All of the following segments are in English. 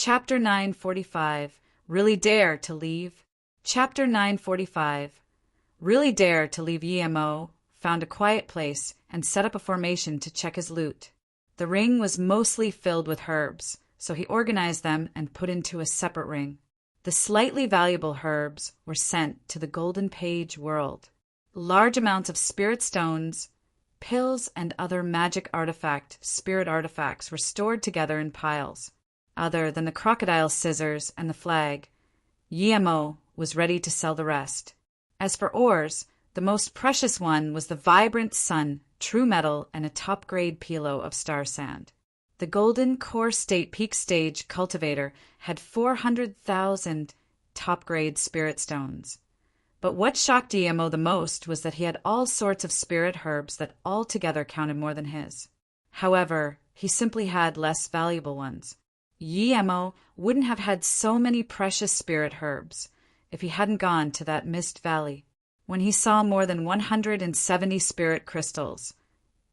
Chapter 945. Really Dare to Leave? Chapter 945. Really Dare to Leave. Yemo found a quiet place and set up a formation to check his loot. The ring was mostly filled with herbs, so he organized them and put into a separate ring. The slightly valuable herbs were sent to the Golden Page world. Large amounts of spirit stones, pills, and other magic spirit artifacts were stored together in piles. Other than the crocodile scissors and the flag, Yemo was ready to sell the rest. As for ores, the most precious one was the vibrant sun, true metal, and a top-grade pilo of star sand. The Golden Core State Peak Stage cultivator had 400,000 top-grade spirit stones. But what shocked Yemo the most was that he had all sorts of spirit herbs that altogether counted more than his. However, he simply had less valuable ones. Yemo wouldn't have had so many precious spirit herbs if he hadn't gone to that mist valley. When he saw more than 170 spirit crystals,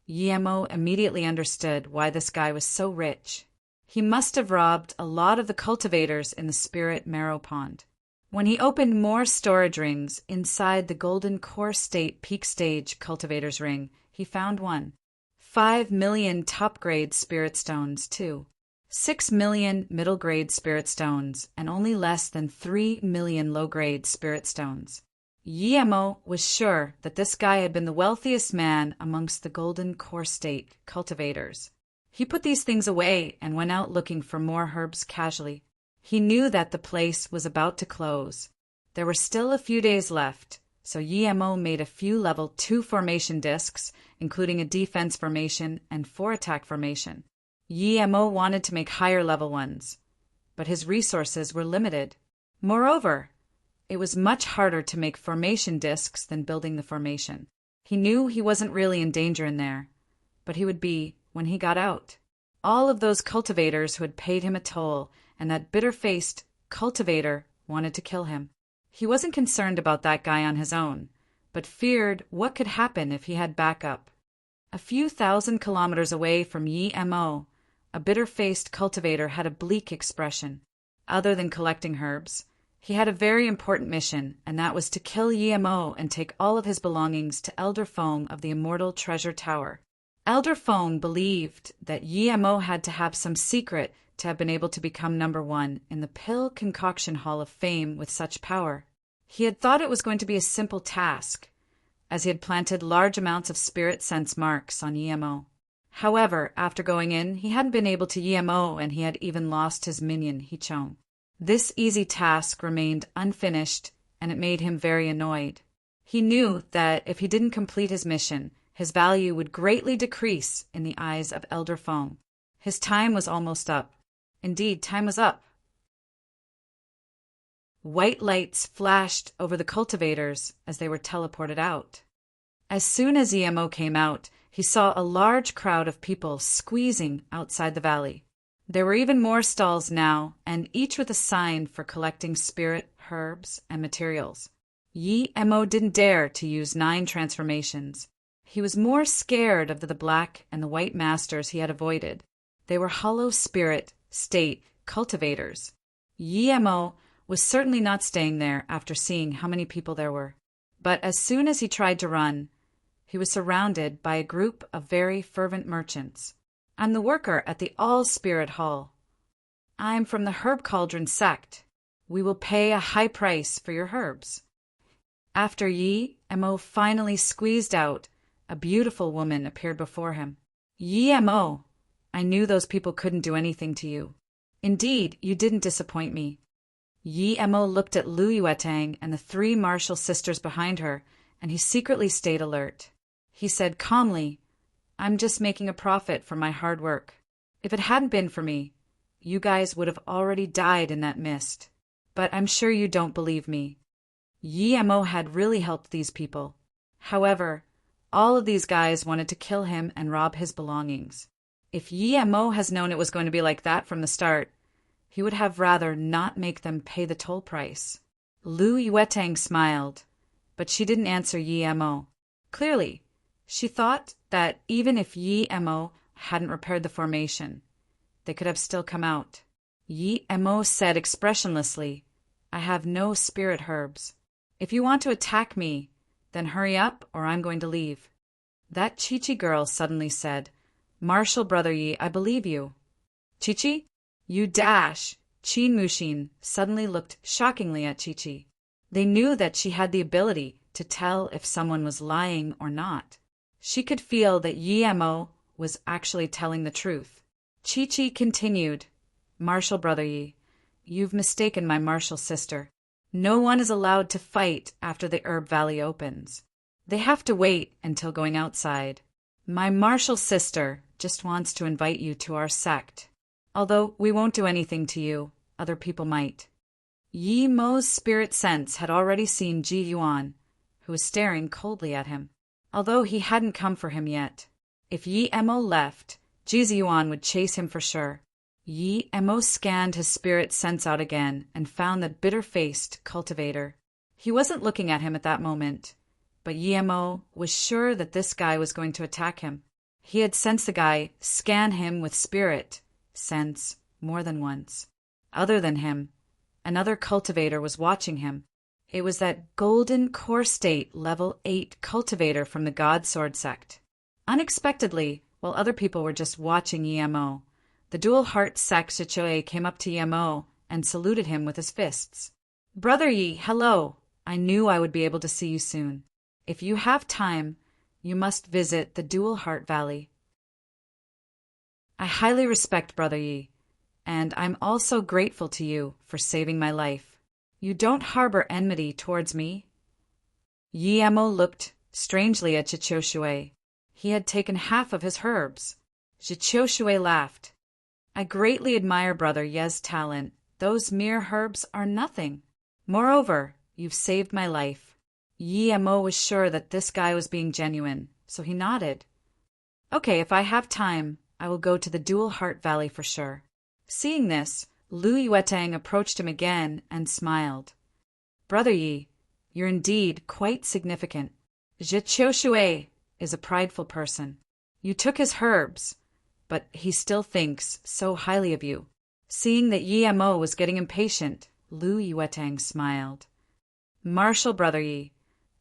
Yemo immediately understood why this guy was so rich. He must have robbed a lot of the cultivators in the spirit marrow pond. When he opened more storage rings inside the Golden Core State Peak Stage cultivator's ring, he found one. 5 million top-grade spirit stones, too. 6 million middle-grade spirit stones, and only less than 3 million low-grade spirit stones. Yemo was sure that this guy had been the wealthiest man amongst the Golden Core State cultivators. He put these things away and went out looking for more herbs casually. He knew that the place was about to close. There were still a few days left, so Yemo made a few level 2 formation discs, including a defense formation and 4 attack formation. Yemo wanted to make higher level ones, but his resources were limited. Moreover, it was much harder to make formation discs than building the formation. He knew he wasn't really in danger in there, but he would be when he got out. All of those cultivators who had paid him a toll, and that bitter-faced cultivator wanted to kill him. He wasn't concerned about that guy on his own, but feared what could happen if he had backup. A few thousand kilometers away from Yemo, a bitter-faced cultivator had a bleak expression. Other than collecting herbs, he had a very important mission, and that was to kill Yemo and take all of his belongings to Elder Foam of the Immortal Treasure Tower. Elder Foam believed that Yemo had to have some secret to have been able to become number 1 in the Pill Concoction Hall of Fame with such power. He had thought it was going to be a simple task, as he had planted large amounts of spirit sense marks on Yemo. However, after going in, he hadn't been able to Yemo, and he had even lost his minion, Hichong. This easy task remained unfinished, and it made him very annoyed. He knew that if he didn't complete his mission, his value would greatly decrease in the eyes of Elder Foam. His time was almost up. Indeed, time was up. White lights flashed over the cultivators as they were teleported out. As soon as Yemo came out, he saw a large crowd of people squeezing outside the valley. There were even more stalls now, and each with a sign for collecting spirit, herbs, and materials. Yemo didn't dare to use 9 transformations. He was more scared of the black and the white masters he had avoided. They were hollow spirit state cultivators. Yemo was certainly not staying there after seeing how many people there were. But as soon as he tried to run, he was surrounded by a group of very fervent merchants. "I'm the worker at the All-Spirit Hall. I'm from the Herb Cauldron sect. We will pay a high price for your herbs." After Yemo finally squeezed out, a beautiful woman appeared before him. "Yemo, I knew those people couldn't do anything to you. Indeed, you didn't disappoint me." Yemo looked at Lu Yuetang and the 3 martial sisters behind her, and he secretly stayed alert. He said calmly, "I'm just making a profit from my hard work. If it hadn't been for me, you guys would have already died in that mist. But I'm sure you don't believe me." Yemo had really helped these people. However, all of these guys wanted to kill him and rob his belongings. If Yemo has known it was going to be like that from the start, he would have rather not make them pay the toll price. Lu Yuetang smiled, but she didn't answer Yemo. Clearly, she thought that even if Yemo hadn't repaired the formation, they could have still come out. Yi Mo said expressionlessly, I have no spirit herbs. If you want to attack me, then hurry up or I'm going to leave. That Chi-Chi girl suddenly said, Marshal Brother Yi, I believe you. Chi-Chi? You dash! Qin Mushin suddenly looked shockingly at Chi-Chi. They knew that she had the ability to tell if someone was lying or not. She could feel that Yi Mo was actually telling the truth. Chi-Chi continued, Marshal Brother Yi, you've mistaken my martial sister. No one is allowed to fight after the Herb Valley opens. They have to wait until going outside. My martial sister just wants to invite you to our sect. Although we won't do anything to you, other people might. Yi Mo's spirit sense had already seen Ji Yuan, who was staring coldly at him, although he hadn't come for him yet. If Yi Mo left, Ji Yuan would chase him for sure. Yi Mo scanned his spirit sense out again and found the bitter-faced cultivator. He wasn't looking at him at that moment, but Yi Mo was sure that this guy was going to attack him. He had sensed the guy scan him with spirit sense more than once. Other than him, another cultivator was watching him. It was that golden core state level 8 cultivator from the God Sword sect. Unexpectedly, while other people were just watching Yi Mo, the dual heart sect Shichoe came up to Yi Mo and saluted him with his fists. Brother Yi, hello! I knew I would be able to see you soon. If you have time, you must visit the Dual Heart Valley. I highly respect Brother Yi, and I'm also grateful to you for saving my life. You don't harbor enmity towards me? Yi Mo looked strangely at Zhiqiu. He had taken half of his herbs. Zhiqiu laughed. I greatly admire Brother Ye's talent. Those mere herbs are nothing. Moreover, you've saved my life. Yi Mo was sure that this guy was being genuine, so he nodded. Okay, if I have time, I will go to the Dual Heart Valley for sure. Seeing this, Lu Yuetang approached him again and smiled. Brother Yi, you're indeed quite significant. Zhiqiu is a prideful person. You took his herbs, but he still thinks so highly of you. Seeing that Yi Mo was getting impatient, Lu Yuetang smiled. Marshal Brother Yi,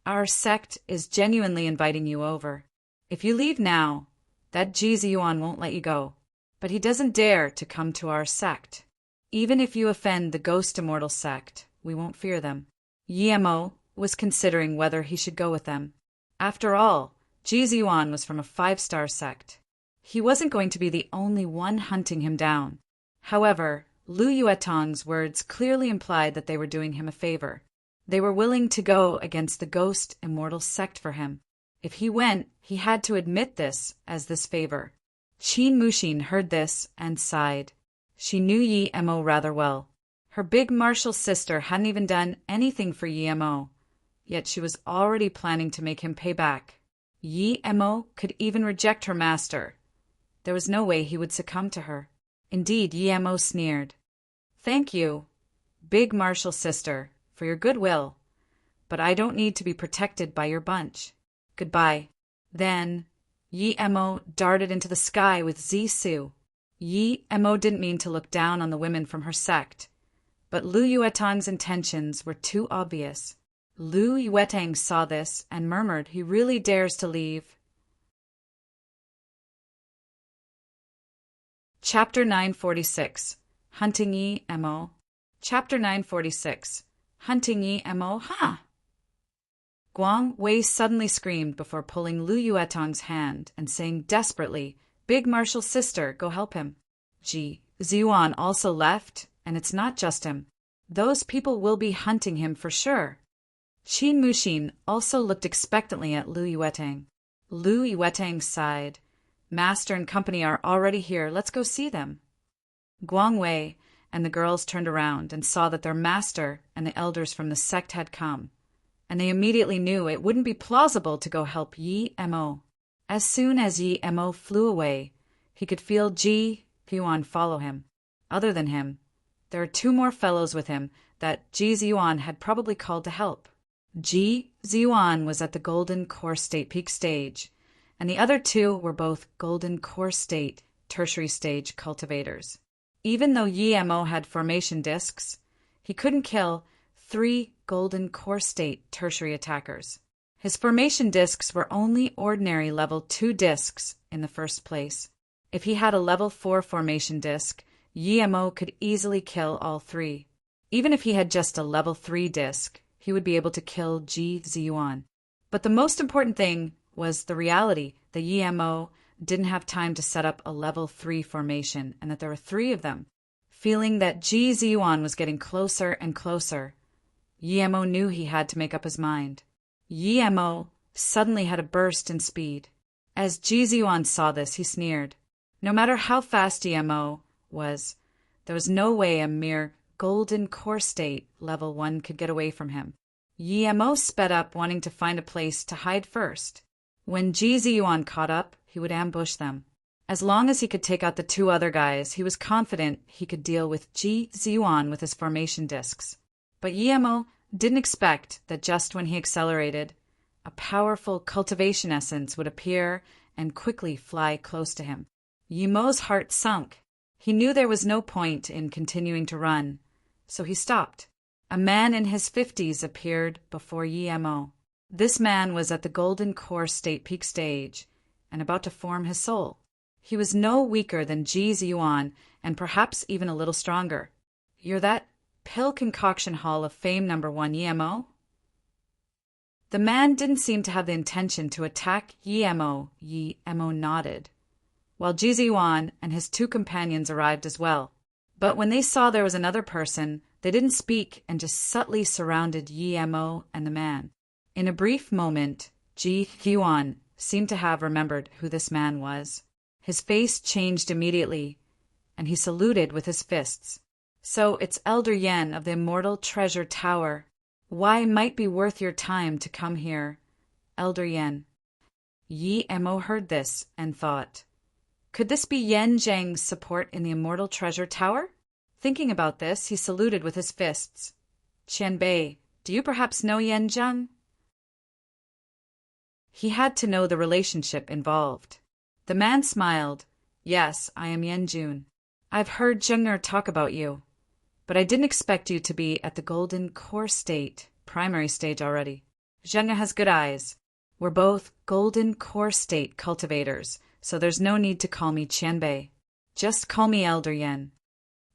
our sect is genuinely inviting you over. If you leave now, that Ji Yuan won't let you go. But he doesn't dare to come to our sect. Even if you offend the Ghost Immortal sect, we won't fear them. Yi Mo was considering whether he should go with them. After all, Ji Yuan was from a 5-star sect. He wasn't going to be the only one hunting him down. However, Lu Yuetang's words clearly implied that they were doing him a favor. They were willing to go against the Ghost Immortal sect for him. If he went, he had to admit this as this favor. Qin Mushin heard this and sighed. She knew Yi Mo rather well. Her big martial sister hadn't even done anything for Yi Mo, yet she was already planning to make him pay back. Yi Mo could even reject her master. There was no way he would succumb to her. Indeed, Yi Mo sneered. Thank you, big martial sister, for your goodwill, but I don't need to be protected by your bunch. Goodbye. Then Yi Mo darted into the sky with Zisu. Yi Mo didn't mean to look down on the women from her sect, but Lu Yuetang's intentions were too obvious. Lu Yuetang saw this and murmured he really dares to leave. Chapter 946. Hunting Yi Mo. Chapter 946. Hunting Yi Mo, huh? Guang Wei suddenly screamed before pulling Lu Yuetang's hand and saying desperately, Big martial sister, go help him. Ji Yuan also left, and it's not just him. Those people will be hunting him for sure. Qin Mushin also looked expectantly at Lu Yuetang. Lu Yuetang sighed. Master and company are already here, let's go see them. Guang Wei and the girls turned around and saw that their master and the elders from the sect had come, and they immediately knew it wouldn't be plausible to go help Yi Mo. As soon as Yi Mo flew away, he could feel Ji Yuan follow him. Other than him, there are 2 more fellows with him that Ji Yuan had probably called to help. Ji Yuan was at the Golden Core State peak stage, and the other 2 were both Golden Core State tertiary stage cultivators. Even though Yi-Mo had formation discs, he couldn't kill 3 golden core state tertiary attackers. His formation discs were only ordinary level 2 discs in the first place. If he had a level 4 formation disc, Yi-Mo could easily kill all 3. Even if he had just a level 3 disc, he would be able to kill Ji Ziyuan. But the most important thing was the reality that Yi-Mo didn't have time to set up a level 3 formation and that there were 3 of them. Feeling that Ji Ziyuan was getting closer and closer, Yi-Mo knew he had to make up his mind. Yi-Mo suddenly had a burst in speed. As Ji Ziyuan saw this, he sneered. No matter how fast Yi-Mo was, there was no way a mere golden core state level 1 could get away from him. Yi-Mo sped up, wanting to find a place to hide first. When Ji Ziyuan caught up, he would ambush them. As long as he could take out the 2 other guys, he was confident he could deal with Ji Ziyuan with his formation discs. But Yi-Mo didn't expect that just when he accelerated, a powerful cultivation essence would appear and quickly fly close to him. Yi-Mo's heart sunk. He knew there was no point in continuing to run, so he stopped. A man in his 50s appeared before Yi-Mo. This man was at the Golden Core State Peak stage and about to form his soul. He was no weaker than Ji Ziyuan and perhaps even a little stronger. "You're that Pill Concoction Hall of Fame #1 Yi-Mo?" The man didn't seem to have the intention to attack Yi-Mo. Yi-Mo nodded, while Ji Ziyuan and his 2 companions arrived as well. But when they saw there was another person, they didn't speak and just subtly surrounded Yi-Mo and the man. In a brief moment, Ji Ziyuan seemed to have remembered who this man was. His face changed immediately, and he saluted with his fists. "So it's Elder Yen of the Immortal Treasure Tower. Why, might be worth your time to come here, Elder Yen." Yi-Mo heard this and thought, could this be Yen Zhang's support in the Immortal Treasure Tower? Thinking about this, he saluted with his fists. "Qianbei, do you perhaps know Yen Zhang?" He had to know the relationship involved. The man smiled. "Yes, I am Yen Jun. I've heard Zheng'er talk about you, but I didn't expect you to be at the Golden Core State, primary stage already. Zheng'er has good eyes. We're both Golden Core State cultivators, so there's no need to call me Qianbei. Just call me Elder Yen."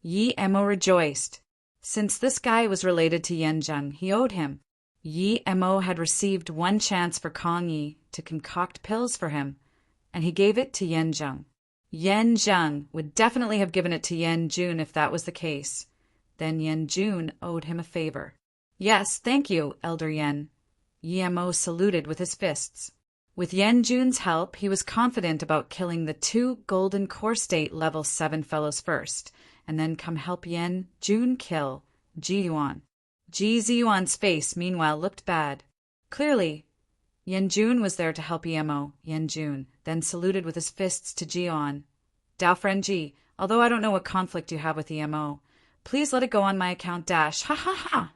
Yi-Mo rejoiced. Since this guy was related to Yen Zhang, he owed him. Yi-Mo had received 1 chance for Kong Yi to concoct pills for him, and he gave it to Yen Zhang. Yen Zhang would definitely have given it to Yen Jun if that was the case. Then Yen Jun owed him a favor. "Yes, thank you, Elder Yen." Yi-Mo saluted with his fists. With Yen Jun's help, he was confident about killing the 2 Golden Core State level 7 fellows first, and then come help Yen Jun kill Ji Yuan. Ji Ziyuan's face, meanwhile, looked bad. Clearly, Yen Jun was there to help Yi-Mo. Yen Jun then saluted with his fists to Ji Yuan. "Dao friend Ji, although I don't know what conflict you have with Yi-Mo, please let it go on my account dash. Ha ha ha!"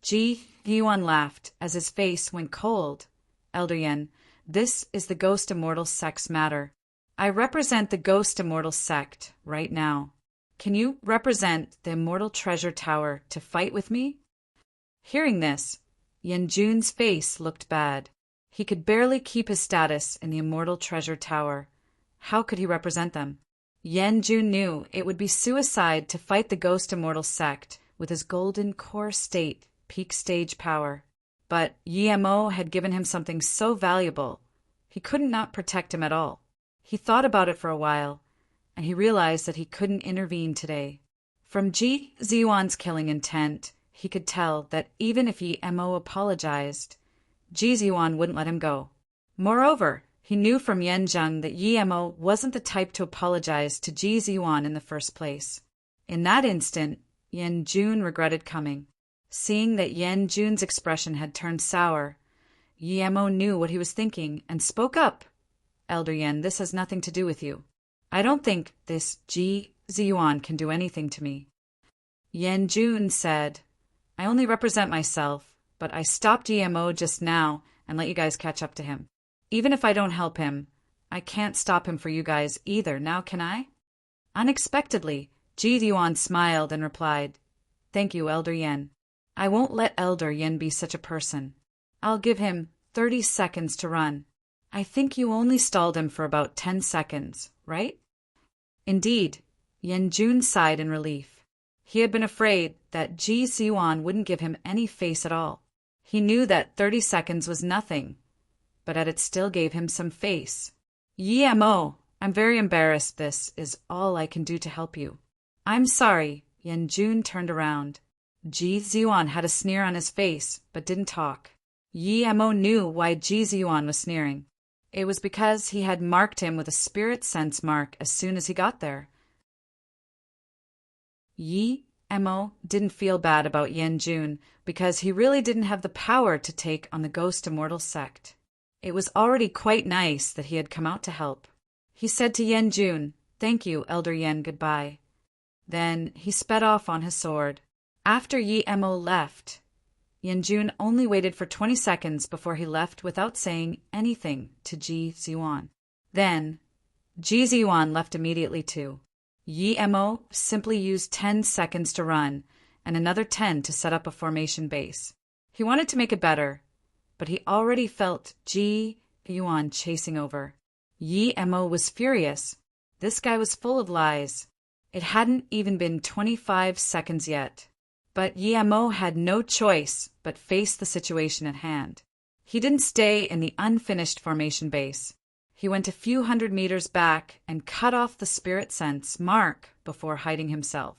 Ji Yuan laughed as his face went cold. "Elder Yen, this is the Ghost Immortal Sect's matter. I represent the Ghost Immortal Sect right now. Can you represent the Immortal Treasure Tower to fight with me?" Hearing this, Yen Jun's face looked bad. He could barely keep his status in the Immortal Treasure Tower. How could he represent them? Yen Jun knew it would be suicide to fight the Ghost Immortal Sect with his Golden Core State peak stage power. But Yi-Mo had given him something so valuable, he couldn't not protect him at all. He thought about it for a while, and he realized that he couldn't intervene today. From Ji Ziyuan's killing intent, he could tell that even if Yi-Mo apologized, Ji Ziyuan wouldn't let him go. Moreover, he knew from Yen Zhang that Yi-Mo wasn't the type to apologize to Ji Ziyuan in the first place. In that instant, Yen Jun regretted coming. Seeing that Yen Jun's expression had turned sour, Yi-Mo knew what he was thinking and spoke up. "Elder Yen, this has nothing to do with you. I don't think this Ji Ziyuan can do anything to me." Yen Jun said, "I only represent myself, but I stopped Yi-Mo just now and let you guys catch up to him. Even if I don't help him, I can't stop him for you guys either, now can I?" Unexpectedly, Ji Yuan smiled and replied, "Thank you, Elder Yen. I won't let Elder Yen be such a person. I'll give him 30 seconds to run. I think you only stalled him for about 10 seconds, right?" Indeed, Yen Jun sighed in relief. He had been afraid that Ji Yuan wouldn't give him any face at all. He knew that 30 seconds was nothing, but it still gave him some face. "Mo, I'm very embarrassed. This is all I can do to help you." "I'm sorry." Yen Jun turned around. Ji Yuan had a sneer on his face, but didn't talk. Mo knew why Ji Yuan was sneering. It was because he had marked him with a spirit sense mark as soon as he got there. Mo didn't feel bad about Yen Jun because he really didn't have the power to take on the Ghost Immortal sect. It was already quite nice that he had come out to help. He said to Yen Jun, "Thank you, Elder Yen, goodbye." Then he sped off on his sword. After Mo left, Yen Jun only waited for 20 seconds before he left without saying anything to Ji Yuan. Then, Ji Yuan left immediately too. Mo simply used 10 seconds to run, and another 10 to set up a formation base. He wanted to make it better, but he already felt Ji Yuan chasing over. Mo was furious. This guy was full of lies. It hadn't even been 25 seconds yet. But Mo had no choice but face the situation at hand. He didn't stay in the unfinished formation base. He went a few hundred meters back and cut off the spirit sense mark before hiding himself.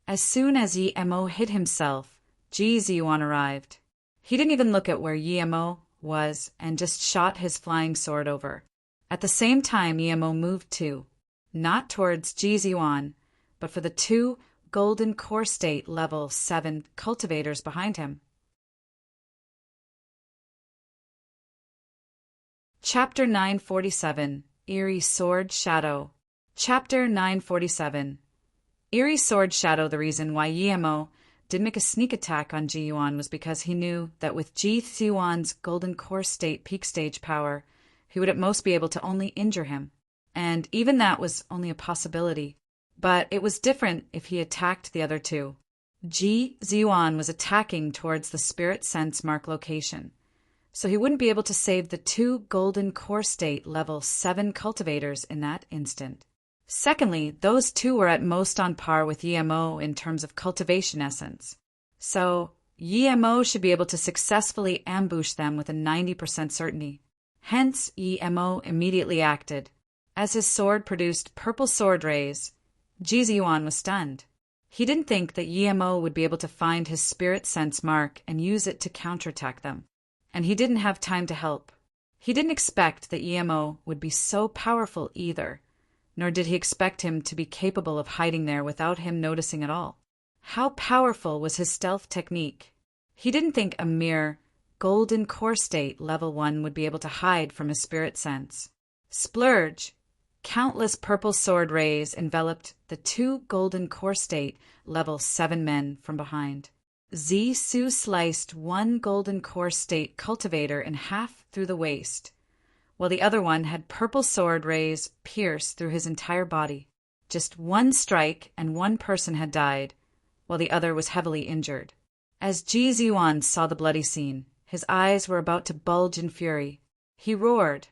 As soon as Mo hid himself, Ji Yuan arrived. He didn't even look at where Mo was and just shot his flying sword over. At the same time, Mo moved too, not towards Ji Yuan, but for the two Golden Core State Level 7 cultivators behind him. Chapter 947, Eerie Sword Shadow. Chapter 947. Eerie Sword Shadow. The reason why Mo did make a sneak attack on Ji Yuan was because he knew that with Ji Yuan's Golden Core State peak stage power, he would at most be able to only injure him. And even that was only a possibility. But it was different if he attacked the other two. Ji Yuan was attacking towards the spirit sense mark location, so he wouldn't be able to save the two Golden Core State Level 7 cultivators in that instant. Secondly, those two were at most on par with Mo in terms of cultivation essence. So, Mo should be able to successfully ambush them with a 90% certainty. Hence, Mo immediately acted. As his sword produced purple sword rays, Ji Yuan was stunned. He didn't think that Mo would be able to find his spirit sense mark and use it to counterattack them. And he didn't have time to help. He didn't expect that Mo would be so powerful either, nor did he expect him to be capable of hiding there without him noticing at all. How powerful was his stealth technique? He didn't think a mere Golden Core State Level 1 would be able to hide from his spirit sense. Splurge! Countless purple sword rays enveloped the two Golden Core State Level 7 men from behind. Su sliced one Golden Core State cultivator in half through the waist, while the other one had purple sword rays pierce through his entire body. Just one strike and one person had died, while the other was heavily injured. As Ji Yuan saw the bloody scene, his eyes were about to bulge in fury. He roared,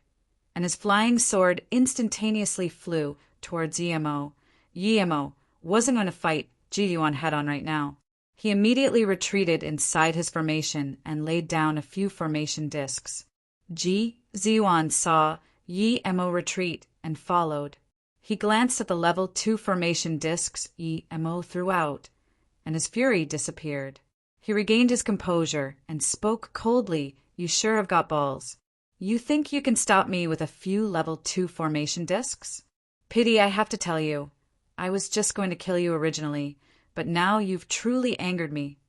and his flying sword instantaneously flew towards Mo. Mo wasn't going to fight Ji Yuan head-on right now. He immediately retreated inside his formation and laid down a few formation discs. Ji Yuan saw Mo retreat and followed. He glanced at the level 2 formation discs Mo threw out, and his fury disappeared. He regained his composure and spoke coldly. "You sure have got balls. You think you can stop me with a few level 2 formation discs? Pity, I have to tell you. I was just going to kill you originally, but now you've truly angered me.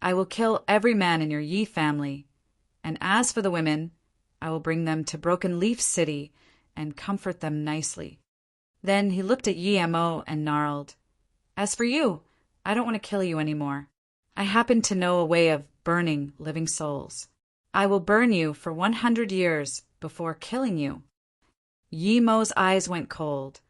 I will kill every man in your Yi family. And as for the women, I will bring them to Broken Leaf City and comfort them nicely." Then he looked at Mo and gnarled. "As for you, I don't want to kill you anymore. I happen to know a way of burning living souls. I will burn you for 100 years before killing you." Mo's eyes went cold,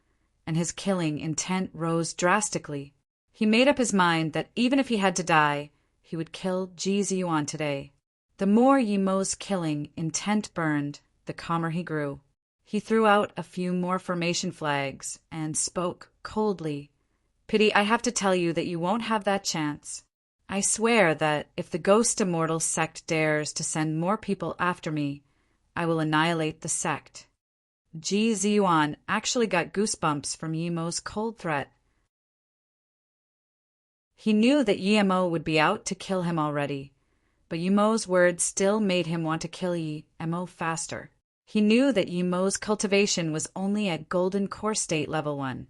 and his killing intent rose drastically. He made up his mind that even if he had to die, he would kill Ji Ziyuan today. The more Yi Mo's killing intent burned, the calmer he grew. He threw out a few more formation flags and spoke coldly. "Pity, I have to tell you that you won't have that chance. I swear that if the Ghost Immortal sect dares to send more people after me, I will annihilate the sect." Ji Ziyuan actually got goosebumps from Yi Mo's cold threat. He knew that Yi Mo would be out to kill him already, but Yi Mo's words still made him want to kill Yi Mo faster. He knew that Yi Mo's cultivation was only at Golden Core State Level 1,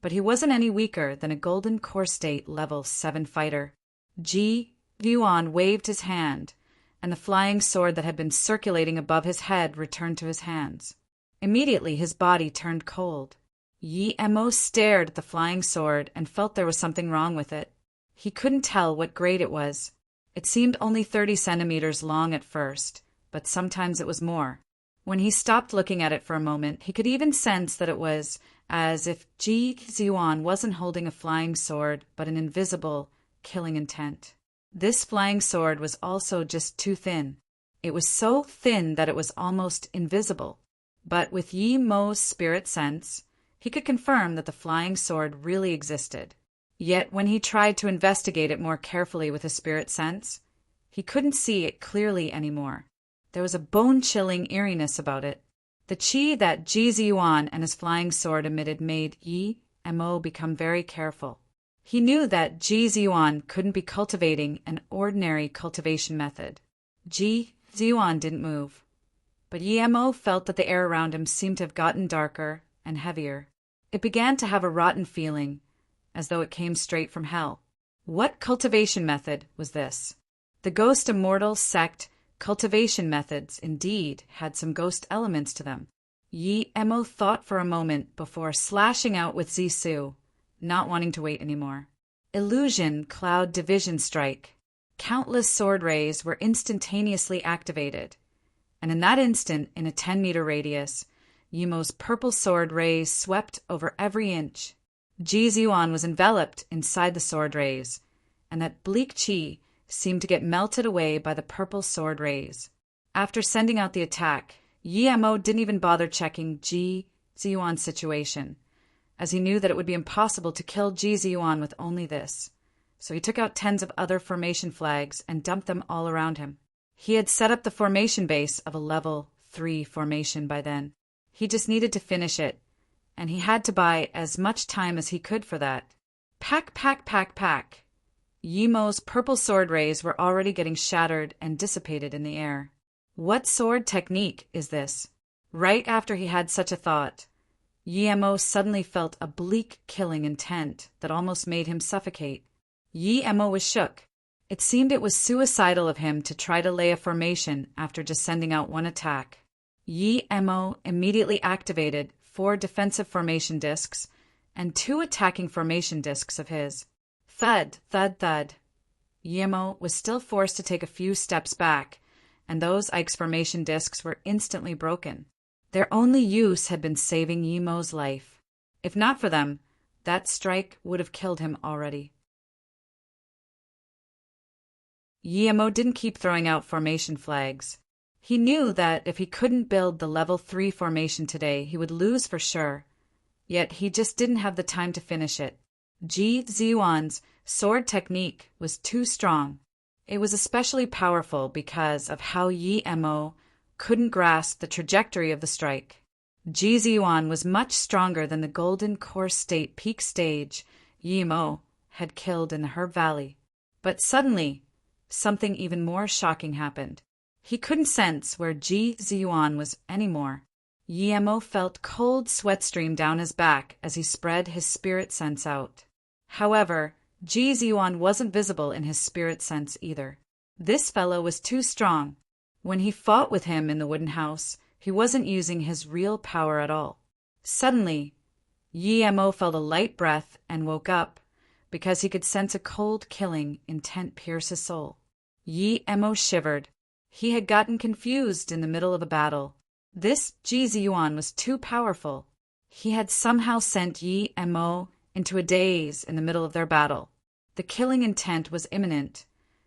but he wasn't any weaker than a Golden Core State Level 7 fighter. Ji Ziyuan waved his hand, and the flying sword that had been circulating above his head returned to his hands. Immediately his body turned cold. Yi Mo stared at the flying sword and felt there was something wrong with it. He couldn't tell what grade it was. It seemed only 30 centimeters long at first, but sometimes it was more. When he stopped looking at it for a moment, he could even sense that it was as if Ji Ziyuan wasn't holding a flying sword, but an invisible, killing intent. This flying sword was also just too thin. It was so thin that it was almost invisible. But with Yi Mo's spirit sense, he could confirm that the flying sword really existed. Yet when he tried to investigate it more carefully with his spirit sense, he couldn't see it clearly anymore. There was a bone-chilling eeriness about it. The qi that Ji Ziyuan and his flying sword emitted made Yi Mo become very careful. He knew that Ji Ziyuan couldn't be cultivating an ordinary cultivation method. Ji Ziyuan didn't move, but Yi Mo felt that the air around him seemed to have gotten darker and heavier. It began to have a rotten feeling, as though it came straight from hell. What cultivation method was this? The Ghost Immortal sect cultivation methods indeed had some ghost elements to them. Yi Mo thought for a moment before slashing out with Zisu, not wanting to wait anymore. Illusion Cloud Division Strike. Countless sword rays were instantaneously activated, and in that instant, in a 10-meter radius, Yi Mo's purple sword rays swept over every inch. Ji Ziyuan was enveloped inside the sword rays, and that bleak qi seemed to get melted away by the purple sword rays. After sending out the attack, Yi Mo didn't even bother checking Ji Ziyuan's situation, as he knew that it would be impossible to kill Ji Ziyuan with only this. So he took out tens of other formation flags and dumped them all around him. He had set up the formation base of a level 3 formation by then. He just needed to finish it, and he had to buy as much time as he could for that. Pack, pack, pack, pack. Yi Mo's purple sword rays were already getting shattered and dissipated in the air. What sword technique is this? Right after he had such a thought, Yi Mo suddenly felt a bleak killing intent that almost made him suffocate. Yi Mo was shook. It seemed it was suicidal of him to try to lay a formation after just sending out one attack. Yi Mo immediately activated 4 defensive formation discs and 2 attacking formation discs of his. Thud, thud, thud. Yi Mo was still forced to take a few steps back, and those Ike's formation discs were instantly broken. Their only use had been saving Yi Mo's life. If not for them, that strike would have killed him already. Yi Mo didn't keep throwing out formation flags. He knew that if he couldn't build the level 3 formation today, he would lose for sure. Yet he just didn't have the time to finish it. Ji Ziyuan's sword technique was too strong. It was especially powerful because of how Yi Mo couldn't grasp the trajectory of the strike. Ji Ziyuan was much stronger than the Golden Core State peak stage Yi Mo had killed in the Herb Valley. But suddenly, something even more shocking happened. He couldn't sense where Ji Ziyuan was anymore. Yi Mo felt cold sweat stream down his back as he spread his spirit sense out. However, Ji Ziyuan wasn't visible in his spirit sense either. This fellow was too strong. When he fought with him in the wooden house, he wasn't using his real power at all. Suddenly, Yi Mo felt a light breath and woke up because he could sense a cold killing intent pierce his soul. Yi Mo shivered. He had gotten confused in the middle of a battle. This Ji Ziyuan was too powerful. He had somehow sent Yi Mo into a daze in the middle of their battle. The killing intent was imminent.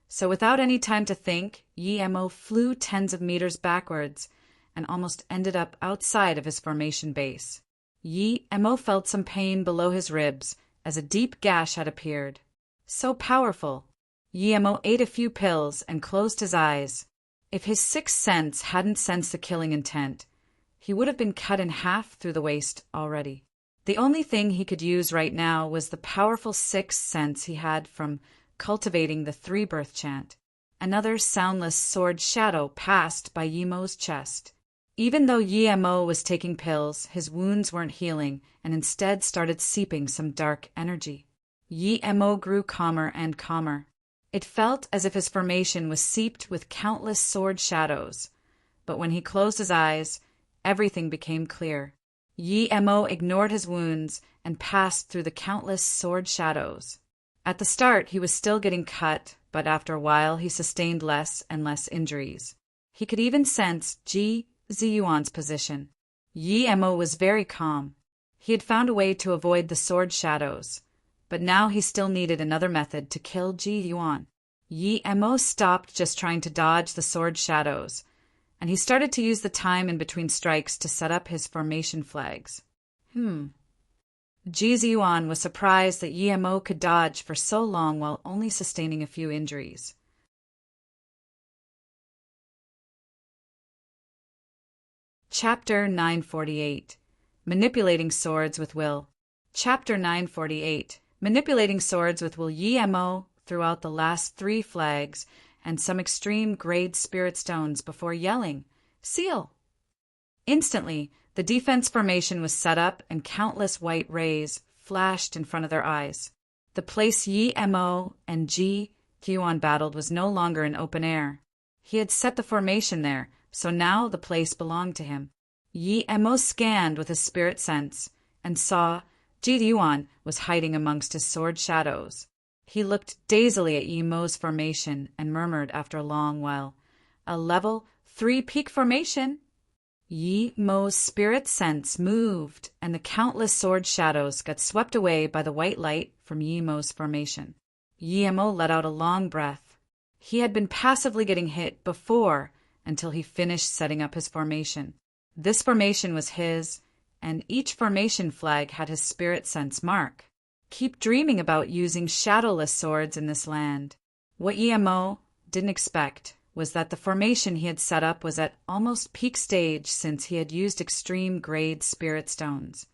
So without any time to think, Yi Mo flew tens of meters backwards and almost ended up outside of his formation base. Yi Mo felt some pain below his ribs as a deep gash had appeared. So powerful. Yi Mo ate a few pills and closed his eyes. If his sixth sense hadn't sensed the killing intent, he would have been cut in half through the waist already. The only thing he could use right now was the powerful sixth sense he had from cultivating the three-birth chant. Another soundless sword shadow passed by Yi Mo's chest. Even though Yi Mo was taking pills, his wounds weren't healing and instead started seeping some dark energy. Yi Mo grew calmer and calmer. It felt as if his formation was seeped with countless sword shadows. But when he closed his eyes, everything became clear. Yi Mo ignored his wounds and passed through the countless sword shadows. At the start, he was still getting cut, but after a while he sustained less and less injuries. He could even sense Ji Ziyuan's position. Yi Mo was very calm. He had found a way to avoid the sword shadows, but now he still needed another method to kill Ji Yuan. Yi Mo stopped just trying to dodge the sword shadows, and he started to use the time in between strikes to set up his formation flags. Ji Ziyuan was surprised that Yi Mo could dodge for so long while only sustaining a few injuries. Chapter 948. Manipulating Swords with Will. Chapter 948. Manipulating Swords with Will. Yi Mo threw out the last 3 flags and some extreme grade spirit stones before yelling, "Seal!" Instantly, the defense formation was set up and countless white rays flashed in front of their eyes. The place Yi Mo and Ji Yuan battled was no longer in open air. He had set the formation there, so now the place belonged to him. Yi Mo scanned with his spirit sense and saw Ji Yuan was hiding amongst his sword shadows. He looked dazedly at Yi Mo's formation and murmured after a long while, "A level 3 peak formation." Yi Mo's spirit sense moved, and the countless sword shadows got swept away by the white light from Yi Mo's formation. Yi Mo let out a long breath. He had been passively getting hit before until he finished setting up his formation. This formation was his, and each formation flag had his spirit sense mark. Keep dreaming about using shadowless swords in this land. What Yi Mo didn't expect was that the formation he had set up was at almost peak stage since he had used extreme grade spirit stones,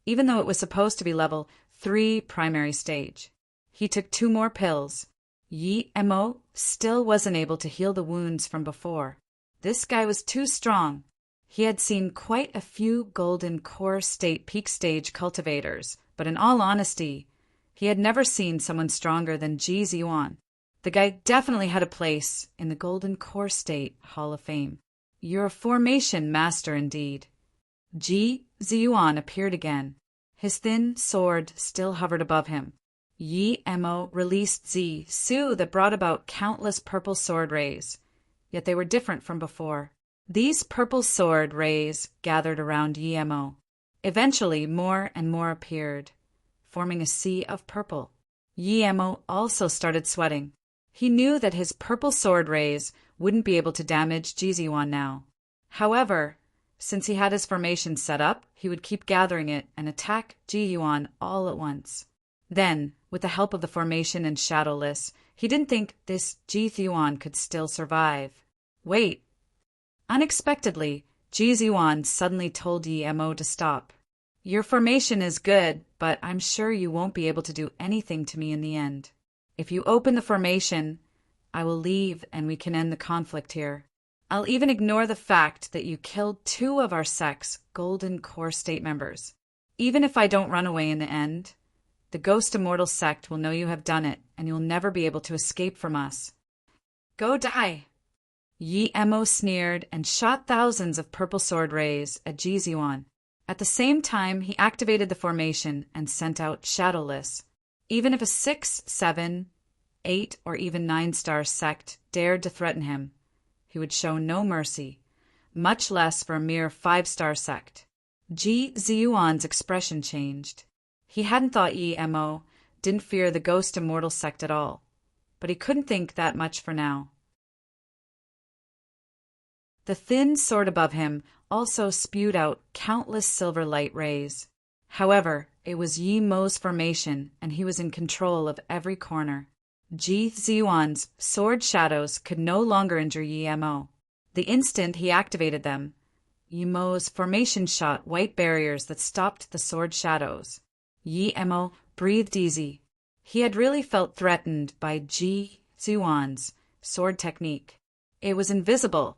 even though it was supposed to be level 3 primary stage. He took 2 more pills. Yi Mo still wasn't able to heal the wounds from before. This guy was too strong. He had seen quite a few golden core state peak stage cultivators, but in all honesty, he had never seen someone stronger than Ji Ziyuan. The guy definitely had a place in the Golden Core State Hall of Fame. You're a formation master indeed. Ji Ziyuan appeared again. His thin sword still hovered above him. Yi Mo released Zi Su that brought about countless purple sword rays, yet they were different from before. These purple sword rays gathered around Yi Mo. Eventually, more and more appeared, forming a sea of purple. Yi Mo also started sweating. He knew that his purple sword rays wouldn't be able to damage Ji Ziyuan now. However, since he had his formation set up, he would keep gathering it and attack Ji Yuan all at once. Then, with the help of the formation and shadowless, he didn't think this Ji Yuan could still survive. Wait. Unexpectedly, Ji Ziyuan suddenly told Yi Mo to stop. "Your formation is good, but I'm sure you won't be able to do anything to me in the end. If you open the formation, I will leave and we can end the conflict here. I'll even ignore the fact that you killed 2 of our sect's Golden Core State members. Even if I don't run away in the end, the Ghost Immortal sect will know you have done it, and you'll never be able to escape from us. Go die." Yi Mo sneered and shot thousands of purple sword rays at Ji Ziyuan. At the same time, he activated the formation and sent out Shadowless. Even if a 6, 7, 8, or even 9-star sect dared to threaten him, he would show no mercy, much less for a mere 5-star sect. Ji Ziyuan's expression changed. He hadn't thought Yi Mo didn't fear the ghost immortal sect at all, but he couldn't think that much for now. The thin sword above him also spewed out countless silver light rays. However, it was Yi Mo's formation, and he was in control of every corner. Ji Ziyuan's sword shadows could no longer injure Yi Mo. The instant he activated them, Yi Mo's formation shot white barriers that stopped the sword shadows. Yi Mo breathed easy. He had really felt threatened by Ji Ziyuan's sword technique. It was invisible,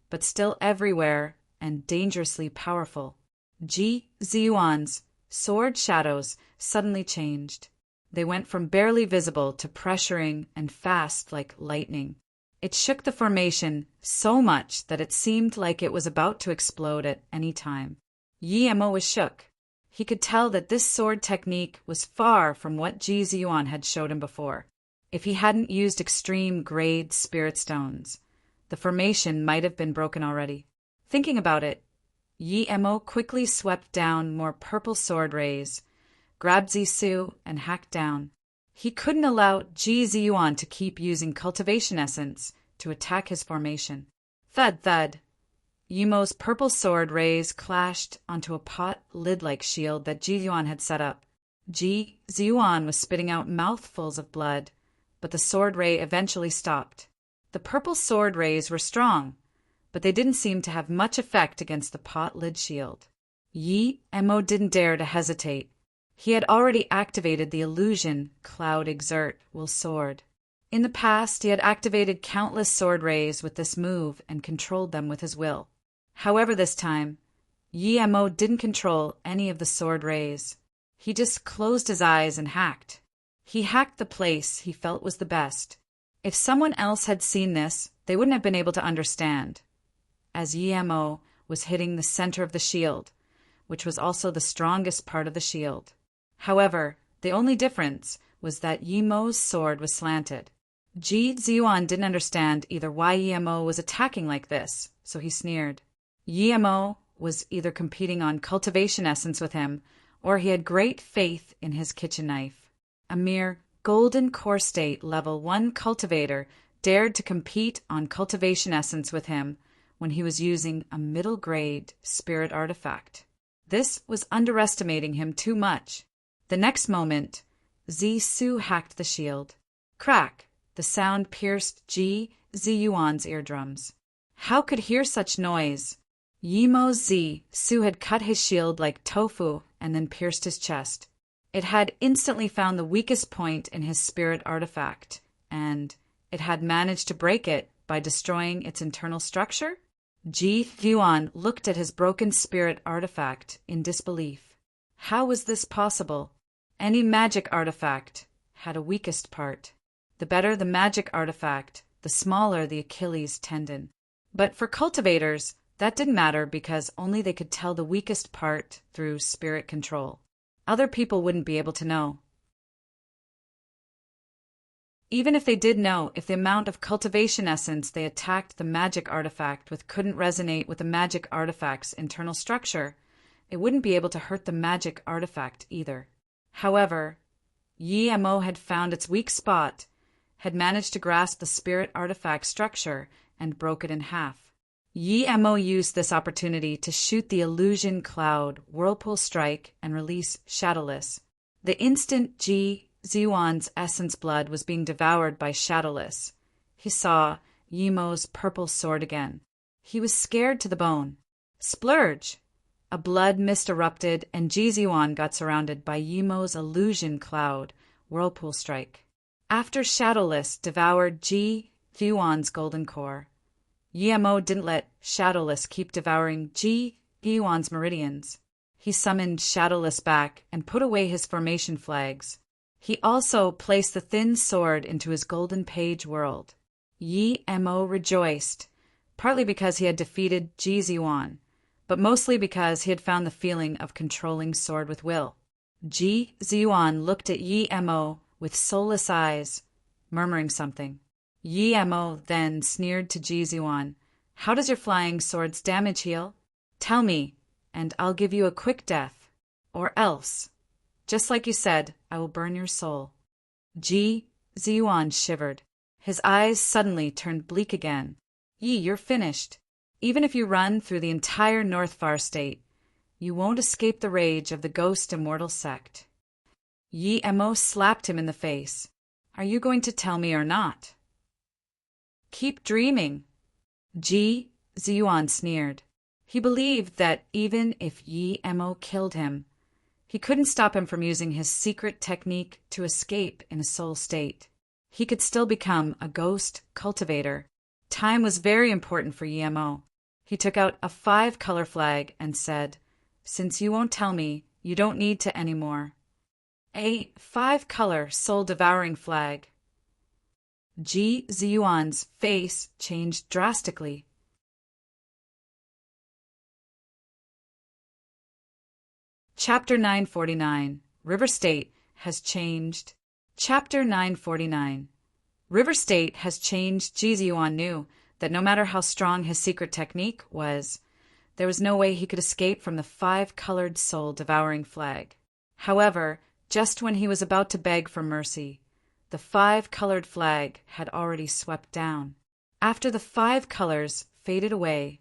but still everywhere and dangerously powerful. Ji Ziyuan's sword shadows suddenly changed. They went from barely visible to pressuring and fast like lightning. It shook the formation so much that it seemed like it was about to explode at any time. Yi Mo was shook. He could tell that this sword technique was far from what Ji Ziyuan had showed him before. If he hadn't used extreme grade spirit stones, the formation might have been broken already. Thinking about it, Yi Mo quickly swept down more purple sword rays, grabbed Zisu, and hacked down. He couldn't allow Ji Ziyuan to keep using cultivation essence to attack his formation. Thud, thud. Yi Mo's purple sword rays clashed onto a pot lid-like shield that Ji Ziyuan had set up. Ji Ziyuan was spitting out mouthfuls of blood, but the sword ray eventually stopped. The purple sword rays were strong, but they didn't seem to have much effect against the pot lid shield. Yi Mo didn't dare to hesitate. He had already activated the illusion Cloud Exert will sword. In the past, he had activated countless sword rays with this move and controlled them with his will. However, this time, Yi Mo didn't control any of the sword rays. He just closed his eyes and hacked. He hacked the place he felt was the best. If someone else had seen this, they wouldn't have been able to understand, as Yi Mo was hitting the center of the shield, which was also the strongest part of the shield. However, the only difference was that Yi Mo's sword was slanted. Ji Ziyuan didn't understand either why Yi Mo was attacking like this, so he sneered. Yi Mo was either competing on cultivation essence with him, or he had great faith in his kitchen knife. A mere golden core state level 1 cultivator dared to compete on cultivation essence with him when he was using a middle grade spirit artifact. This was underestimating him too much. The next moment, Zisu hacked the shield. Crack! The sound pierced Ji Ziyuan's eardrums. How could hear such noise? Yi Mo's Zisu had cut his shield like tofu and then pierced his chest. It had instantly found the weakest point in his spirit artifact, and it had managed to break it by destroying its internal structure? Ji Ziyuan looked at his broken spirit artifact in disbelief. How was this possible? Any magic artifact had a weakest part. The better the magic artifact, the smaller the Achilles tendon. But for cultivators, that didn't matter because only they could tell the weakest part through spirit control. Other people wouldn't be able to know. Even if they did know, if the amount of cultivation essence they attacked the magic artifact with couldn't resonate with the magic artifact's internal structure, it wouldn't be able to hurt the magic artifact either. However, Yi Mo had found its weak spot, had managed to grasp the spirit artifact structure, and broke it in half. Yi Mo used this opportunity to shoot the illusion cloud, whirlpool strike, and release Shadowless. The instant Ji Ziyuan's essence blood was being devoured by Shadowless, he saw Yi Mo's purple sword again. He was scared to the bone. Splurge! A blood mist erupted, and Ji Ziyuan got surrounded by Yi Mo's illusion cloud, whirlpool strike. After Shadowless devoured Ji Ziyuan's golden core, Yi Mo didn't let Shadowless keep devouring Ji Ziyuan's meridians. He summoned Shadowless back and put away his formation flags. He also placed the thin sword into his golden page world. Yi Mo rejoiced, partly because he had defeated Ji Ziyuan, but mostly because he had found the feeling of controlling sword with will. Ji Ziyuan looked at Yi Mo with soulless eyes, murmuring something. Yi Mo then sneered to Ji Ziyuan. How does your flying sword's damage heal? Tell me, and I'll give you a quick death. Or else. Just like you said, I will burn your soul. Ji Ziyuan shivered. His eyes suddenly turned bleak again. Yi, you're finished. Even if you run through the entire North Far State, you won't escape the rage of the Ghost Immortal sect. Yi Mo slapped him in the face. Are you going to tell me or not? Keep dreaming. Ji Ziyuan sneered. He believed that even if Yi Mo killed him, he couldn't stop him from using his secret technique to escape in a soul state. He could still become a ghost cultivator. Time was very important for Yi Mo. He took out a 5-color flag and said, Since you won't tell me, you don't need to anymore. A 5-color soul-devouring flag. Ji Ziyuan's face changed drastically. Chapter 949. River State has changed. Chapter 949. River State has changed. Ji Ziyuan knew that no matter how strong his secret technique was, there was no way he could escape from the 5-colored soul-devouring flag. However, just when he was about to beg for mercy, the 5-colored flag had already swept down. After the 5 colors faded away,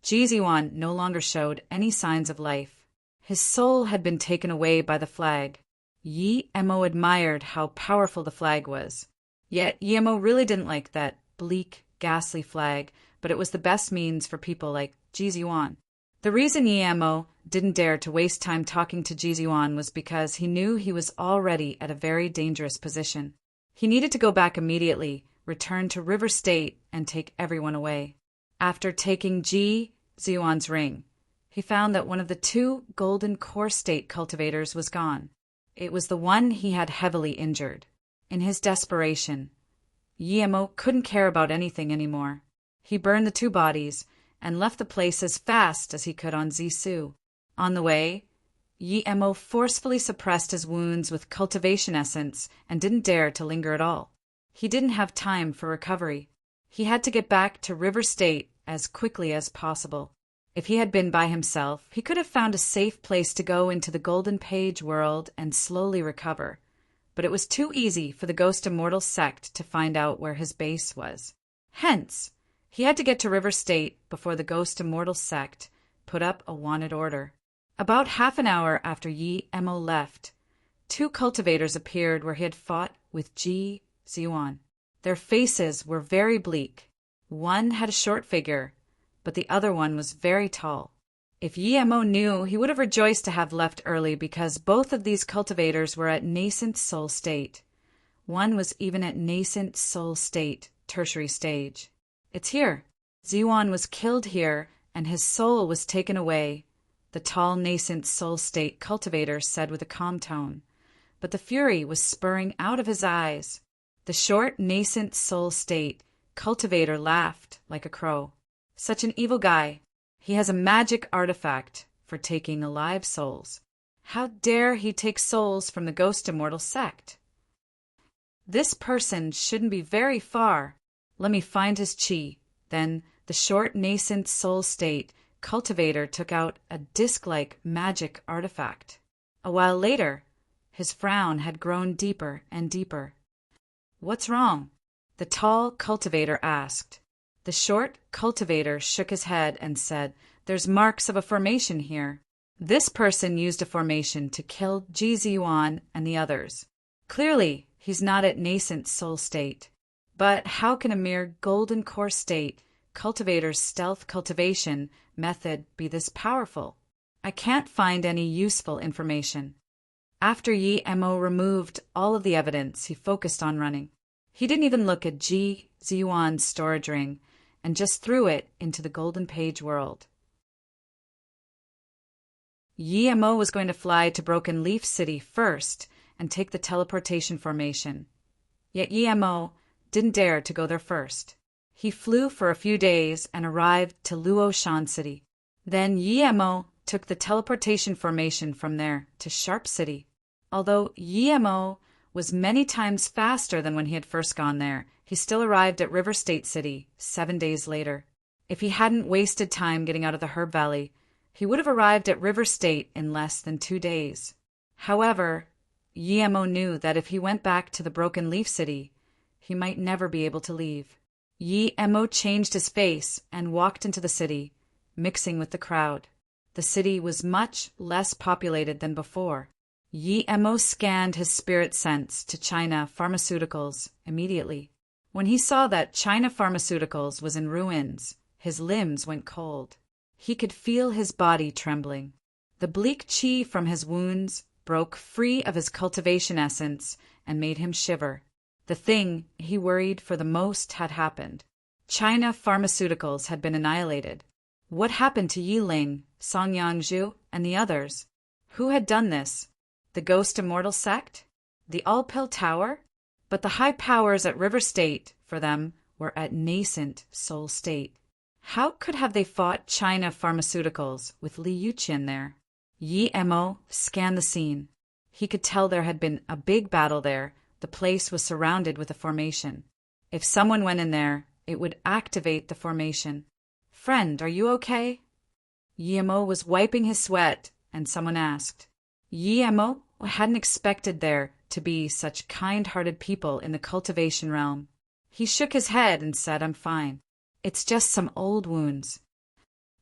Ji Ziyuan no longer showed any signs of life. His soul had been taken away by the flag. Yi Mo admired how powerful the flag was. Yet Yi Mo really didn't like that bleak, ghastly flag, but it was the best means for people like Ji Ziyuan. The reason Yi Mo didn't dare to waste time talking to Ji Ziyuan was because he knew he was already at a very dangerous position. He needed to go back immediately, return to River State, and take everyone away. After taking Ji Ziyuan's ring, he found that one of the 2 golden core state cultivators was gone. It was the one he had heavily injured. In his desperation, Yi Mo couldn't care about anything anymore. He burned the 2 bodies and left the place as fast as he could on Zisu. On the way, Yi Mo forcefully suppressed his wounds with cultivation essence and didn't dare to linger at all. He didn't have time for recovery. He had to get back to River State as quickly as possible. If he had been by himself, he could have found a safe place to go into the Golden Page world and slowly recover. But it was too easy for the Ghost Immortal sect to find out where his base was. Hence, he had to get to River State before the Ghost Immortal sect put up a wanted order. About half an hour after Yi Mo left, 2 cultivators appeared where he had fought with Ji Ziyuan. Their faces were very bleak. One had a short figure, but the other one was very tall. If Yi Mo knew, he would have rejoiced to have left early because both of these cultivators were at nascent soul state. One was even at nascent soul state, tertiary stage. It's here. Ziyuan was killed here, and his soul was taken away, the tall nascent soul state cultivator said with a calm tone. But the fury was spurring out of his eyes. The short nascent soul state cultivator laughed like a crow. Such an evil guy. He has a magic artifact for taking alive souls. How dare he take souls from the Ghost Immortal sect? This person shouldn't be very far. Let me find his chi. Then the short nascent soul state cultivator took out a disc-like magic artifact. A while later, his frown had grown deeper and deeper. What's wrong? The tall cultivator asked. The short cultivator shook his head and said, There's marks of a formation here. This person used a formation to kill Ji Ziyuan and the others. Clearly, he's not at nascent soul state. But how can a mere golden core state cultivator's stealth cultivation method be this powerful? I can't find any useful information. After Yi Mo removed all of the evidence, he focused on running. He didn't even look at Ji Ziyuan's storage ring and just threw it into the Golden Page world. Yi Mo was going to fly to Broken Leaf City first and take the teleportation formation. Yet Yi Mo didn't dare to go there first. He flew for a few days and arrived to Luo Shan City. Then Yi Mo took the teleportation formation from there to Sharp City. Although Yi Mo was many times faster than when he had first gone there, he still arrived at River State City 7 days later. If he hadn't wasted time getting out of the Herb Valley, he would have arrived at River State in less than 2 days. However, Yemo knew that if he went back to the Broken Leaf City, he might never be able to leave. Yemo changed his face and walked into the city, mixing with the crowd. The city was much less populated than before. Yemo scanned his spirit sense to China Pharmaceuticals immediately. When he saw that China Pharmaceuticals was in ruins, his limbs went cold. He could feel his body trembling. The bleak qi from his wounds broke free of his cultivation essence and made him shiver. The thing he worried for the most had happened. China Pharmaceuticals had been annihilated. What happened to Yiling, Song Yangzhu, and the others? Who had done this? The Ghost Immortal sect? The All-Pill Tower? But the high powers at River State, for them, were at nascent soul state. How could have they fought China Pharmaceuticals with Li Yuqian there? Yemo scanned the scene. He could tell there had been a big battle there. The place was surrounded with a formation. If someone went in there, it would activate the formation. "Friend, are you okay?" Yemo was wiping his sweat, and someone asked. Yemo hadn't expected there to be such kind-hearted people in the cultivation realm. He shook his head and said, "I'm fine. It's just some old wounds."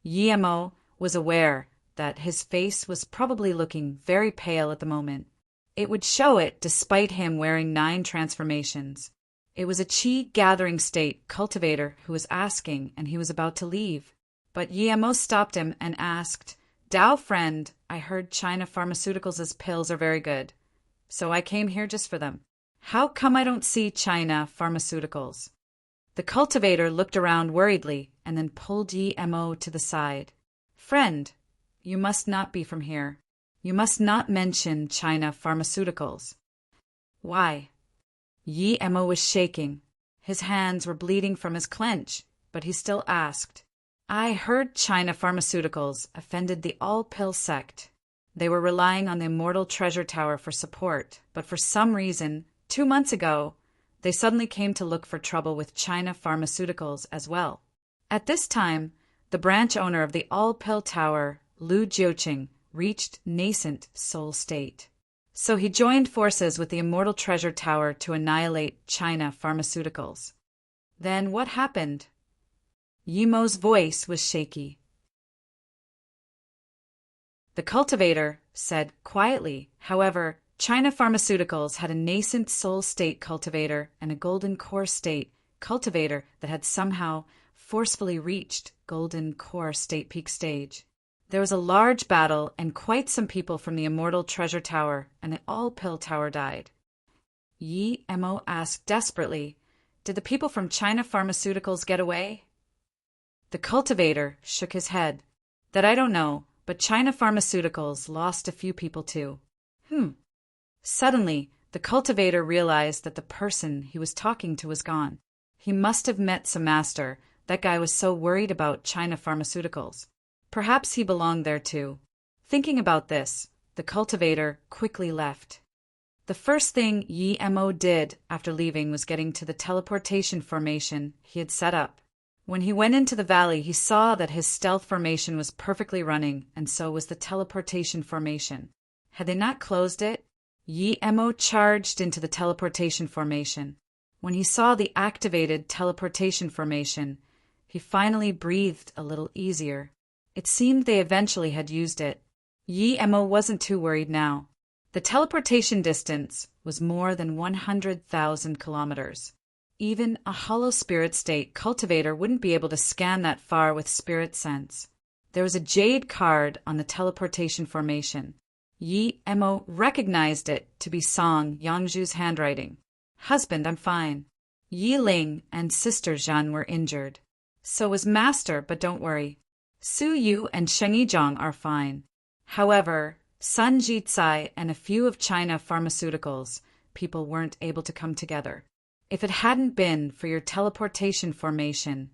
Yemo was aware that his face was probably looking very pale at the moment. It would show it despite him wearing 9 transformations. It was a qi gathering state cultivator who was asking, and he was about to leave. But Yemo stopped him and asked, "Dao friend, I heard China Pharmaceuticals' pills are very good, so I came here just for them. How come I don't see China Pharmaceuticals?" The cultivator looked around worriedly and then pulled Yemo to the side. "Friend, you must not be from here. You must not mention China Pharmaceuticals." "Why?" Yemo was shaking. His hands were bleeding from his clench, but he still asked. "I heard China Pharmaceuticals offended the All-Pill sect. They were relying on the Immortal Treasure Tower for support, but for some reason, 2 months ago, they suddenly came to look for trouble with China Pharmaceuticals as well. At this time, the branch owner of the All-Pill Tower, Lu Jiuqing, reached nascent soul state. So he joined forces with the Immortal Treasure Tower to annihilate China Pharmaceuticals. Then what happened?" Yemo's voice was shaky. The cultivator said quietly, "However, China Pharmaceuticals had a nascent soul state cultivator and a golden core state cultivator that had somehow forcefully reached golden core state peak stage. There was a large battle, and quite some people from the Immortal Treasure Tower and the All-Pill Tower died." Yemo asked desperately, "Did the people from China Pharmaceuticals get away?" The cultivator shook his head. "That I don't know, but China Pharmaceuticals lost a few people too." Suddenly, the cultivator realized that the person he was talking to was gone. He must have met some master. That guy was so worried about China Pharmaceuticals. Perhaps he belonged there too. Thinking about this, the cultivator quickly left. The first thing Yemo did after leaving was getting to the teleportation formation he had set up. When he went into the valley, he saw that his stealth formation was perfectly running, and so was the teleportation formation. Had they not closed it? Yemo charged into the teleportation formation. When he saw the activated teleportation formation, he finally breathed a little easier. It seemed they eventually had used it. Yemo wasn't too worried now. The teleportation distance was more than 100,000 kilometers. Even a hollow spirit state cultivator wouldn't be able to scan that far with spirit sense. There was a jade card on the teleportation formation. Yemo recognized it to be Song Yangzhu's handwriting. "Husband, I'm fine. Yiling and Sister Zhan were injured. So was Master, but don't worry. Su Yu and Sheng Yizhang are fine. However, Sun Jitsai and a few of China Pharmaceuticals people weren't able to come together. If it hadn't been for your teleportation formation,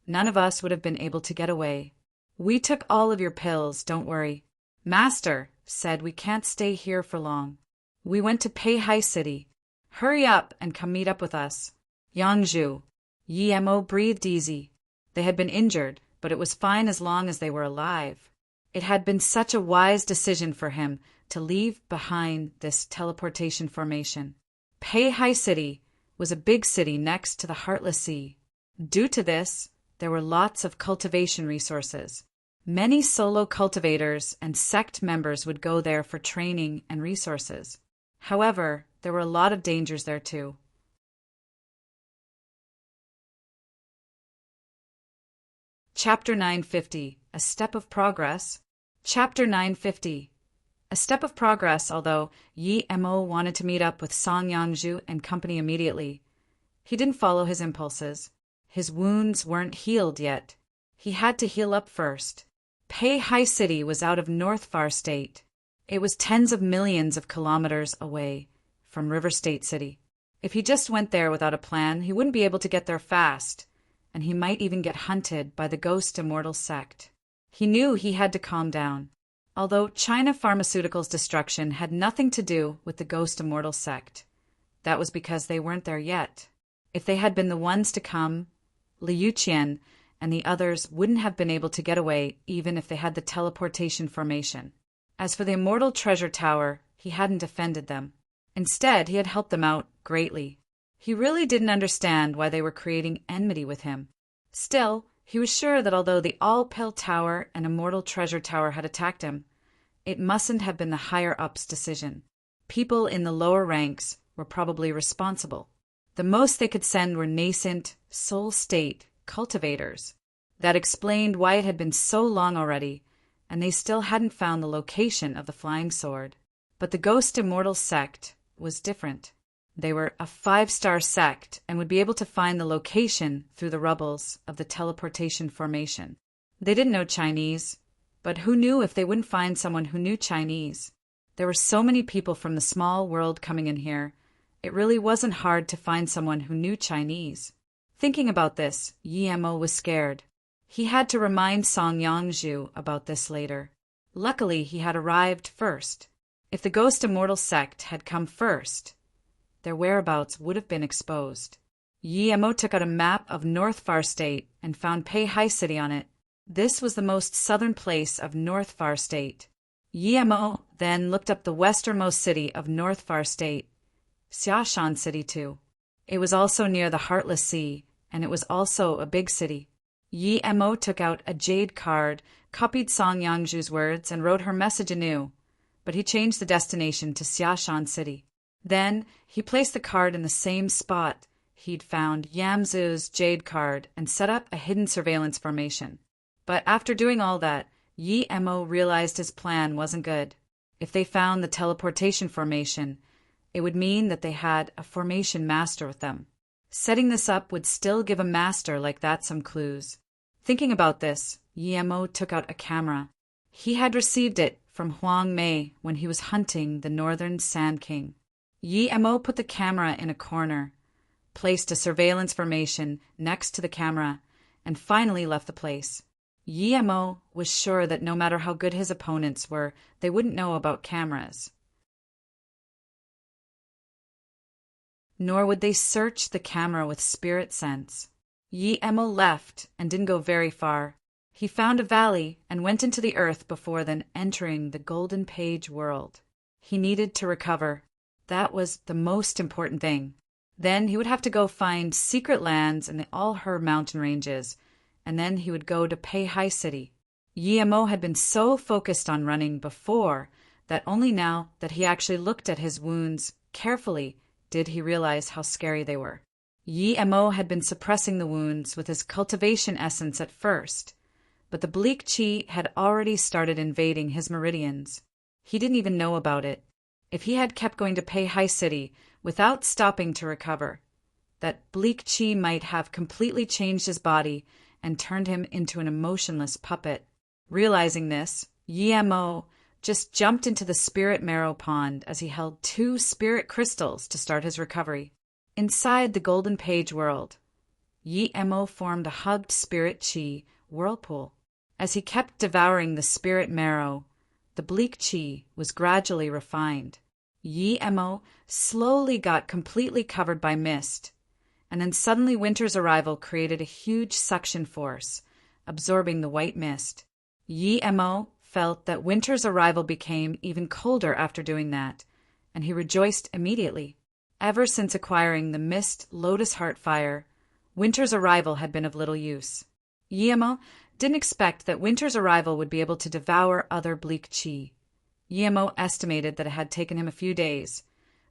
none of us would have been able to get away. We took all of your pills, don't worry. Master said we can't stay here for long. We went to Peihai City. Hurry up and come meet up with us." Yangzhu. Yemo breathed easy. They had been injured, but it was fine as long as they were alive. It had been such a wise decision for him to leave behind this teleportation formation. Peihai City was a big city next to the Heartless Sea. Due to this, there were lots of cultivation resources. Many solo cultivators and sect members would go there for training and resources. However, there were a lot of dangers there too. Chapter 950, A Step of Progress. Chapter 950. A step of progress, although Yi Mo wanted to meet up with Song Yangzhu and company immediately. He didn't follow his impulses. His wounds weren't healed yet. He had to heal up first. Peihai City was out of North Far State. It was tens of millions of kilometers away from River State City. If he just went there without a plan, he wouldn't be able to get there fast, and he might even get hunted by the Ghost Immortal sect. He knew he had to calm down. Although China Pharmaceuticals' destruction had nothing to do with the Ghost Immortal sect, that was because they weren't there yet. If they had been the ones to come, Liu Qian and the others wouldn't have been able to get away even if they had the teleportation formation. As for the Immortal Treasure Tower, he hadn't defended them. Instead, he had helped them out greatly. He really didn't understand why they were creating enmity with him. Still, he was sure that although the All-Pale Tower and Immortal Treasure Tower had attacked him, it mustn't have been the higher-ups' decision. People in the lower ranks were probably responsible. The most they could send were nascent, soul-state cultivators. That explained why it had been so long already, and they still hadn't found the location of the flying sword. But the Ghost Immortal sect was different. They were a 5-star sect and would be able to find the location through the rubbles of the teleportation formation. They didn't know Chinese, but who knew if they wouldn't find someone who knew Chinese? There were so many people from the small world coming in here. It really wasn't hard to find someone who knew Chinese. Thinking about this, Yi Mo was scared. He had to remind Song Yangzhu about this later. Luckily, he had arrived first. If the Ghost Immortal sect had come first, their whereabouts would have been exposed. Yi Mo took out a map of North Far State and found Peihai City on it. This was the most southern place of North Far State. Yi Mo then looked up the westernmost city of North Far State, Xiashan City too. It was also near the Heartless Sea, and it was also a big city. Yi Mo took out a jade card, copied Song Yangzhu's words, and wrote her message anew, but he changed the destination to Xiashan City. Then he placed the card in the same spot he'd found Yamzu's jade card and set up a hidden surveillance formation. But after doing all that, Yi Mo realized his plan wasn't good. If they found the teleportation formation, it would mean that they had a formation master with them. Setting this up would still give a master like that some clues. Thinking about this, Yi Mo took out a camera. He had received it from Huang Mei when he was hunting the Northern Sand King. Yi Mo put the camera in a corner, placed a surveillance formation next to the camera, and finally left the place. Yi Mo was sure that no matter how good his opponents were, they wouldn't know about cameras. Nor would they search the camera with spirit sense. Yi Mo left and didn't go very far. He found a valley and went into the earth before then entering the Golden Page world. He needed to recover. That was the most important thing. Then he would have to go find secret lands in the All-Her mountain ranges, and then he would go to Peihai City. Yi Mo had been so focused on running before that only now that he actually looked at his wounds carefully did he realize how scary they were. Yi Mo had been suppressing the wounds with his cultivation essence at first, but the bleak qi had already started invading his meridians. He didn't even know about it. If he had kept going to Peihai City without stopping to recover, that bleak qi might have completely changed his body and turned him into an emotionless puppet. Realizing this, Yi Mo just jumped into the spirit marrow pond as he held 2 spirit crystals to start his recovery. Inside the Golden Page world, Yi Mo formed a hugged spirit qi whirlpool. As he kept devouring the spirit marrow, the bleak qi was gradually refined. Yi Mo slowly got completely covered by mist, and then suddenly winter's arrival created a huge suction force, absorbing the white mist. Yi Mo felt that Winter's arrival became even colder after doing that, and he rejoiced immediately. Ever since acquiring the Mist Lotus Heart Fire, Winter's arrival had been of little use. Guillermo didn't expect that Winter's arrival would be able to devour other bleak chi. Guillermo estimated that it had taken him a few days,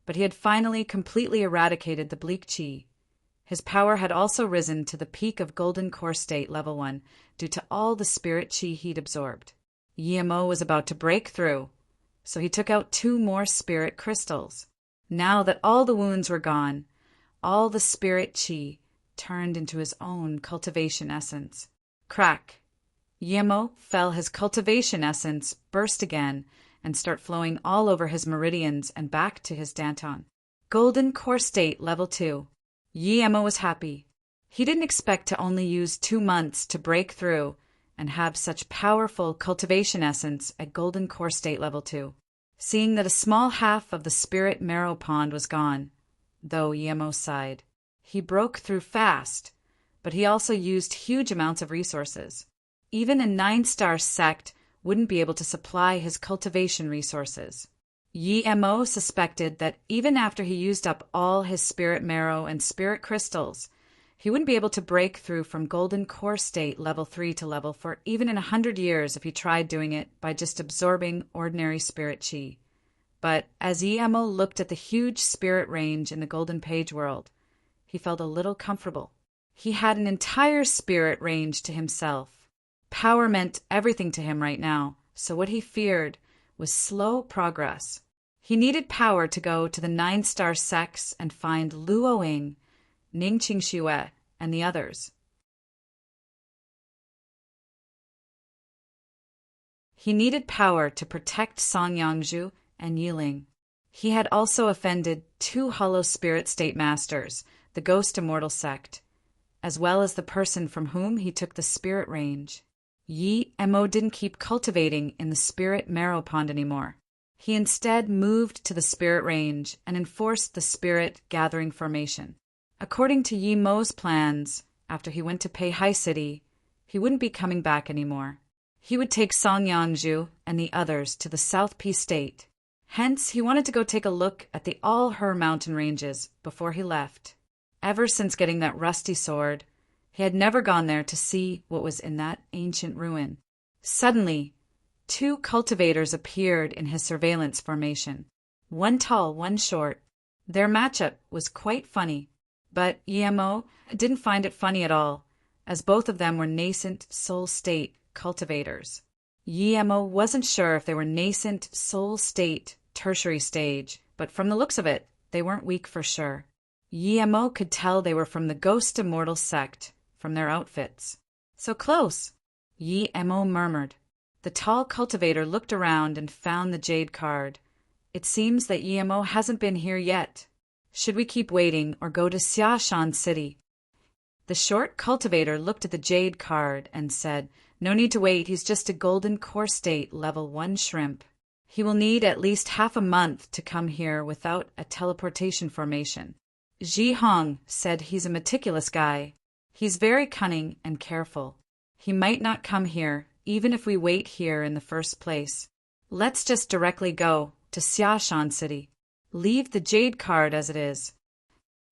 but he had finally completely eradicated the bleak chi. His power had also risen to the peak of Golden Core State Level 1 due to all the spirit chi he'd absorbed. Guillermo was about to break through, so he took out 2 more spirit crystals. Now that all the wounds were gone, all the spirit chi turned into his own cultivation essence. Crack! Guillermo felt his cultivation essence burst again and start flowing all over his meridians and back to his Danton. Golden Core State Level 2. Guillermo was happy. He didn't expect to only use 2 months to break through and have such powerful cultivation essence at Golden Core State Level 2. Seeing that a small half of the spirit marrow pond was gone, though Guillermo sighed. He broke through fast, but he also used huge amounts of resources. Even a 9-star sect wouldn't be able to supply his cultivation resources. Guillermo suspected that even after he used up all his spirit marrow and spirit crystals, he wouldn't be able to break through from Golden Core State Level 3 to Level 4 even in 100 years if he tried doing it by just absorbing ordinary spirit chi. But as Guillermo looked at the huge spirit range in the Golden Page world, he felt a little comfortable. He had an entire spirit range to himself. Power meant everything to him right now, so what he feared was slow progress. He needed power to go to the 9-star sects and find Luo Ying, Ning Qingxue, and the others. He needed power to protect Song Yangzhu and Yiling. He had also offended 2 Hollow Spirit State Masters, the Ghost Immortal sect, as well as the person from whom he took the spirit range. Guillermo didn't keep cultivating in the spirit marrow pond anymore. He instead moved to the spirit range and enforced the spirit gathering formation. According to Guillermo's plans, after he went to Peihai City, he wouldn't be coming back anymore. He would take Song Yangzhu and the others to the South Peace State. Hence, he wanted to go take a look at the All-Her mountain ranges before he left. Ever since getting that rusty sword, he had never gone there to see what was in that ancient ruin. Suddenly, 2 cultivators appeared in his surveillance formation. One tall, one short. Their matchup was quite funny, but Guillermo didn't find it funny at all, as both of them were nascent soul state cultivators. Guillermo wasn't sure if they were nascent soul state tertiary stage, but from the looks of it, they weren't weak for sure. Guillermo could tell they were from the Ghost Immortal sect, from their outfits. So close, Guillermo murmured. The tall cultivator looked around and found the jade card. It seems that Guillermo hasn't been here yet. Should we keep waiting or go to Xiashan City? The short cultivator looked at the jade card and said, "No need to wait, he's just a Golden Core State Level 1 shrimp. He will need at least half a month to come here without a teleportation formation." Ji Hong said he's a meticulous guy. He's very cunning and careful. He might not come here, even if we wait here in the first place. Let's just directly go to Xiashan City. Leave the jade card as it is.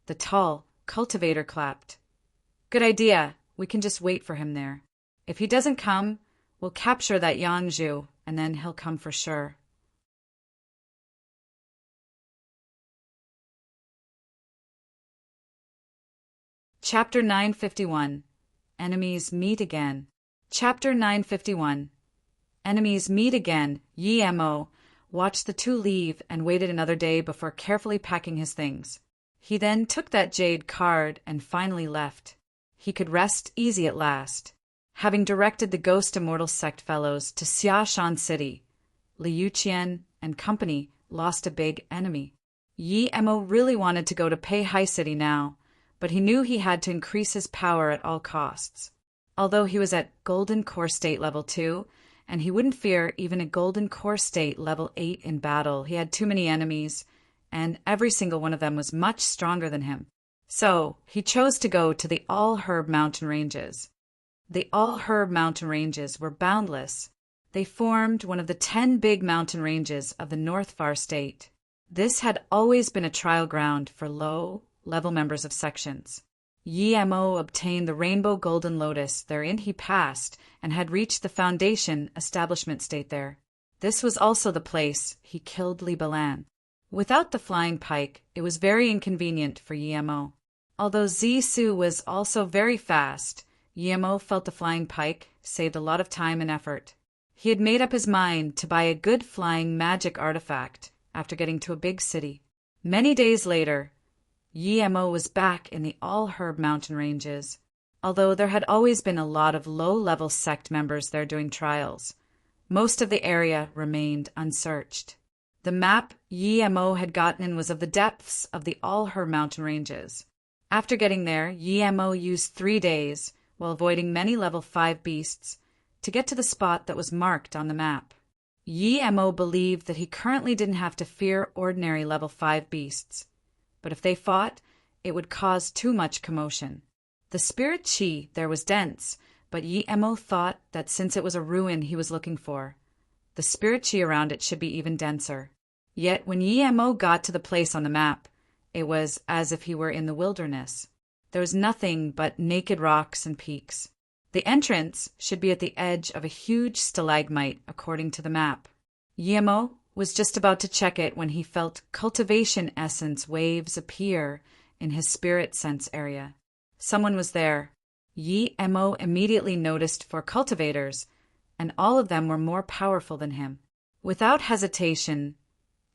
The tall cultivator clapped. Good idea. We can just wait for him there. If he doesn't come, we'll capture that Yangzhu, and then he'll come for sure. Chapter 951. Enemies Meet Again. Chapter 951. Enemies Meet Again. Guillermo watched the 2 leave and waited another day before carefully packing his things. He then took that jade card and finally left. He could rest easy at last. Having directed the Ghost Immortal sect fellows to Xiashan City, Liu Qian and company lost a big enemy. Guillermo really wanted to go to Peihai City now, but he knew he had to increase his power at all costs. Although he was at Golden Core State Level 2, and he wouldn't fear even a Golden Core State Level 8 in battle, he had too many enemies, and every single one of them was much stronger than him. So, he chose to go to the All-Herb mountain ranges. The All-Herb mountain ranges were boundless. They formed one of the 10 big mountain ranges of the North Far State. This had always been a trial ground for low-level members of sections. Yemo obtained the Rainbow Golden Lotus therein he passed and had reached the Foundation establishment state there. This was also the place he killed Libalan. Without the flying pike, it was very inconvenient for Yemo. Although Zisu was also very fast, Yemo felt the flying pike saved a lot of time and effort. He had made up his mind to buy a good flying magic artifact after getting to a big city. Many days later, Yemo was back in the All-Herb mountain ranges. Although there had always been a lot of low-level sect members there doing trials, most of the area remained unsearched. The map Yemo had gotten in was of the depths of the All-Herb mountain ranges. After getting there, Yemo used 3 days, while avoiding many level 5 beasts, to get to the spot that was marked on the map. Yemo believed that he currently didn't have to fear ordinary level 5 beasts, but if they fought, it would cause too much commotion. The spirit chi there was dense, but Yemo thought that since it was a ruin he was looking for, the spirit chi around it should be even denser. Yet when Yemo got to the place on the map, it was as if he were in the wilderness. There was nothing but naked rocks and peaks. The entrance should be at the edge of a huge stalagmite, according to the map. Yemo was just about to check it when he felt cultivation essence waves appear in his spirit sense area. Someone was there. Yemo immediately noticed 4 cultivators, and all of them were more powerful than him. Without hesitation,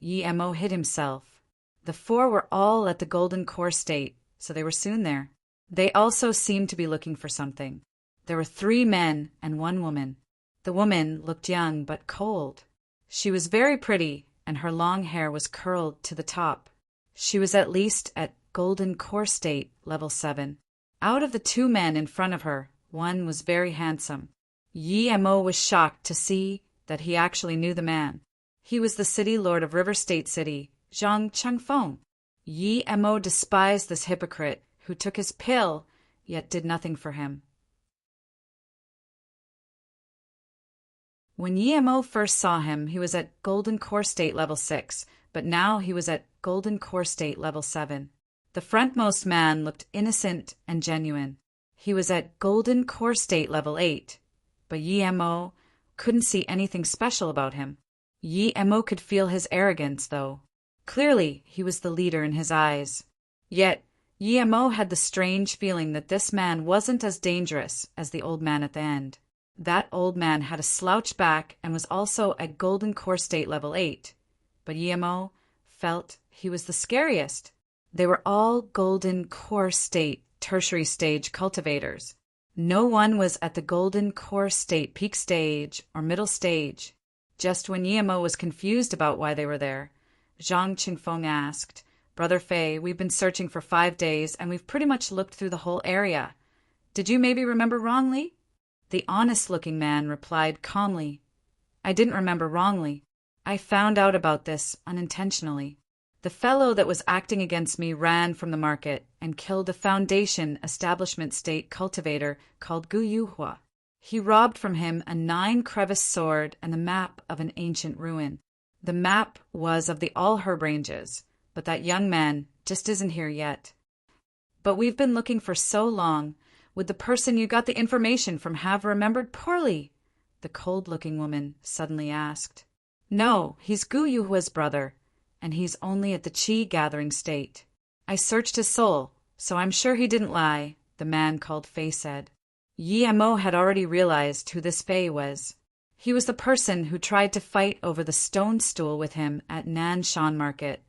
Yemo hid himself. The 4 were all at the Golden Core State, so they were soon there. They also seemed to be looking for something. There were 3 men and 1 woman. The woman looked young but cold. She was very pretty, and her long hair was curled to the top. She was at least at Golden Core State, level 7. Out of the 2 men in front of her, one was very handsome. Yemo was shocked to see that he actually knew the man. He was the city lord of River State City, Zhang Chengfeng. Yemo despised this hypocrite who took his pill, yet did nothing for him. When Yemo first saw him, he was at Golden Core State level 6, but now he was at Golden Core State level 7. The frontmost man looked innocent and genuine. He was at Golden Core State level 8, but Yemo couldn't see anything special about him. Yemo could feel his arrogance, though. Clearly, he was the leader in his eyes. Yet, Yemo had the strange feeling that this man wasn't as dangerous as the old man at the end. That old man had a slouched back and was also at Golden Core State level 8, but Yemo felt he was the scariest. They were all Golden Core State tertiary stage cultivators. No one was at the Golden Core State peak stage or middle stage. Just when Yemo was confused about why they were there, Zhang Qingfeng asked, "Brother Fei, we've been searching for 5 days and we've pretty much looked through the whole area. Did you maybe remember wrongly?" The honest-looking man replied calmly, "I didn't remember wrongly. I found out about this unintentionally. The fellow that was acting against me ran from the market and killed a Foundation establishment state cultivator called Gu Yuhua. He robbed from him a 9-crevice sword and the map of an ancient ruin. The map was of the All-Herb ranges, but that young man just isn't here yet. But we've been looking for so long. Would the person you got the information from have remembered poorly?" the cold-looking woman suddenly asked. "No, he's Gu Yuhua's brother, and he's only at the Qi gathering state. I searched his soul, so I'm sure he didn't lie," the man called Fei said. Yemo had already realized who this Fei was. He was the person who tried to fight over the stone stool with him at Nanshan Market.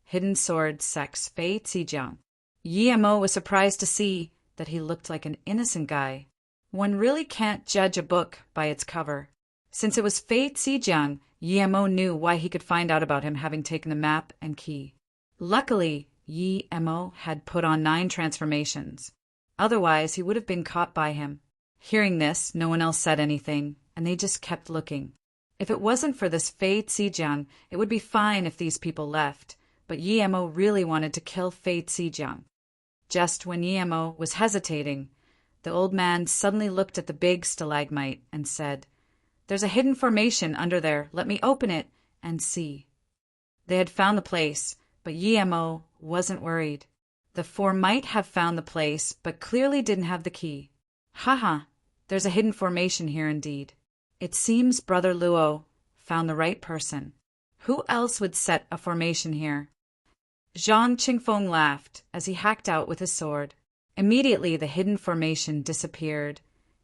Hidden Sword Sex Fei Zijiang. Yemo was surprised to see that he looked like an innocent guy. One really can't judge a book by its cover. Since it was Fei Zijiang, Yemo knew why he could find out about him having taken the map and key. Luckily, Yemo had put on 9 transformations. Otherwise, he would have been caught by him. Hearing this, no one else said anything, and they just kept looking. If it wasn't for this Fei Zijiang, it would be fine if these people left, but Yemo really wanted to kill Fei Zijiang. Just when Yemo was hesitating, the old man suddenly looked at the big stalagmite and said, There's a hidden formation under there. Let me open it and see. They had found the place, but Yemo wasn't worried. The four might have found the place, but clearly didn't have the key. Haha, there's a hidden formation here indeed. It seems Brother Luo found the right person. Who else would set a formation here? Zhang Qingfeng laughed as he hacked out with his sword. Immediately the hidden formation disappeared,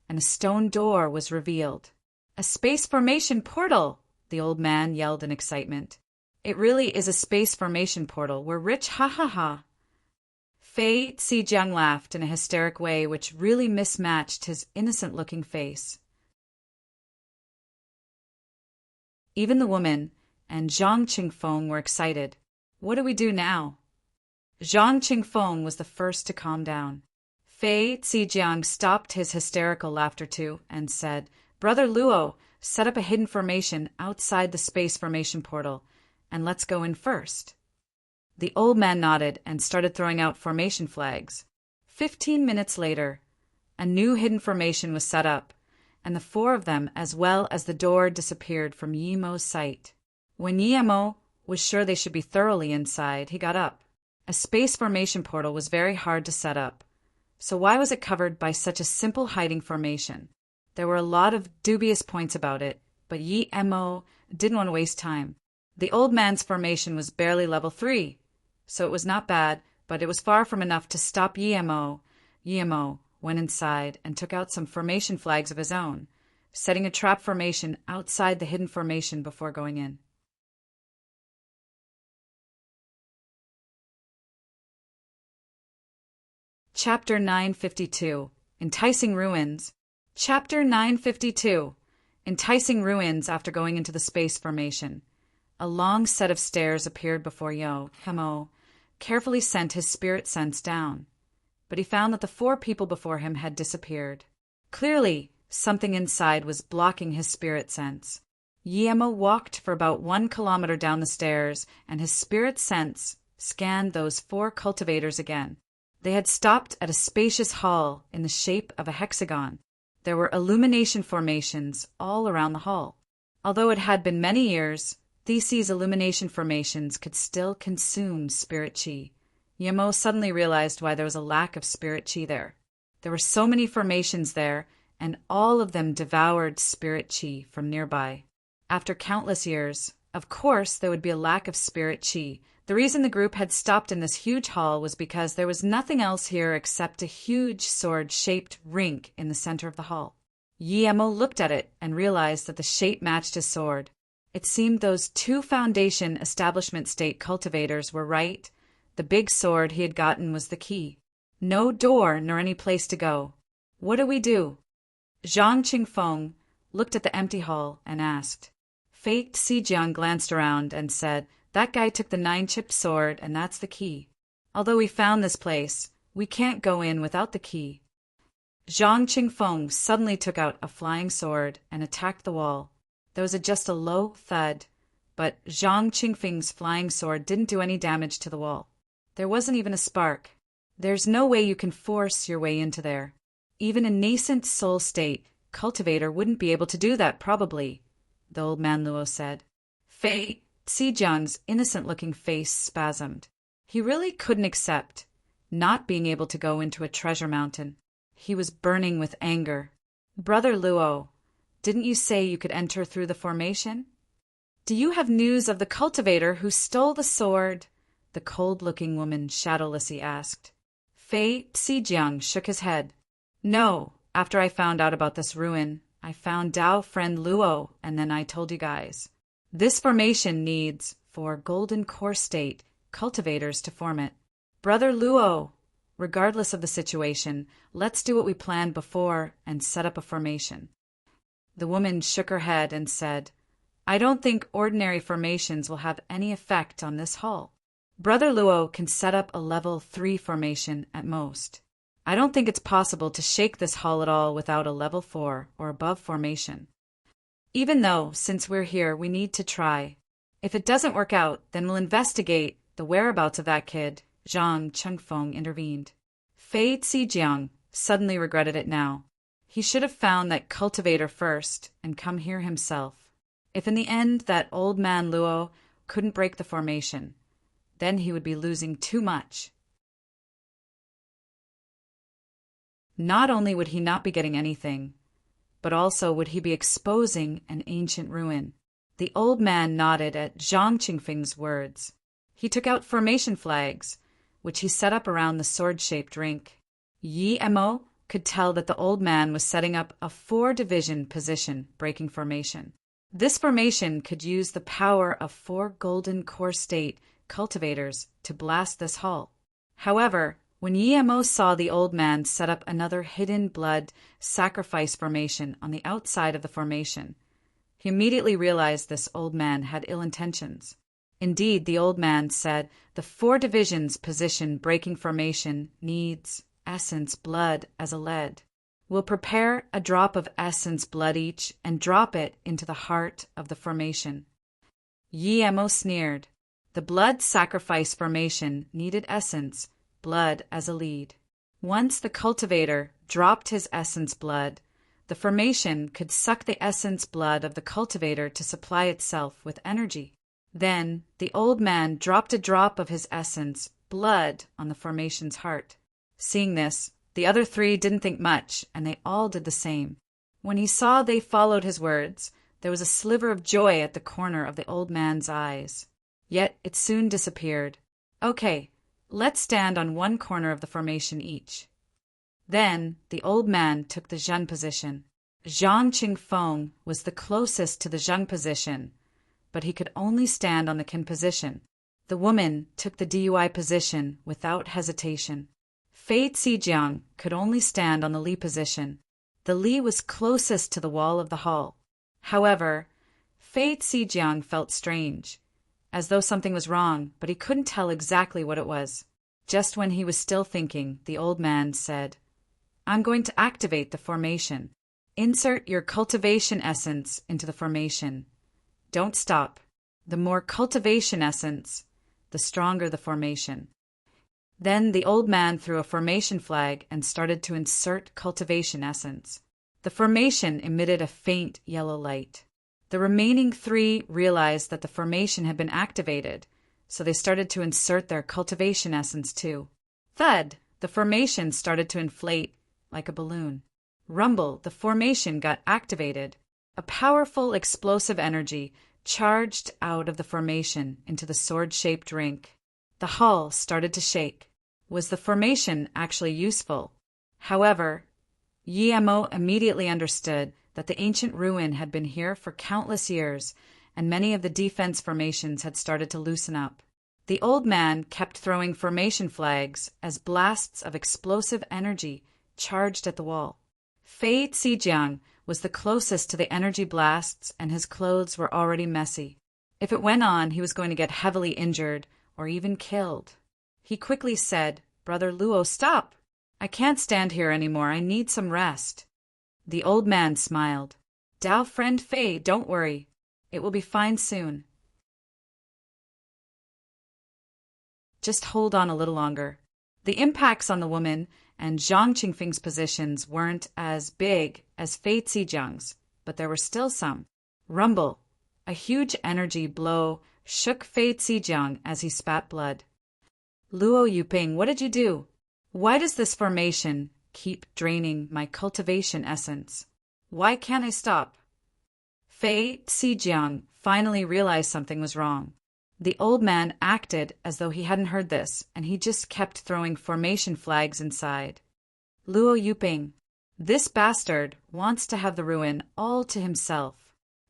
and a stone door was revealed. A space formation portal! The old man yelled in excitement. It really is a space formation portal. We're rich, ha ha ha. Fei Zijiang laughed in a hysteric way which really mismatched his innocent-looking face. Even the woman and Zhang Qingfeng were excited. What do we do now? Zhang Qingfeng was the first to calm down. Fei Zijiang stopped his hysterical laughter too and said, Brother Luo, set up a hidden formation outside the space formation portal, and let's go in first. The old man nodded and started throwing out formation flags. 15 minutes later, a new hidden formation was set up, and the four of them, as well as the door, disappeared from Yemo's sight. When Yemo was sure they should be thoroughly inside, he got up. A space formation portal was very hard to set up, so why was it covered by such a simple hiding formation? There were a lot of dubious points about it, but Yemo didn't want to waste time. The old man's formation was barely level 3, so it was not bad, but it was far from enough to stop Yemo. Yemo went inside and took out some formation flags of his own, setting a trap formation outside the hidden formation before going in. Chapter 952. Enticing Ruins. Chapter 952. Enticing Ruins. After going into the space formation, a long set of stairs appeared before Yemo carefully sent his spirit sense down, but he found that the four people before him had disappeared. Clearly, something inside was blocking his spirit sense. Yemo walked for about 1 kilometer down the stairs, and his spirit sense scanned those 4 cultivators again. They had stopped at a spacious hall in the shape of a hexagon. There were illumination formations all around the hall. Although it had been many years, these illumination formations could still consume spirit chi. Yemo suddenly realized why there was a lack of spirit chi there. There were so many formations there, and all of them devoured spirit chi from nearby. After countless years, of course there would be a lack of spirit chi. The reason the group had stopped in this huge hall was because there was nothing else here except a huge sword-shaped rink in the center of the hall. Yemo looked at it and realized that the shape matched his sword. It seemed those 2 Foundation Establishment State cultivators were right. The big sword he had gotten was the key. No door nor any place to go. What do we do? Zhang Qingfeng looked at the empty hall and asked. Fei Zijiang glanced around and said, That guy took the 9-chipped sword, and that's the key. Although we found this place, we can't go in without the key. Zhang Qingfeng suddenly took out a flying sword and attacked the wall. There was just a low thud, but Zhang Qingfeng's flying sword didn't do any damage to the wall. There wasn't even a spark. There's no way you can force your way into there. Even a nascent soul state cultivator wouldn't be able to do that, probably, the old man Luo said. Fei Zijiang's innocent-looking face spasmed. He really couldn't accept not being able to go into a treasure mountain. He was burning with anger. Brother Luo, didn't you say you could enter through the formation? Do you have news of the cultivator who stole the sword? The cold-looking woman shadowlessly asked. Fei Zijiang shook his head. No, after I found out about this ruin, I found Dao friend Luo, and then I told you guys. This formation needs 4 golden core state cultivators to form it. Brother Luo, regardless of the situation, let's do what we planned before and set up a formation. The woman shook her head and said, I don't think ordinary formations will have any effect on this hall. Brother Luo can set up a level 3 formation at most. I don't think it's possible to shake this hall at all without a level 4 or above formation. Even though, since we're here, we need to try. If it doesn't work out, then we'll investigate the whereabouts of that kid, Zhang Qingfeng intervened. Fei Zijiang suddenly regretted it now. He should have found that cultivator first and come here himself. If in the end that old man Luo couldn't break the formation, then he would be losing too much. Not only would he not be getting anything, but also would he be exposing an ancient ruin. The old man nodded at Zhang Qingfeng's words. He took out formation flags, which he set up around the sword-shaped rink. Yi Mo could tell that the old man was setting up a 4-division position breaking formation. This formation could use the power of 4 golden core state cultivators to blast this hall. However, when Yi Mo saw the old man set up another hidden blood sacrifice formation on the outside of the formation, he immediately realized this old man had ill intentions. Indeed, the old man said the 4 divisions position breaking formation needs essence blood as a lead. We'll prepare a drop of essence blood each and drop it into the heart of the formation. Yi Mo sneered. The blood sacrifice formation needed essence blood as a lead. Once the cultivator dropped his essence blood, the formation could suck the essence blood of the cultivator to supply itself with energy. Then the old man dropped a drop of his essence blood on the formation's heart. Seeing this, the other 3 didn't think much, and they all did the same. When he saw they followed his words, there was a sliver of joy at the corner of the old man's eyes. Yet it soon disappeared. Okay, let's stand on one corner of the formation each. Then the old man took the Zheng position. Zhang Qingfeng was the closest to the Zheng position, but he could only stand on the Qin position. The woman took the Dui position without hesitation. Fei Zijiang could only stand on the Li position. The Li was closest to the wall of the hall. However, Fei Zijiang felt strange, as though something was wrong, but he couldn't tell exactly what it was. Just when he was still thinking, the old man said, I'm going to activate the formation. Insert your cultivation essence into the formation. Don't stop. The more cultivation essence, the stronger the formation. Then the old man threw a formation flag and started to insert cultivation essence. The formation emitted a faint yellow light. The remaining 3 realized that the formation had been activated, so they started to insert their cultivation essence too. Thud! The formation started to inflate like a balloon. Rumble! The formation got activated. A powerful explosive energy charged out of the formation into the sword-shaped rink. The hall started to shake. Was the formation actually useful? However, Yi Mo immediately understood that the ancient ruin had been here for countless years, and many of the defense formations had started to loosen up. The old man kept throwing formation flags as blasts of explosive energy charged at the wall. Fei Zijiang was the closest to the energy blasts, and his clothes were already messy. If it went on, he was going to get heavily injured or even killed. He quickly said, Brother Luo, stop! I can't stand here anymore. I need some rest. The old man smiled. Dao friend Fei, don't worry. It will be fine soon. Just hold on a little longer. The impacts on the woman and Zhang Qingfeng's positions weren't as big as Fei Zijiang's, but there were still some. Rumble! A huge energy blow shook Fei Zijiang as he spat blood. Luo Yuping, what did you do? Why does this formation keep draining my cultivation essence? Why can't I stop? Fei Zijiang finally realized something was wrong. The old man acted as though he hadn't heard this, and he just kept throwing formation flags inside. Luo Yuping, this bastard wants to have the ruin all to himself.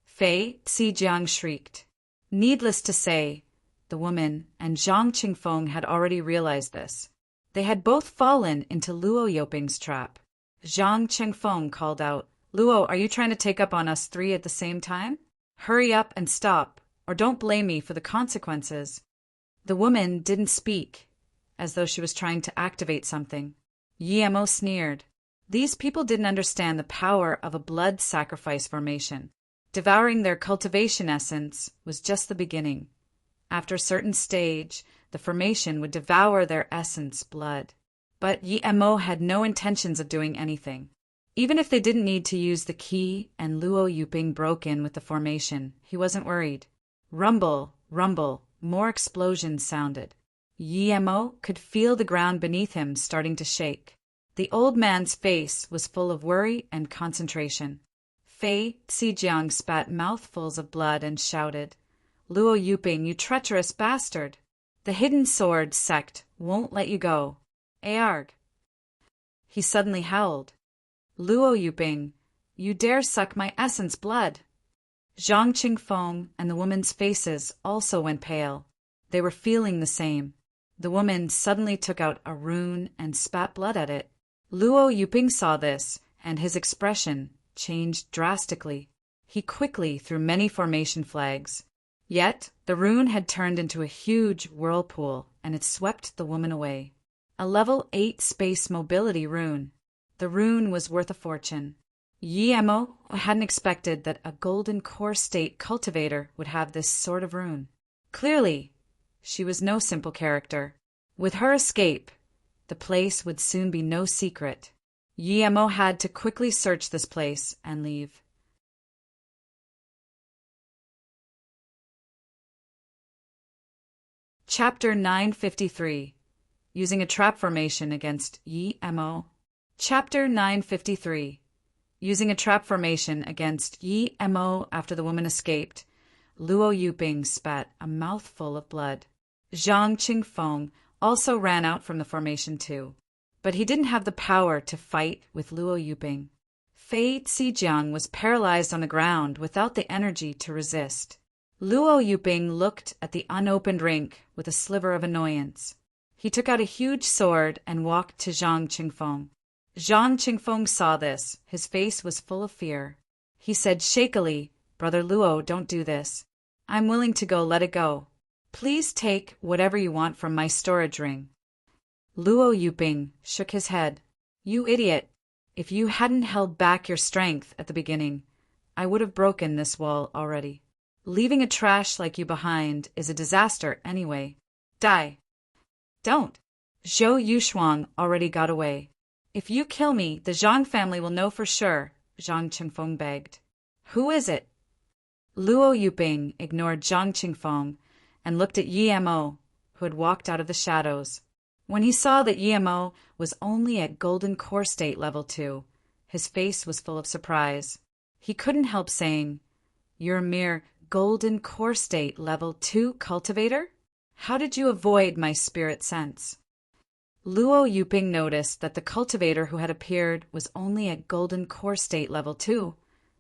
Fei Zijiang shrieked. Needless to say, the woman and Zhang Qingfeng had already realized this. They had both fallen into Luo Yuping's trap. Zhang Qingfeng called out, Luo, are you trying to take up on us 3 at the same time? Hurry up and stop, or don't blame me for the consequences. The woman didn't speak, as though she was trying to activate something. Yi Mo sneered. These people didn't understand the power of a blood sacrifice formation. Devouring their cultivation essence was just the beginning. After a certain stage, the formation would devour their essence blood. But Yi Mo had no intentions of doing anything. Even if they didn't need to use the key and Luo Yuping broke in with the formation, he wasn't worried. Rumble, rumble, more explosions sounded. Yemo could feel the ground beneath him starting to shake. The old man's face was full of worry and concentration. Fei Zijiang spat mouthfuls of blood and shouted, "Luo Yuping, you treacherous bastard! The hidden sword sect won't let you go. Aarg!" He suddenly howled, "Luo Yuping, you dare suck my essence blood!" Zhang Qingfeng and the woman's faces also went pale. They were feeling the same. The woman suddenly took out a rune and spat blood at it. Luo Yuping saw this, and his expression changed drastically. He quickly threw many formation flags. Yet the rune had turned into a huge whirlpool, and it swept the woman away. A level 8 space mobility rune. The rune was worth a fortune. Yemo hadn't expected that a golden core state cultivator would have this sort of rune. Clearly, she was no simple character. With her escape, the place would soon be no secret. Yemo had to quickly search this place and leave. Chapter 953. Using a trap formation against Yemo. Chapter 953. Using a trap formation against Yemo after the woman escaped, Luo Yuping spat a mouthful of blood. Zhang Qingfeng also ran out from the formation too, but he didn't have the power to fight with Luo Yuping. Fei Zijiang was paralyzed on the ground without the energy to resist. Luo Yuping looked at the unopened rink with a sliver of annoyance. He took out a huge sword and walked to Zhang Qingfeng. Zhang Qingfeng saw this. His face was full of fear. He said shakily, "Brother Luo, don't do this. I'm willing to go, let it go. Please take whatever you want from my storage ring." Luo Yuping shook his head. "You idiot. If you hadn't held back your strength at the beginning, I would have broken this wall already. Leaving a trash like you behind is a disaster anyway. Die." "Don't. Zhou Yushuang already got away. If you kill me, the Zhang family will know for sure," Zhang Qingfeng begged. "Who is it?" Luo Yuping ignored Zhang Qingfeng and looked at Yemo, who had walked out of the shadows. When he saw that Yemo was only at Golden Core State Level 2, his face was full of surprise. He couldn't help saying, "You're a mere Golden Core State Level 2 cultivator? How did you avoid my spirit sense?" Luo Yuping noticed that the cultivator who had appeared was only at Golden Core State Level 2,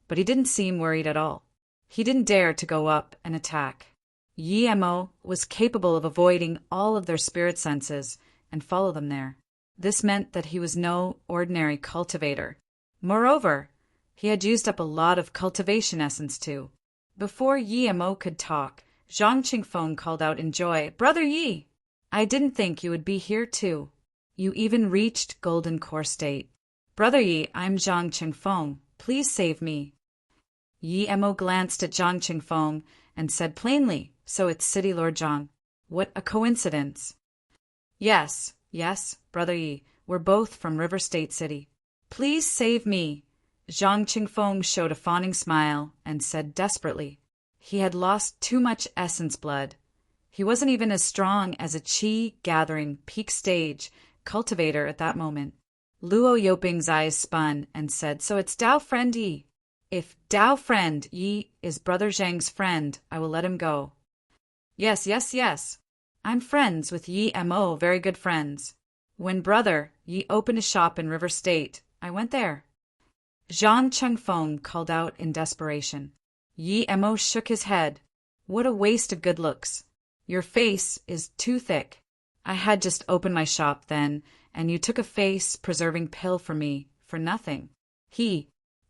but he didn't seem worried at all. He didn't dare to go up and attack. Yemo was capable of avoiding all of their spirit senses and follow them there. This meant that he was no ordinary cultivator. Moreover, he had used up a lot of cultivation essence too. Before Yemo could talk, Zhang Qingfeng called out in joy, "Brother Yi! I didn't think you would be here too. You even reached Golden Core State. Brother Yi, I'm Zhang Qingfeng. Please save me." Yemo glanced at Zhang Qingfeng and said plainly, "So it's City Lord Zhang. What a coincidence." Yes, Brother Yi, we're both from River State City. Please save me." Zhang Qingfeng showed a fawning smile and said desperately. He had lost too much essence blood. He wasn't even as strong as a qi-gathering peak stage cultivator at that moment. Luo Yuping's eyes spun and said, "So it's Dao friend Yi. If Dao friend Yi is Brother Zhang's friend, I will let him go." Yes. I'm friends with Yi Mo, very good friends. When Brother Yi opened a shop in River State, I went there." Zhang Qingfeng called out in desperation. Yi Mo shook his head. "What a waste of good looks. Your face is too thick. I had just opened my shop then, and you took a face-preserving pill from me for nothing.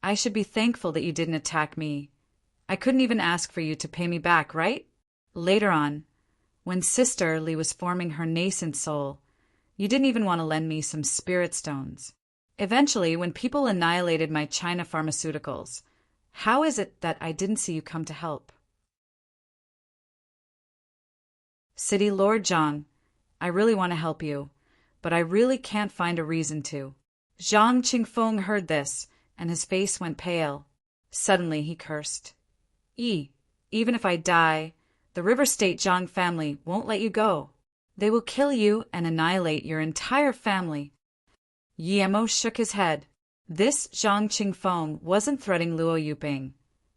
I should be thankful that you didn't attack me. I couldn't even ask for you to pay me back, right? Later on, when Sister Li was forming her nascent soul, you didn't even want to lend me some spirit stones. Eventually, when people annihilated my China pharmaceuticals, how is it that I didn't see you come to help?" "City Lord Zhang, I really want to help you, but I really can't find a reason to." Zhang Qingfeng heard this, and his face went pale. Suddenly he cursed. Even if I die, the River State Zhang family won't let you go. They will kill you and annihilate your entire family. Yemo shook his head. This Zhang Qingfeng wasn't threatening Luo Yuping,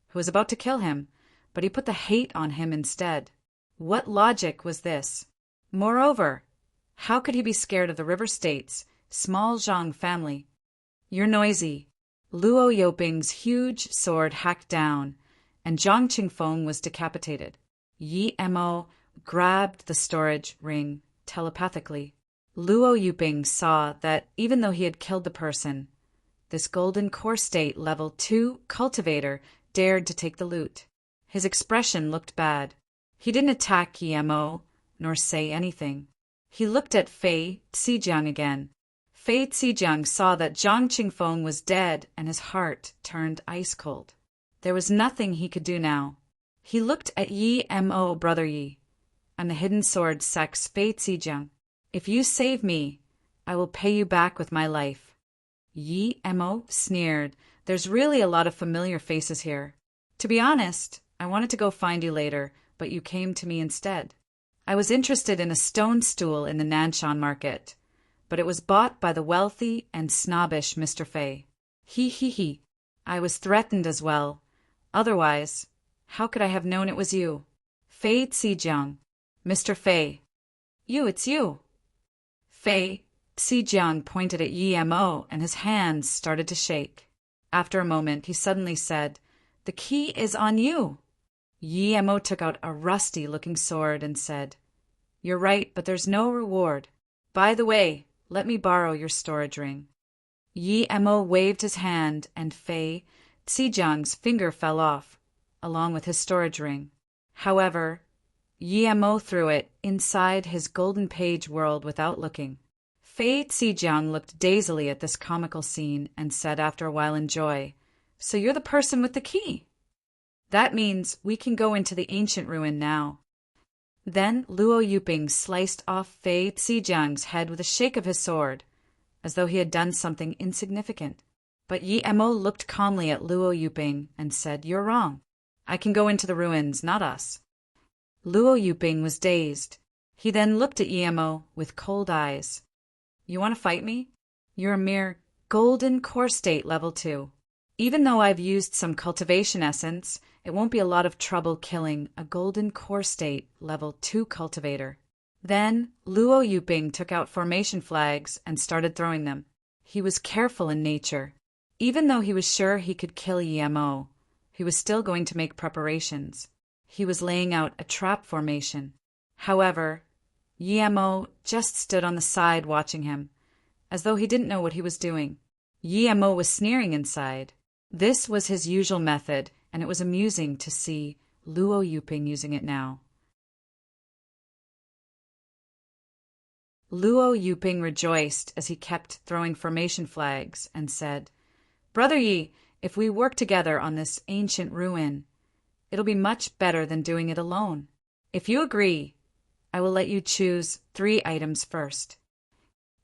who was about to kill him, but he put the hate on him instead. What logic was this? Moreover, how could he be scared of the River State's small Zhang family? You're noisy. Luo Yuping's huge sword hacked down, and Zhang Qingfeng was decapitated. Yi Mo grabbed the storage ring telepathically. Luo Yuping saw that even though he had killed the person, this golden core state level 2 cultivator dared to take the loot. His expression looked bad. He didn't attack Yi Mo, nor say anything. He looked at Fei Zijiang again. Fei Zijiang saw that Zhang Qingfeng was dead, and his heart turned ice cold. There was nothing he could do now. He looked at Yi Mo, brother Yi, and the hidden sword sex Fei Zijiang. If you save me, I will pay you back with my life. Yi Mo sneered. There's really a lot of familiar faces here. To be honest, I wanted to go find you later, but you came to me instead. I was interested in a stone stool in the Nanshan market, but it was bought by the wealthy and snobbish Mr. Fei. He. I was threatened as well. Otherwise, how could I have known it was you? Fei Zijiang. Mr. Fei. It's you. Fei Zijiang pointed at Yi Mo, and his hands started to shake. After a moment, he suddenly said, "The key is on you." Yi Mo took out a rusty-looking sword and said, "You're right, but there's no reward. By the way, let me borrow your storage ring." Yi Mo waved his hand, and Fei Zijiang's finger fell off, along with his storage ring. However, Yi Mo threw it inside his golden page world without looking. Fei Zijiang looked dazedly at this comical scene and said after a while in joy, "So you're the person with the key? That means we can go into the ancient ruin now." Then Luo Yuping sliced off Fei Zijiang's head with a shake of his sword, as though he had done something insignificant. But Yi Mo looked calmly at Luo Yuping and said, "You're wrong. I can go into the ruins, not us." Luo Yuping was dazed. He then looked at Yi Mo with cold eyes. "You want to fight me? You're a mere golden core state level 2. Even though I've used some cultivation essence, it won't be a lot of trouble killing a golden core state level 2 cultivator." Then Luo Yuping took out formation flags and started throwing them. He was careful in nature. Even though he was sure he could kill Yi Mo, he was still going to make preparations. He was laying out a trap formation. However, Yi Mo just stood on the side watching him, as though he didn't know what he was doing. Yi Mo was sneering inside. This was his usual method, and it was amusing to see Luo Yuping using it now. Luo Yuping rejoiced as he kept throwing formation flags and said, "Brother Yi, if we work together on this ancient ruin, it'll be much better than doing it alone. If you agree, I will let you choose 3 items first."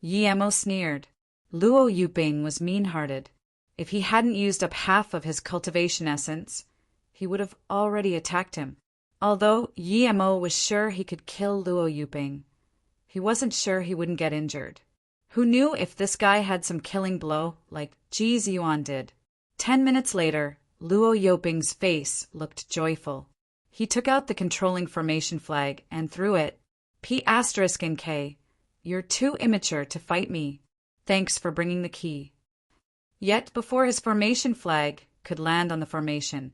Yi Mo sneered. Luo Yuping was mean-hearted. If he hadn't used up half of his cultivation essence, he would have already attacked him. Although Yi Mo was sure he could kill Luo Yuping, he wasn't sure he wouldn't get injured. Who knew if this guy had some killing blow like Ji Ziyuan did? 10 minutes later, Luo Yuping's face looked joyful. He took out the controlling formation flag and threw it. P***K, you're too immature to fight me. Thanks for bringing the key. Yet before his formation flag could land on the formation,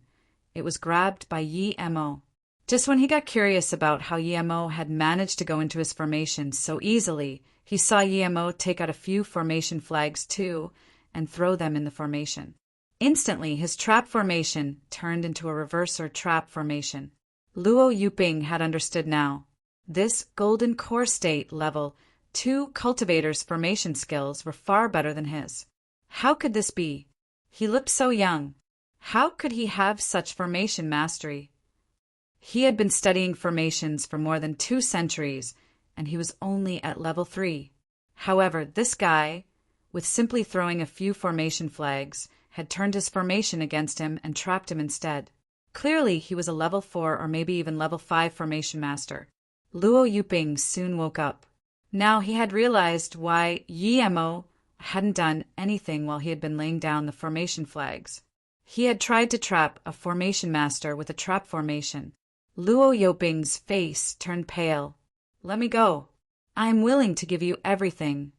it was grabbed by Yi Mo. Just when he got curious about how Yi Mo had managed to go into his formation so easily, he saw Yi Mo take out a few formation flags too and throw them in the formation. Instantly, his trap formation turned into a reverser trap formation. Luo Yuping had understood now. This golden core state level 2 cultivator's formation skills were far better than his. How could this be? He looked so young. How could he have such formation mastery? He had been studying formations for more than 2 centuries, and he was only at level 3. However, this guy, with simply throwing a few formation flags, had turned his formation against him and trapped him instead. Clearly, he was a level 4 or maybe even level 5 formation master. Luo Yuping soon woke up. Now he had realized why Yi Mo hadn't done anything while he had been laying down the formation flags. He had tried to trap a formation master with a trap formation. Luo Yuping's face turned pale. "Let me go. I am willing to give you everything,"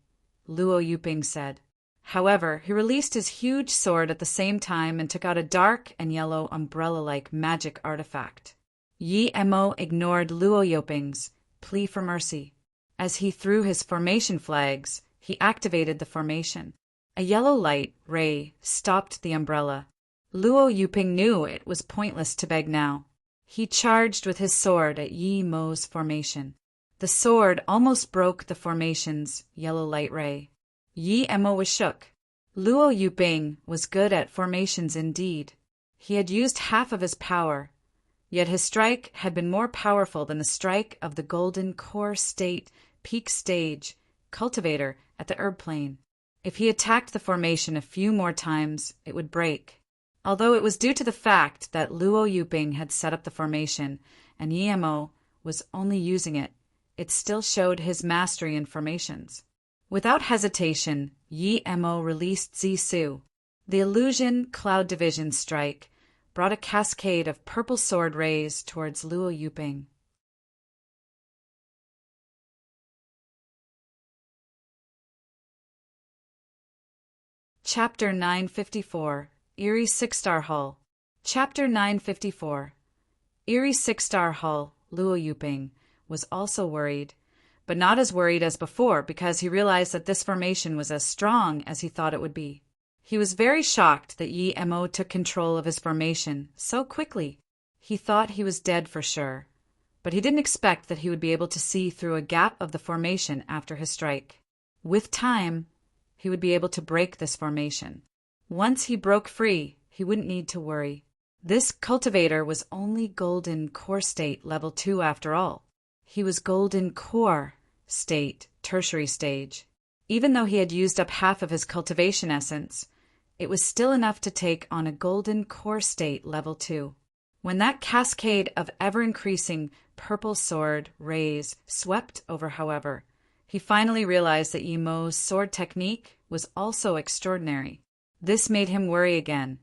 Luo Yuping said. However, he released his huge sword at the same time and took out a dark and yellow umbrella-like magic artifact. Yi Mo ignored Luo Yuping's plea for mercy. As he threw his formation flags, he activated the formation. A yellow light ray stopped the umbrella. Luo Yuping knew it was pointless to beg now. He charged with his sword at Yi Mo's formation. The sword almost broke the formation's yellow light ray. Yi Mo was shook. Luo Yuping was good at formations indeed. He had used half of his power, yet his strike had been more powerful than the strike of the golden core state peak stage cultivator at the herb plane. If he attacked the formation a few more times, it would break. Although it was due to the fact that Luo Yuping had set up the formation and Yi Mo was only using it, it still showed his mastery in formations. Without hesitation, Yi Mo released Zisu. The illusion cloud division strike brought a cascade of purple sword rays towards Luo Yuping. Chapter 954, Eerie Six-Star Hall. Chapter 954, Eerie Six-Star Hall. Luo Yuping was also worried, but not as worried as before because he realized that this formation was as strong as he thought it would be. He was very shocked that Yi Mo took control of his formation so quickly. He thought he was dead for sure, but he didn't expect that he would be able to see through a gap of the formation after his strike. With time, he would be able to break this formation. Once he broke free, he wouldn't need to worry. This cultivator was only golden core state level 2 after all. He was golden core state tertiary stage. Even though he had used up half of his cultivation essence, it was still enough to take on a golden core state level 2. When that cascade of ever-increasing purple sword rays swept over, however, he finally realized that Yi Mo's sword technique was also extraordinary. This made him worry again,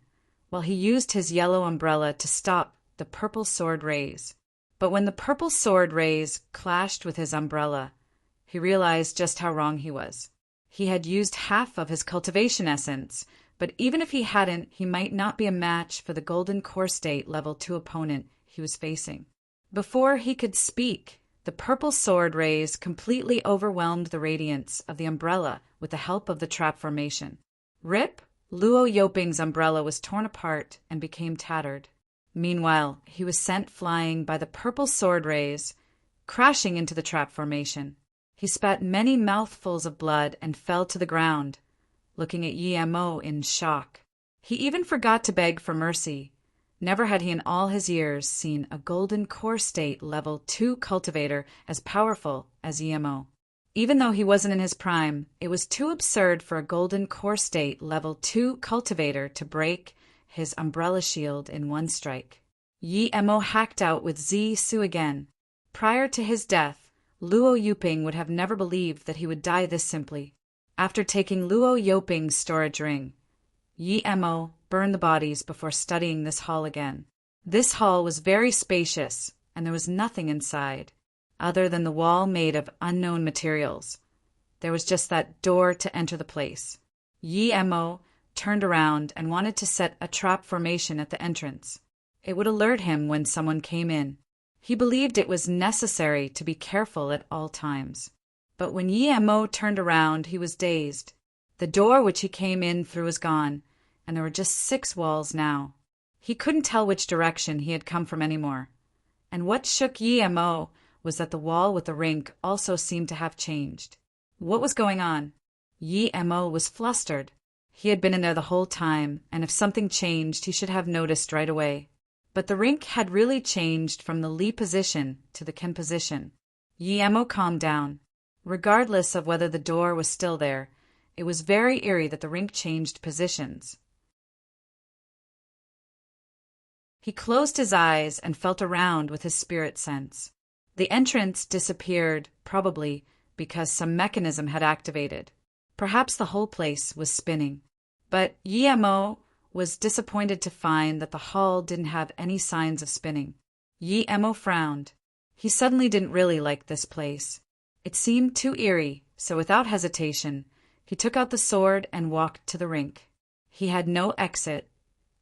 while he used his yellow umbrella to stop the purple sword rays. But when the purple sword rays clashed with his umbrella, he realized just how wrong he was. He had used half of his cultivation essence, but even if he hadn't, he might not be a match for the golden core state level 2 opponent he was facing. Before he could speak, the purple sword rays completely overwhelmed the radiance of the umbrella with the help of the trap formation. Rip! Luo Yuping's umbrella was torn apart and became tattered. Meanwhile, he was sent flying by the purple sword rays, crashing into the trap formation. He spat many mouthfuls of blood and fell to the ground, looking at Yi Mo in shock. He even forgot to beg for mercy. Never had he in all his years seen a golden core state level 2 cultivator as powerful as Yi Mo. Even though he wasn't in his prime, it was too absurd for a golden core state level 2 cultivator to break his umbrella shield in one strike. Yi Mo hacked out with Zisu again. Prior to his death, Luo Yuping would have never believed that he would die this simply. After taking Luo Yuping's storage ring, Yi Mo burned the bodies before studying this hall again. This hall was very spacious, and there was nothing inside, other than the wall made of unknown materials. There was just that door to enter the place. Yi Mo turned around and wanted to set a trap formation at the entrance. It would alert him when someone came in. He believed it was necessary to be careful at all times. But when Yi Mo turned around, he was dazed. The door which he came in through was gone, and there were just 6 walls now. He couldn't tell which direction he had come from anymore. And what shook Yi Mo was that the wall with the rink also seemed to have changed. What was going on? Yi Mo was flustered. He had been in there the whole time, and if something changed, he should have noticed right away. But the rink had really changed from the Li position to the Ken position. Yi Mo calmed down. Regardless of whether the door was still there, it was very eerie that the rink changed positions. He closed his eyes and felt around with his spirit sense. The entrance disappeared, probably because some mechanism had activated. Perhaps the whole place was spinning. But Yi-Mo was disappointed to find that the hall didn't have any signs of spinning. Yi-Mo frowned. He suddenly didn't really like this place. It seemed too eerie, so without hesitation, he took out the sword and walked to the rink. He had no exit.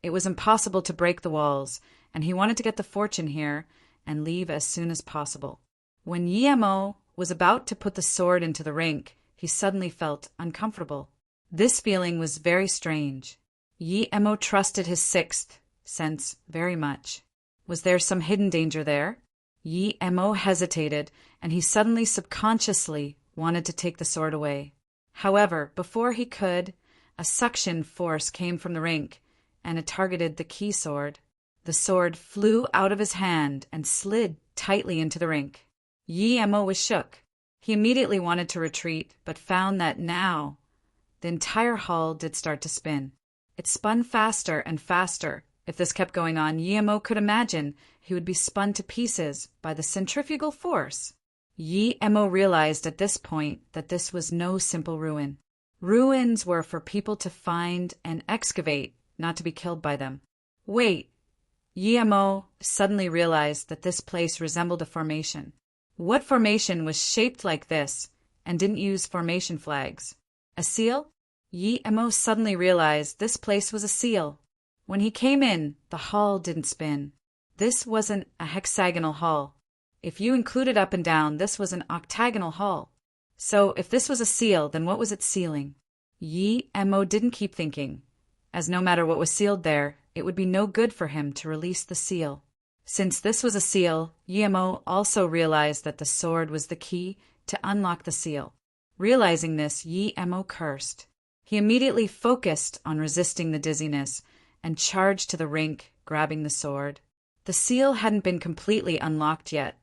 It was impossible to break the walls, and he wanted to get the fortune here and leave as soon as possible. When Yi-Mo was about to put the sword into the rink, he suddenly felt uncomfortable. This feeling was very strange. Yi-Mo trusted his sixth sense very much. Was there some hidden danger there? Yi-Mo hesitated, and he suddenly subconsciously wanted to take the sword away. However, before he could, a suction force came from the rink, and it targeted the key sword. The sword flew out of his hand and slid tightly into the rink. Yi-Mo was shook. He immediately wanted to retreat, but found that now the entire hall did start to spin. It spun faster and faster. If this kept going on, Yi-Mo could imagine he would be spun to pieces by the centrifugal force. Yi-Mo realized at this point that this was no simple ruin. Ruins were for people to find and excavate, not to be killed by them. Wait. Yi-Mo suddenly realized that this place resembled a formation. What formation was shaped like this and didn't use formation flags? A seal? Yi-Mo suddenly realized this place was a seal. When he came in, the hall didn't spin. This wasn't a hexagonal hall. If you included up and down, this was an octagonal hall. So if this was a seal, then what was it sealing? Yi-Mo didn't keep thinking, as no matter what was sealed there, it would be no good for him to release the seal. Since this was a seal, Yi-Mo also realized that the sword was the key to unlock the seal. Realizing this, Yi-Mo cursed. He immediately focused on resisting the dizziness and charged to the rink, grabbing the sword. The seal hadn't been completely unlocked yet,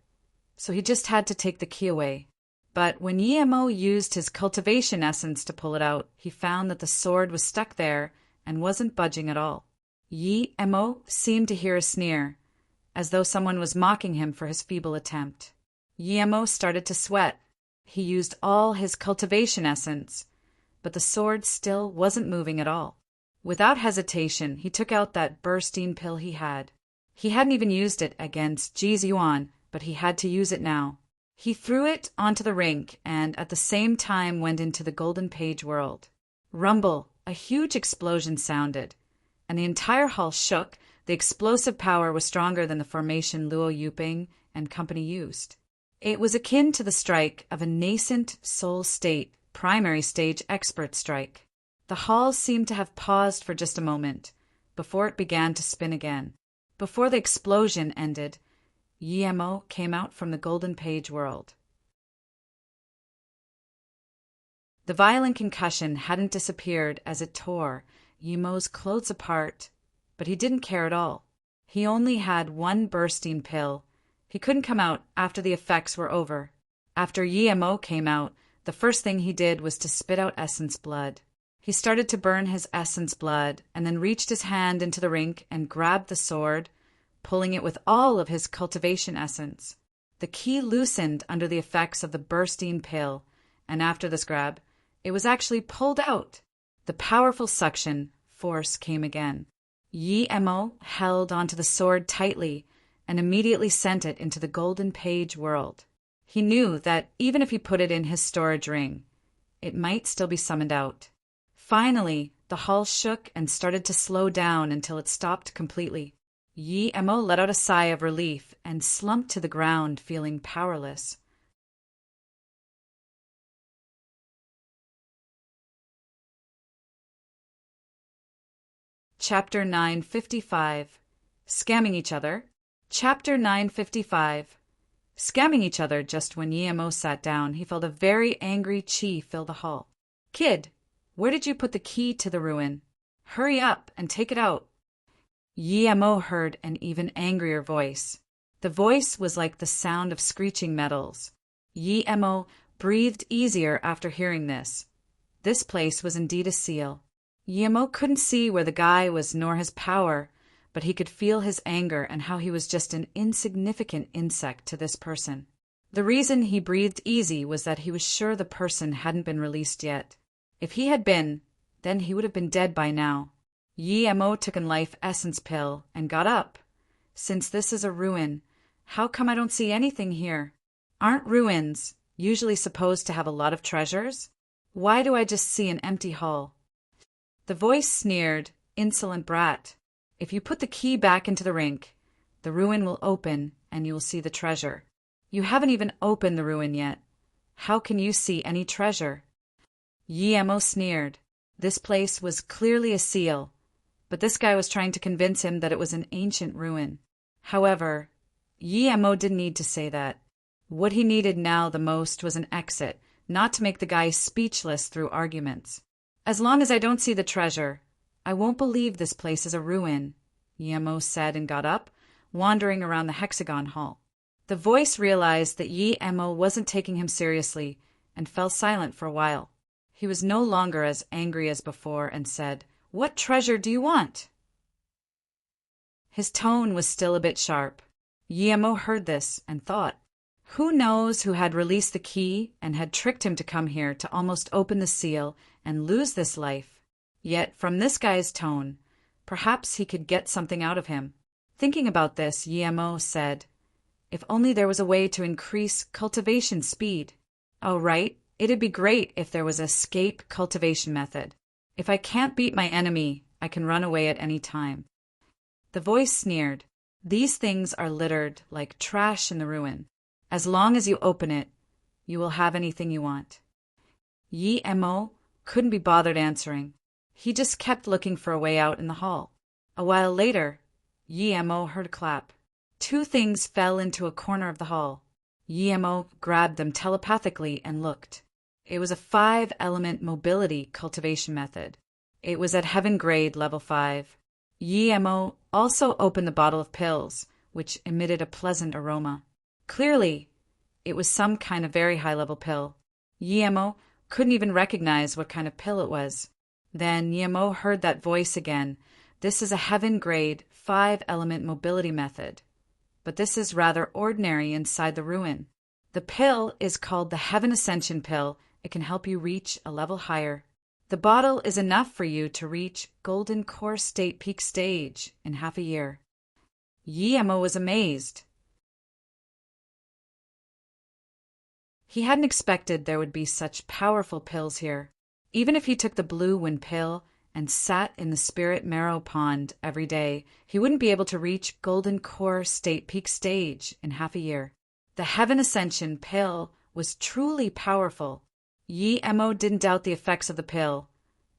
so he just had to take the key away. But when Yi-Mo used his cultivation essence to pull it out, he found that the sword was stuck there and wasn't budging at all. Yi-Mo seemed to hear a sneer, as though someone was mocking him for his feeble attempt. Yi-Mo started to sweat. He used all his cultivation essence, but the sword still wasn't moving at all. Without hesitation, he took out that bursting pill he had. He hadn't even used it against Ji's Yuan, but he had to use it now. He threw it onto the rink and at the same time went into the golden page world. Rumble, a huge explosion sounded, and the entire hall shook. The explosive power was stronger than the formation Luo Yuping and company used. It was akin to the strike of a nascent soul state, primary stage expert strike. The hall seemed to have paused for just a moment, before it began to spin again. Before the explosion ended, Yi-Mo came out from the golden page world. The violent concussion hadn't disappeared as it tore Yi-Mo's clothes apart, but he didn't care at all. He only had one bursting pill. He couldn't come out after the effects were over. After Yi-Mo came out, the first thing he did was to spit out essence blood. He started to burn his essence blood and then reached his hand into the rink and grabbed the sword, pulling it with all of his cultivation essence. The key loosened under the effects of the bursting pill, and after this grab, it was actually pulled out. The powerful suction force came again. Yi-Mo held onto the sword tightly and immediately sent it into the golden page world. He knew that even if he put it in his storage ring, it might still be summoned out. Finally, the hall shook and started to slow down until it stopped completely. Yi-Mo let out a sigh of relief and slumped to the ground, feeling powerless. Chapter 955. Scamming Each Other. Chapter 955. Scamming each other. Just when Yi-Mo sat down, he felt a very angry chi fill the hall. "Kid, where did you put the key to the ruin? Hurry up and take it out." Yi-Mo heard an even angrier voice. The voice was like the sound of screeching metals. Yi-Mo breathed easier after hearing this. This place was indeed a seal. Yi-Mo couldn't see where the guy was nor his power, but he could feel his anger and how he was just an insignificant insect to this person. The reason he breathed easy was that he was sure the person hadn't been released yet. If he had been, then he would have been dead by now. Yi-Mo took a life essence pill and got up. Since this is a ruin, how come I don't see anything here? Aren't ruins usually supposed to have a lot of treasures? Why do I just see an empty hull? The voice sneered, "Insolent brat. If you put the key back into the rink, the ruin will open and you will see the treasure. You haven't even opened the ruin yet. How can you see any treasure?" Yi-Mo sneered. This place was clearly a seal, but this guy was trying to convince him that it was an ancient ruin. However, Yi-Mo didn't need to say that. What he needed now the most was an exit, not to make the guy speechless through arguments. "As long as I don't see the treasure, I won't believe this place is a ruin," Yi-Mo said and got up, wandering around the hexagon hall. The voice realized that Yi-Mo wasn't taking him seriously and fell silent for a while. He was no longer as angry as before and said, "What treasure do you want?" His tone was still a bit sharp. Yi-Mo heard this and thought, who knows who had released the key and had tricked him to come here to almost open the seal and lose this life. Yet, from this guy's tone, perhaps he could get something out of him. Thinking about this, Yi-Mo said, "If only there was a way to increase cultivation speed. Oh, right, it'd be great if there was an escape cultivation method. If I can't beat my enemy, I can run away at any time." The voice sneered. "These things are littered like trash in the ruin. As long as you open it, you will have anything you want." Yi-Mo couldn't be bothered answering. He just kept looking for a way out in the hall. A while later, Yi-Mo heard a clap. Two things fell into a corner of the hall. Yi-Mo grabbed them telepathically and looked. It was a 5-element mobility cultivation method. It was at heaven grade level 5. Yi-Mo also opened the bottle of pills, which emitted a pleasant aroma. Clearly, it was some kind of very high-level pill. Yi-Mo couldn't even recognize what kind of pill it was. Then Yi-Mo heard that voice again. "This is a heaven-grade 5-element mobility method. But this is rather ordinary inside the ruin. The pill is called the Heaven Ascension Pill. It can help you reach a level higher. The bottle is enough for you to reach Golden Core State Peak Stage in half a year." Yi-Mo was amazed. He hadn't expected there would be such powerful pills here. Even if he took the Blue Wind Pill and sat in the Spirit Marrow Pond every day, he wouldn't be able to reach Golden Core State Peak Stage in half a year. The Heaven Ascension Pill was truly powerful. Yi-Mo didn't doubt the effects of the pill,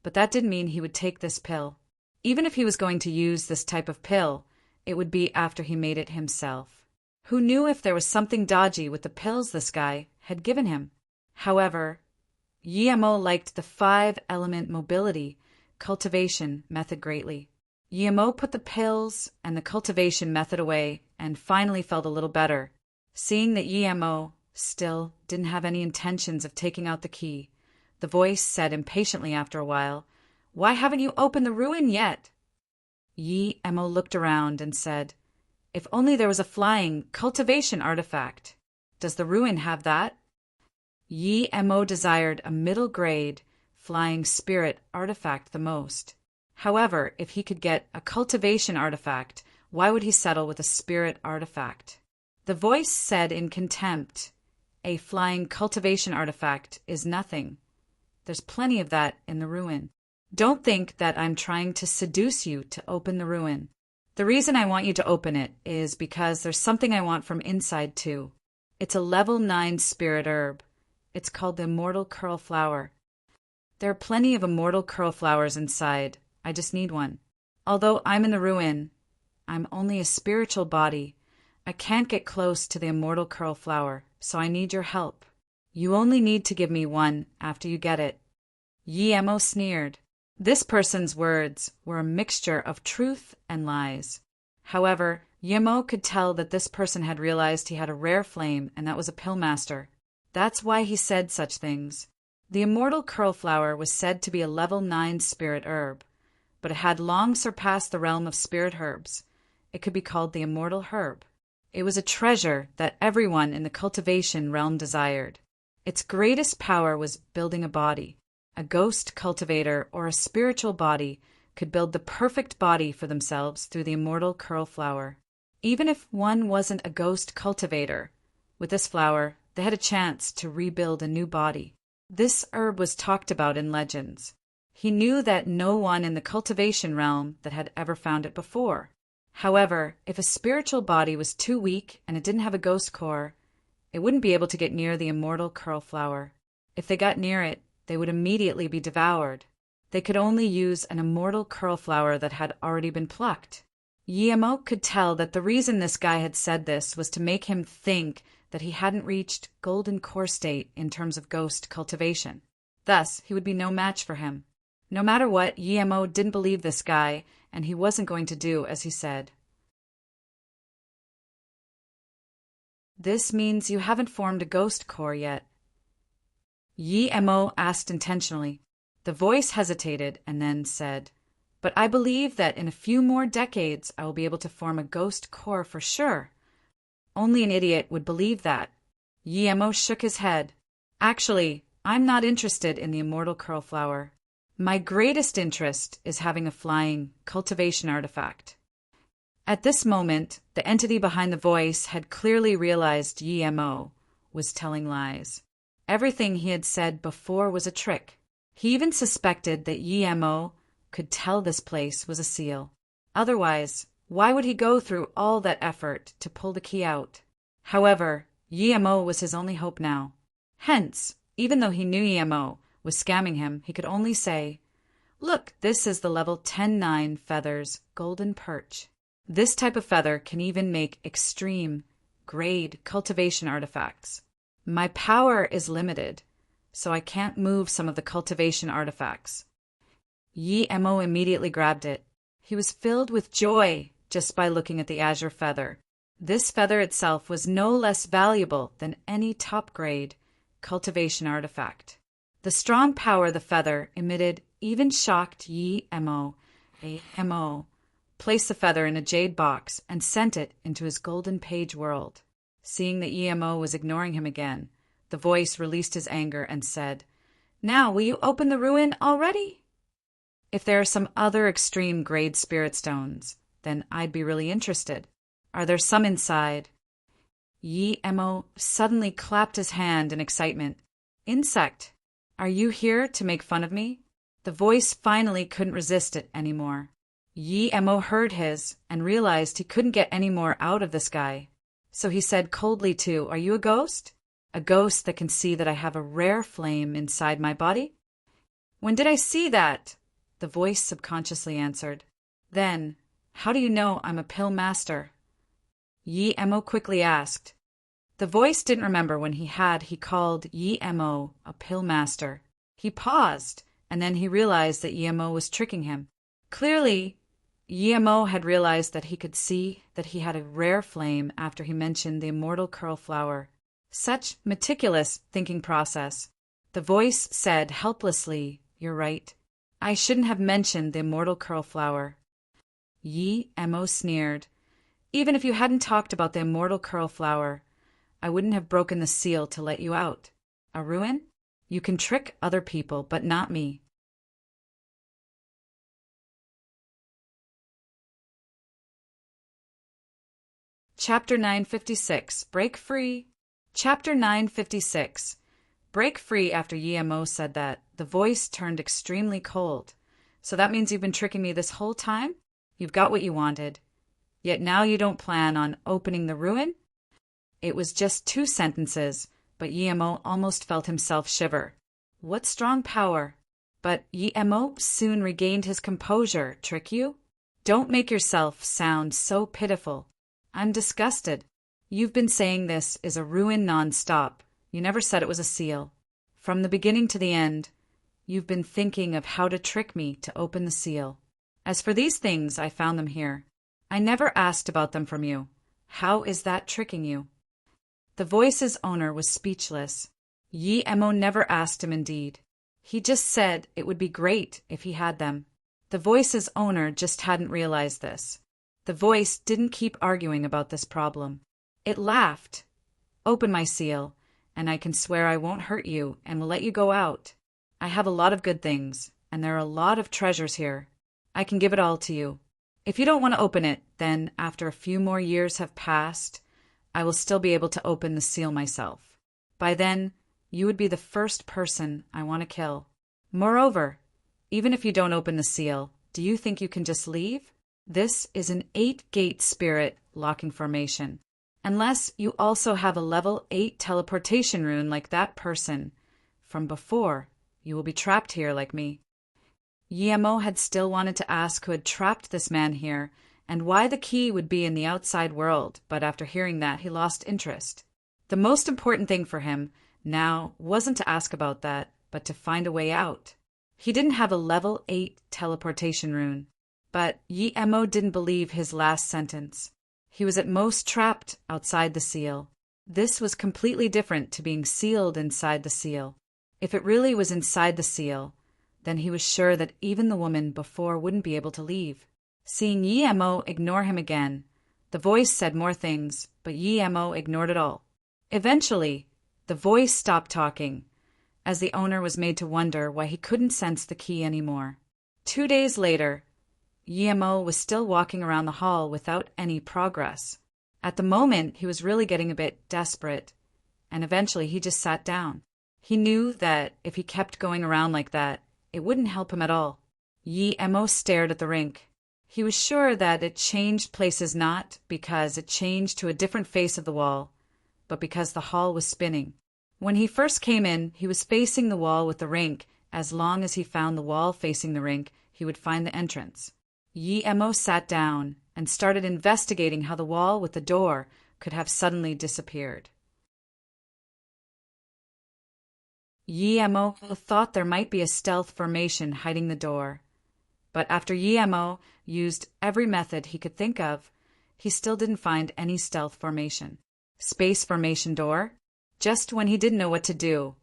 but that didn't mean he would take this pill. Even if he was going to use this type of pill, it would be after he made it himself. Who knew if there was something dodgy with the pills this guy had given him? However, Yi-Mo liked the 5-element mobility cultivation method greatly. Yi-Mo put the pills and the cultivation method away and finally felt a little better. Seeing that Yi-Mo still didn't have any intentions of taking out the key, the voice said impatiently after a while, "Why haven't you opened the ruin yet?" Yi-Mo looked around and said, "If only there was a flying cultivation artifact. Does the ruin have that?" Yi-Mo desired a middle-grade flying spirit artifact the most. However, if he could get a cultivation artifact, why would he settle with a spirit artifact? The voice said in contempt, "A flying cultivation artifact is nothing. There's plenty of that in the ruin. Don't think that I'm trying to seduce you to open the ruin. The reason I want you to open it is because there's something I want from inside too. It's a level 9 spirit herb. It's called the Immortal Curl Flower. There are plenty of immortal curl flowers inside. I just need one. Although I'm in the ruin, I'm only a spiritual body. I can't get close to the immortal curl flower, so I need your help. You only need to give me one after you get it." Yi-Mo sneered. This person's words were a mixture of truth and lies. However, Yi-Mo could tell that this person had realized he had a rare flame, and that was a pillmaster. That's why he said such things. The immortal curl flower was said to be a level 9 spirit herb, but it had long surpassed the realm of spirit herbs. It could be called the immortal herb. It was a treasure that everyone in the cultivation realm desired. Its greatest power was building a body. A ghost cultivator or a spiritual body could build the perfect body for themselves through the immortal curl flower. Even if one wasn't a ghost cultivator, with this flower, they had a chance to rebuild a new body. This herb was talked about in legends. He knew that no one in the cultivation realm that had ever found it before. However, if a spiritual body was too weak and it didn't have a ghost core, it wouldn't be able to get near the immortal curl flower. If they got near it, they would immediately be devoured. They could only use an immortal curl flower that had already been plucked. Yemo could tell that the reason this guy had said this was to make him think that he hadn't reached golden core state in terms of ghost cultivation. Thus, he would be no match for him. No matter what, Yemo didn't believe this guy, and he wasn't going to do as he said. This means you haven't formed a ghost core yet. Yemo asked intentionally. The voice hesitated and then said, "But I believe that in a few more decades I will be able to form a ghost core for sure." Only an idiot would believe that. Yemo shook his head. "Actually, I'm not interested in the immortal curl flower. My greatest interest is having a flying cultivation artifact." At this moment, the entity behind the voice had clearly realized Yemo was telling lies. Everything he had said before was a trick. He even suspected that Yemo could tell this place was a seal. Otherwise, why would he go through all that effort to pull the key out? However, Yemo was his only hope now. Hence, even though he knew Yemo was scamming him, he could only say, "Look, this is the level 10-9 feathers golden perch. This type of feather can even make extreme grade cultivation artifacts. My power is limited, so I can't move some of the cultivation artifacts." Yemo immediately grabbed it. He was filled with joy just by looking at the azure feather. This feather itself was no less valuable than any top-grade cultivation artifact. The strong power the feather emitted even shocked Yemo. Yemo placed the feather in a jade box and sent it into his golden page world. Seeing that Yemo was ignoring him again, the voice released his anger and said, "Now, will you open the ruin already? If there are some other extreme grade spirit stones, then I'd be really interested. Are there some inside?" Yemo suddenly clapped his hand in excitement. "Insect, are you here to make fun of me?" The voice finally couldn't resist it anymore. Yemo heard his and realized he couldn't get any more out of this guy. So he said coldly too, "Are you a ghost? A ghost that can see that I have a rare flame inside my body?" "When did I see that?" the voice subconsciously answered. "Then, how do you know I'm a pill master?" Yemo quickly asked. The voice didn't remember when he called Yemo a pill master. He paused, and then he realized that Yemo was tricking him. Clearly, Yemo had realized that he could see that he had a rare flame after he mentioned the immortal curl flower. Such meticulous thinking process. The voice said helplessly, "You're right. I shouldn't have mentioned the immortal curl flower." Yemo sneered. "Even if you hadn't talked about the immortal curl flower, I wouldn't have broken the seal to let you out. A ruin? You can trick other people, but not me." Chapter 956, Break Free. Chapter 956. Break free. After Yemo said that, the voice turned extremely cold. "So that means you've been tricking me this whole time? You've got what you wanted. Yet now you don't plan on opening the ruin?" It was just 2 sentences, but Yemo almost felt himself shiver. What strong power! But Yemo soon regained his composure. "Trick you? Don't make yourself sound so pitiful. I'm disgusted. You've been saying this is a ruin non-stop. You never said it was a seal. From the beginning to the end, you've been thinking of how to trick me to open the seal. As for these things, I found them here. I never asked about them from you. How is that tricking you?" The voice's owner was speechless. Yemo never asked him indeed. He just said it would be great if he had them. The voice's owner just hadn't realized this. The voice didn't keep arguing about this problem. It laughed. "Open my seal, and I can swear I won't hurt you and will let you go out. I have a lot of good things, and there are a lot of treasures here. I can give it all to you. If you don't want to open it, then after a few more years have passed, I will still be able to open the seal myself. By then, you would be the first person I want to kill. Moreover, even if you don't open the seal, do you think you can just leave? This is an 8-gate spirit locking formation. Unless you also have a level 8 teleportation rune like that person from before, you will be trapped here like me." Yemo had still wanted to ask who had trapped this man here and why the key would be in the outside world, but after hearing that, he lost interest. The most important thing for him now wasn't to ask about that, but to find a way out. He didn't have a level 8 teleportation rune, but Yemo didn't believe his last sentence. He was at most trapped outside the seal. This was completely different to being sealed inside the seal. If it really was inside the seal, then he was sure that even the woman before wouldn't be able to leave. Seeing Yemo ignore him again, the voice said more things, but Yemo ignored it all. Eventually, the voice stopped talking, as the owner was made to wonder why he couldn't sense the key anymore. 2 days later, Yemo was still walking around the hall without any progress. At the moment, he was really getting a bit desperate, and eventually he just sat down. He knew that if he kept going around like that, it wouldn't help him at all. Yemo stared at the rink. He was sure that it changed places not because it changed to a different face of the wall, but because the hall was spinning. When he first came in, he was facing the wall with the rink. As long as he found the wall facing the rink, he would find the entrance. Yemo sat down and started investigating how the wall with the door could have suddenly disappeared. Yemo thought there might be a stealth formation hiding the door, but after Yemo used every method he could think of, he still didn't find any stealth formation. Space formation door? Just when he didn't know what to do,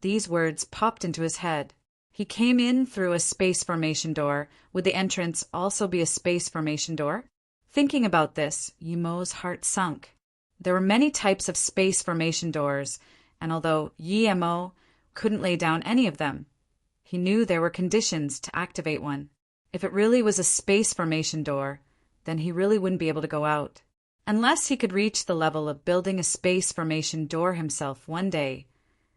these words popped into his head. He came in through a space formation door. Would the entrance also be a space formation door? Thinking about this, Yemo's heart sunk. There were many types of space formation doors, and although Yemo couldn't lay down any of them, he knew there were conditions to activate one. If it really was a space formation door, then he really wouldn't be able to go out. Unless he could reach the level of building a space formation door himself one day,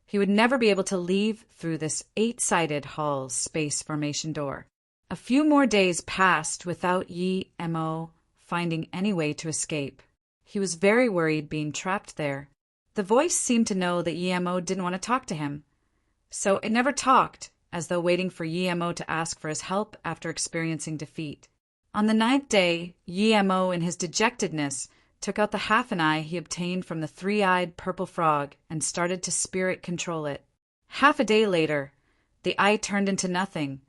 he would never be able to leave through this 8-sided hall's space formation door. A few more days passed without Yemo finding any way to escape. He was very worried being trapped there. The voice seemed to know that Yemo didn't want to talk to him, so it never talked, as though waiting for Yemo to ask for his help after experiencing defeat. On the 9th day, Yemo, in his dejectedness, took out the half an eye he obtained from the 3-eyed purple frog and started to spirit control it. Half a day later, the eye turned into nothing,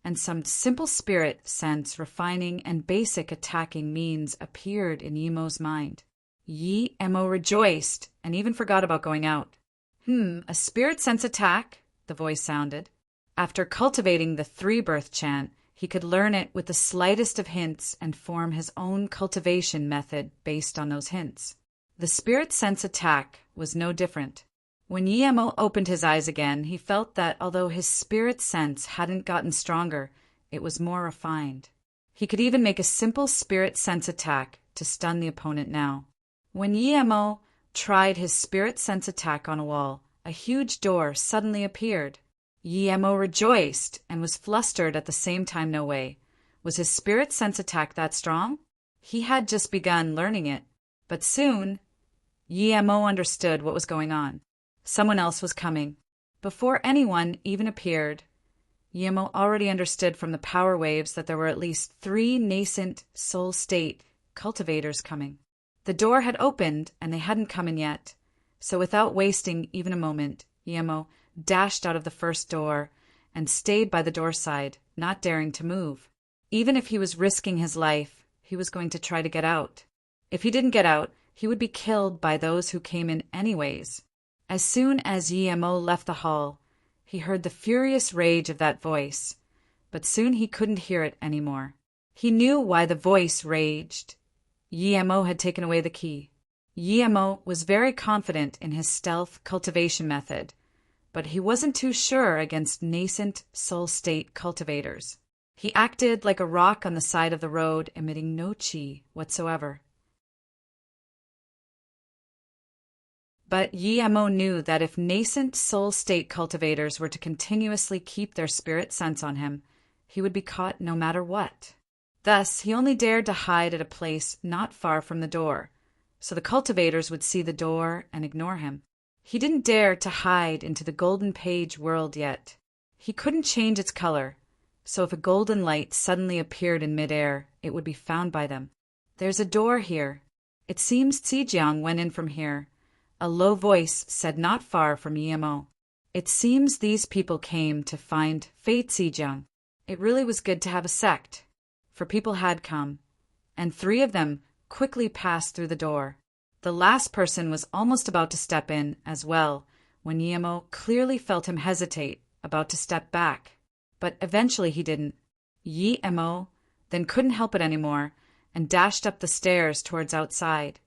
and some simple spirit sense refining and basic attacking means appeared in Yemo's mind. Yemo rejoiced and even forgot about going out. A spirit sense attack, the voice sounded. After cultivating the 3-birth chant, he could learn it with the slightest of hints and form his own cultivation method based on those hints. The spirit sense attack was no different. When Yemo opened his eyes again, he felt that although his spirit sense hadn't gotten stronger, it was more refined. He could even make a simple spirit sense attack to stun the opponent now. When Yemo tried his spirit sense attack on a wall, a huge door suddenly appeared. Yemo rejoiced and was flustered at the same time. No way. Was his spirit sense attack that strong? He had just begun learning it, but soon Yemo understood what was going on. Someone else was coming. Before anyone even appeared, Yemo already understood from the power waves that there were at least 3 nascent soul state cultivators coming. The door had opened and they hadn't come in yet, so without wasting even a moment, Yemo dashed out of the first door and stayed by the door side, not daring to move. Even if he was risking his life, he was going to try to get out. If he didn't get out, he would be killed by those who came in anyways. As soon as Yemo left the hall, he heard the furious rage of that voice. but soon he couldn't hear it anymore. He knew why the voice raged. Yemo had taken away the key. Yemo was very confident in his stealth cultivation method, but he wasn't too sure against nascent soul state cultivators. He acted like a rock on the side of the road, emitting no chi whatsoever. But Yemo knew that if nascent soul state cultivators were to continuously keep their spirit sense on him, he would be caught no matter what. Thus, he only dared to hide at a place not far from the door, so the cultivators would see the door and ignore him. He didn't dare to hide into the golden page world yet. He couldn't change its color, so if a golden light suddenly appeared in midair, it would be found by them. "There's a door here. It seems Zijiang went in from here," a low voice said not far from Yemo. "It seems these people came to find Fate Zijiang. It really was good to have a sect." For people had come, and 3 of them quickly passed through the door. The last person was almost about to step in as well, when Yemo clearly felt him hesitate, about to step back. But eventually he didn't. Yemo then couldn't help it anymore, and dashed up the stairs towards outside.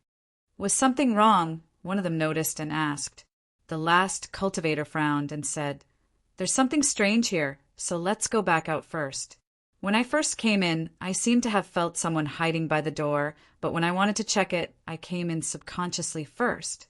Was something wrong? One of them noticed and asked. The last cultivator frowned and said, "There's something strange here, so let's go back out first. When I first came in, I seemed to have felt someone hiding by the door, but when I wanted to check it, I came in subconsciously first.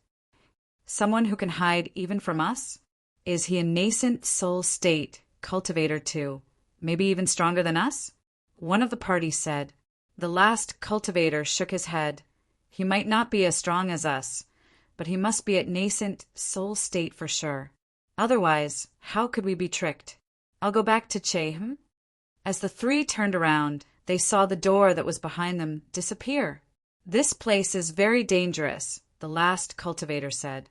Someone who can hide even from us? Is he a nascent soul state cultivator too? Maybe even stronger than us?" One of the party said. The last cultivator shook his head. "He might not be as strong as us, but he must be at nascent soul state for sure. Otherwise, how could we be tricked? I'll go back to Chehm." As the 3 turned around, they saw the door that was behind them disappear. "This place is very dangerous," the last cultivator said.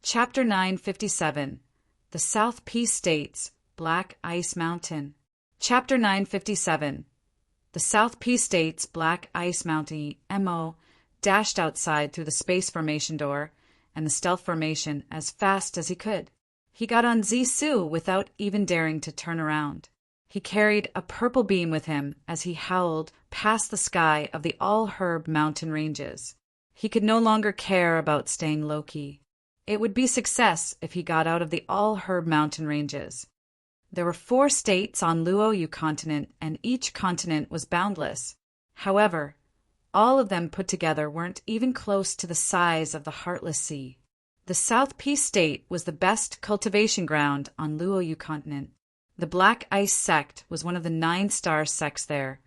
Chapter 957. The South Peace States, Black Ice Mountain. Chapter 957. The South Peace States, Black Ice Mountain, Mo dashed outside through the space formation door and the stealth formation as fast as he could. He got on Zisu without even daring to turn around. He carried a purple beam with him as he howled past the sky of the all-herb mountain ranges. He could no longer care about staying low-key. It would be success if he got out of the all-herb mountain ranges. There were 4 states on Luoyu continent, and each continent was boundless. However, all of them put together weren't even close to the size of the Heartless Sea. The South Peace State was the best cultivation ground on Luoyu continent. The Black Ice Sect was one of the 9-star sects there,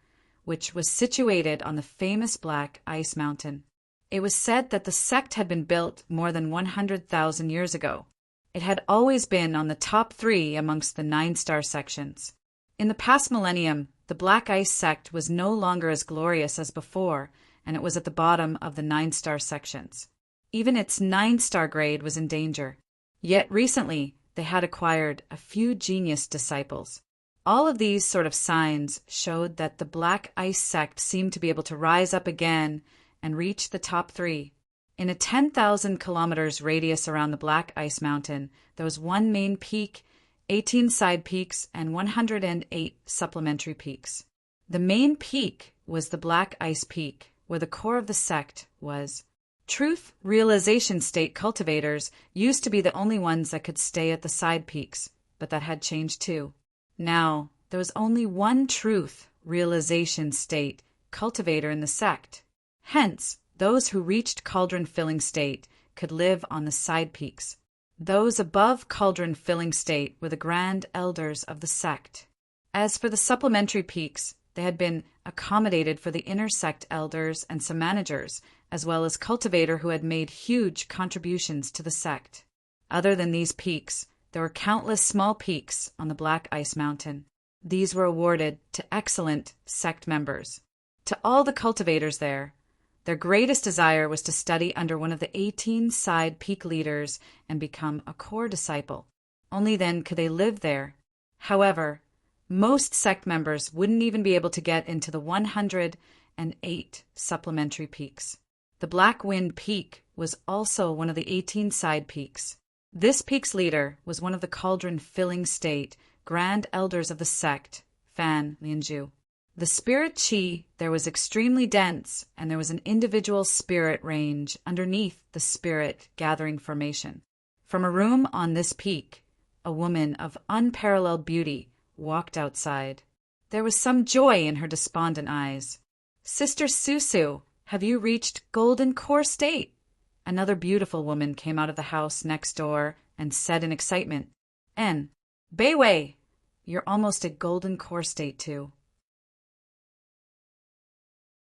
which was situated on the famous Black Ice Mountain. It was said that the sect had been built more than 100,000 years ago. It had always been on the top 3 amongst the 9-star sections. In the past millennium, the Black Ice Sect was no longer as glorious as before, and it was at the bottom of the 9-star sections. Even its 9-star grade was in danger. Yet recently, they had acquired a few genius disciples. All of these sort of signs showed that the Black Ice Sect seemed to be able to rise up again and reach the top 3. In a 10,000 kilometers radius around the Black Ice Mountain, there was 1 main peak, 18 side peaks, and 108 supplementary peaks. The main peak was the Black Ice Peak, where the core of the sect was. Truth realization state cultivators used to be the only ones that could stay at the side peaks, but that had changed too. Now, there was only one truth realization state cultivator in the sect. Hence, those who reached cauldron filling state could live on the side peaks. Those above cauldron filling state were the grand elders of the sect. As for the supplementary peaks, they had been accommodated for the inner sect elders and some managers, as well as cultivator who had made huge contributions to the sect. Other than these peaks, there were countless small peaks on the Black Ice Mountain. These were awarded to excellent sect members. To all the cultivators there, their greatest desire was to study under one of the 18 side peak leaders and become a core disciple. Only then could they live there. However, most sect members wouldn't even be able to get into the 108 supplementary peaks. The Black Wind Peak was also one of the 18 side peaks. This peak's leader was one of the cauldron-filling state grand elders of the sect, Fan Lianju. The spirit chi there was extremely dense, and there was an individual spirit range underneath the spirit gathering formation. From a room on this peak, a woman of unparalleled beauty walked outside. There was some joy in her despondent eyes. "Sister Susu, have you reached Golden Core State?" Another beautiful woman came out of the house next door and said in excitement, "En, Beiwei, you're almost at Golden Core State too."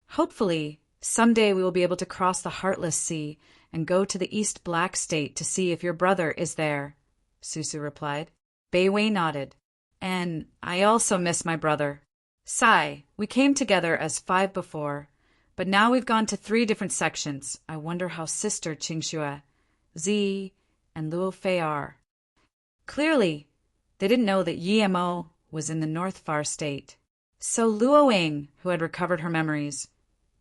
Hopefully, someday we will be able to cross the Heartless Sea and go to the East Black State to see if your brother is there, Susu replied. Beiwei nodded. "And I also miss my brother. Sai, we came together as 5 before, but now we've gone to 3 different sections. I wonder how Sister Qingxue, Zi, and Luo Fei are." Clearly, they didn't know that Yimo was in the North Far State. So Luo Ying, who had recovered her memories,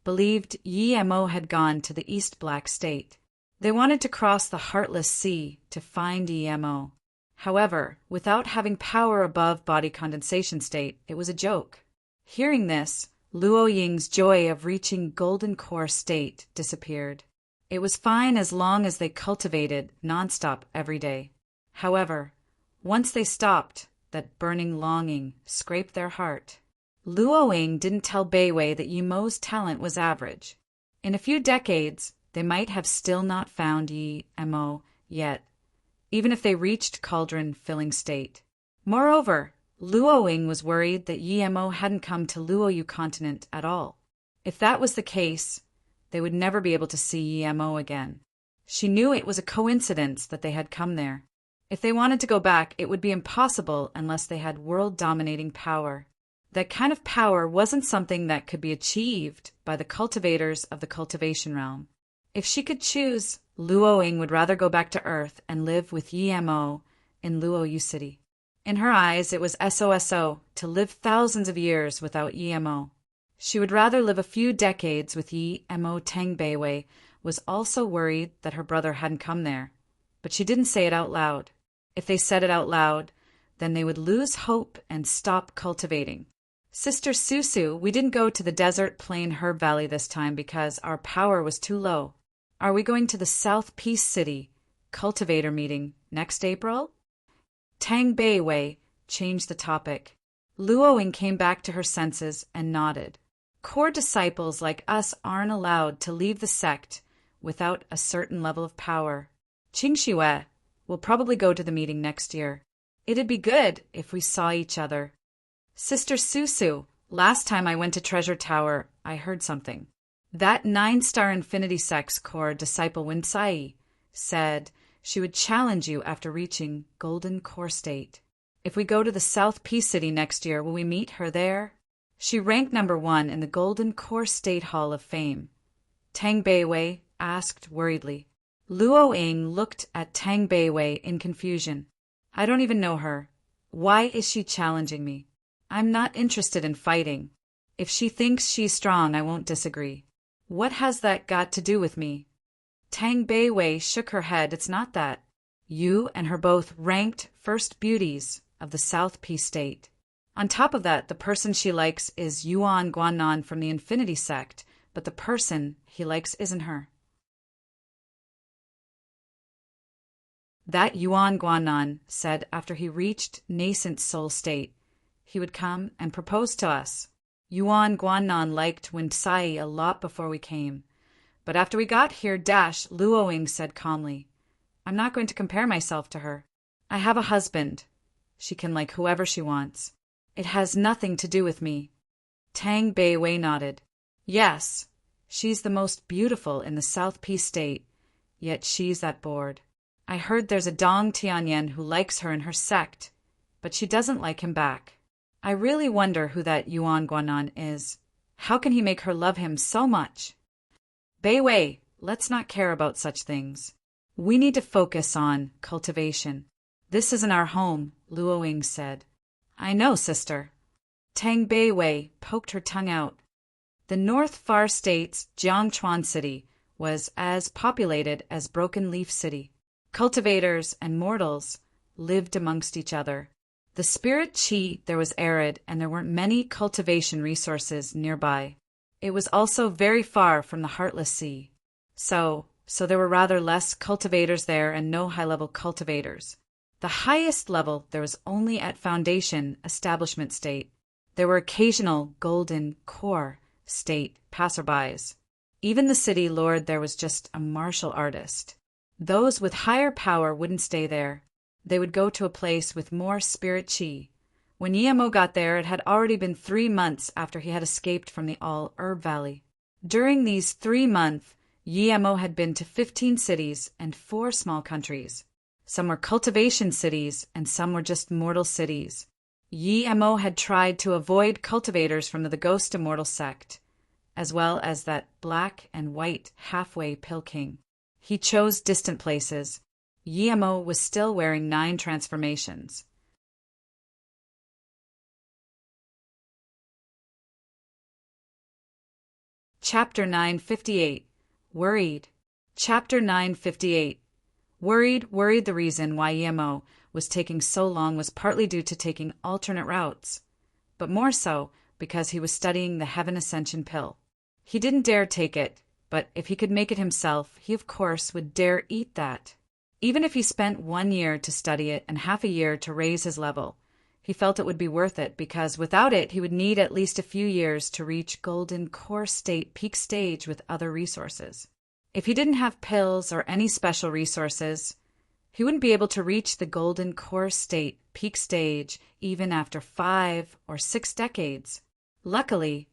believed Yimo had gone to the East Black State. They wanted to cross the Heartless Sea to find Yimo. However, without having power above body condensation state, it was a joke. Hearing this, Luo Ying's joy of reaching Golden Core State disappeared. It was fine as long as they cultivated nonstop every day. However, once they stopped, that burning longing scraped their heart. Luo Ying didn't tell Beiwei that Yimo's talent was average. In a few decades, they might have still not found Yimo yet, even if they reached cauldron-filling state. Moreover, Luo Ying was worried that Yimo hadn't come to Luoyu continent at all. If that was the case, they would never be able to see Yimo again. She knew it was a coincidence that they had come there. If they wanted to go back, it would be impossible unless they had world-dominating power. That kind of power wasn't something that could be achieved by the cultivators of the cultivation realm. If she could choose, Luo Ying would rather go back to Earth and live with Yimo in Luoyu City. In her eyes, it was SOSO to live thousands of years without Yimo. She would rather live a few decades with Yimo. Tang Beiwei was also worried that her brother hadn't come there, but she didn't say it out loud. If they said it out loud, then they would lose hope and stop cultivating. "Sister Susu, we didn't go to the desert plain herb valley this time because our power was too low. Are we going to the South Peace City cultivator meeting next April?" Tang Beiwei changed the topic. Luo Ying came back to her senses and nodded. Core disciples like us aren't allowed to leave the sect without a certain level of power. Qingxue will probably go to the meeting next year. It'd be good if we saw each other. "Sister Susu, last time I went to Treasure Tower, I heard something. That 9-star Infinity Sex Core disciple Winsai said she would challenge you after reaching Golden Core State. If we go to the South Peace City next year, will we meet her there? She ranked number 1 in the Golden Core State Hall of Fame." Tang Beiwei asked worriedly. Luo Ying looked at Tang Beiwei in confusion. "I don't even know her. Why is she challenging me? I'm not interested in fighting. If she thinks she's strong, I won't disagree. What has that got to do with me?" Tang Beiwei shook her head. "It's not that. You and her both ranked first beauties of the South Peace State. On top of that, the person she likes is Yuan Guanan from the Infinity Sect, but the person he likes isn't her." That Yuan Guanan said after he reached nascent soul state, he would come and propose to us. Yuan Guanan liked Winsai a lot before we came. But after we got here, Luo Ying said calmly, "I'm not going to compare myself to her. I have a husband. She can like whoever she wants. It has nothing to do with me." Tang Beiwei nodded. "Yes, she's the most beautiful in the South Peace State, yet she's that bored. I heard there's a Dong Tianyan who likes her in her sect, but she doesn't like him back. I really wonder who that Yuan Guanan is. How can he make her love him so much?" "Beiwei, let's not care about such things. We need to focus on cultivation. This isn't our home," Luo Ying said. "I know, sister." Tang Beiwei poked her tongue out. The North Far State's Jiangchuan City was as populated as Broken Leaf City. Cultivators and mortals lived amongst each other. The spirit chi there was arid, and there weren't many cultivation resources nearby. It was also very far from the Heartless Sea. So there were rather less cultivators there and no high-level cultivators. The highest level there was only at Foundation Establishment State. There were occasional Golden Core State passerbys. Even the city lord there was just a martial artist. Those with higher power wouldn't stay there. They would go to a place with more spirit chi. When Yemo got there, it had already been 3 months after he had escaped from the All-Herb Valley. During these 3 months, Yemo had been to 15 cities and 4 small countries. Some were cultivation cities and some were just mortal cities. Yemo had tried to avoid cultivators from the Ghost Immortal sect, as well as that black and white halfway Pill King. He chose distant places. Yemo was still wearing 9 transformations. Chapter 958. Worried. Chapter 958. Worried. The reason why Yemo was taking so long was partly due to taking alternate routes, but more so because he was studying the Heaven Ascension pill. He didn't dare take it, but if he could make it himself, he of course would dare eat that. Even if he spent 1 year to study it and half a year to raise his level, he felt it would be worth it because without it he would need at least a few years to reach Golden Core State peak stage with other resources. If he didn't have pills or any special resources, he wouldn't be able to reach the Golden Core State peak stage even after 5 or 6 decades. Luckily,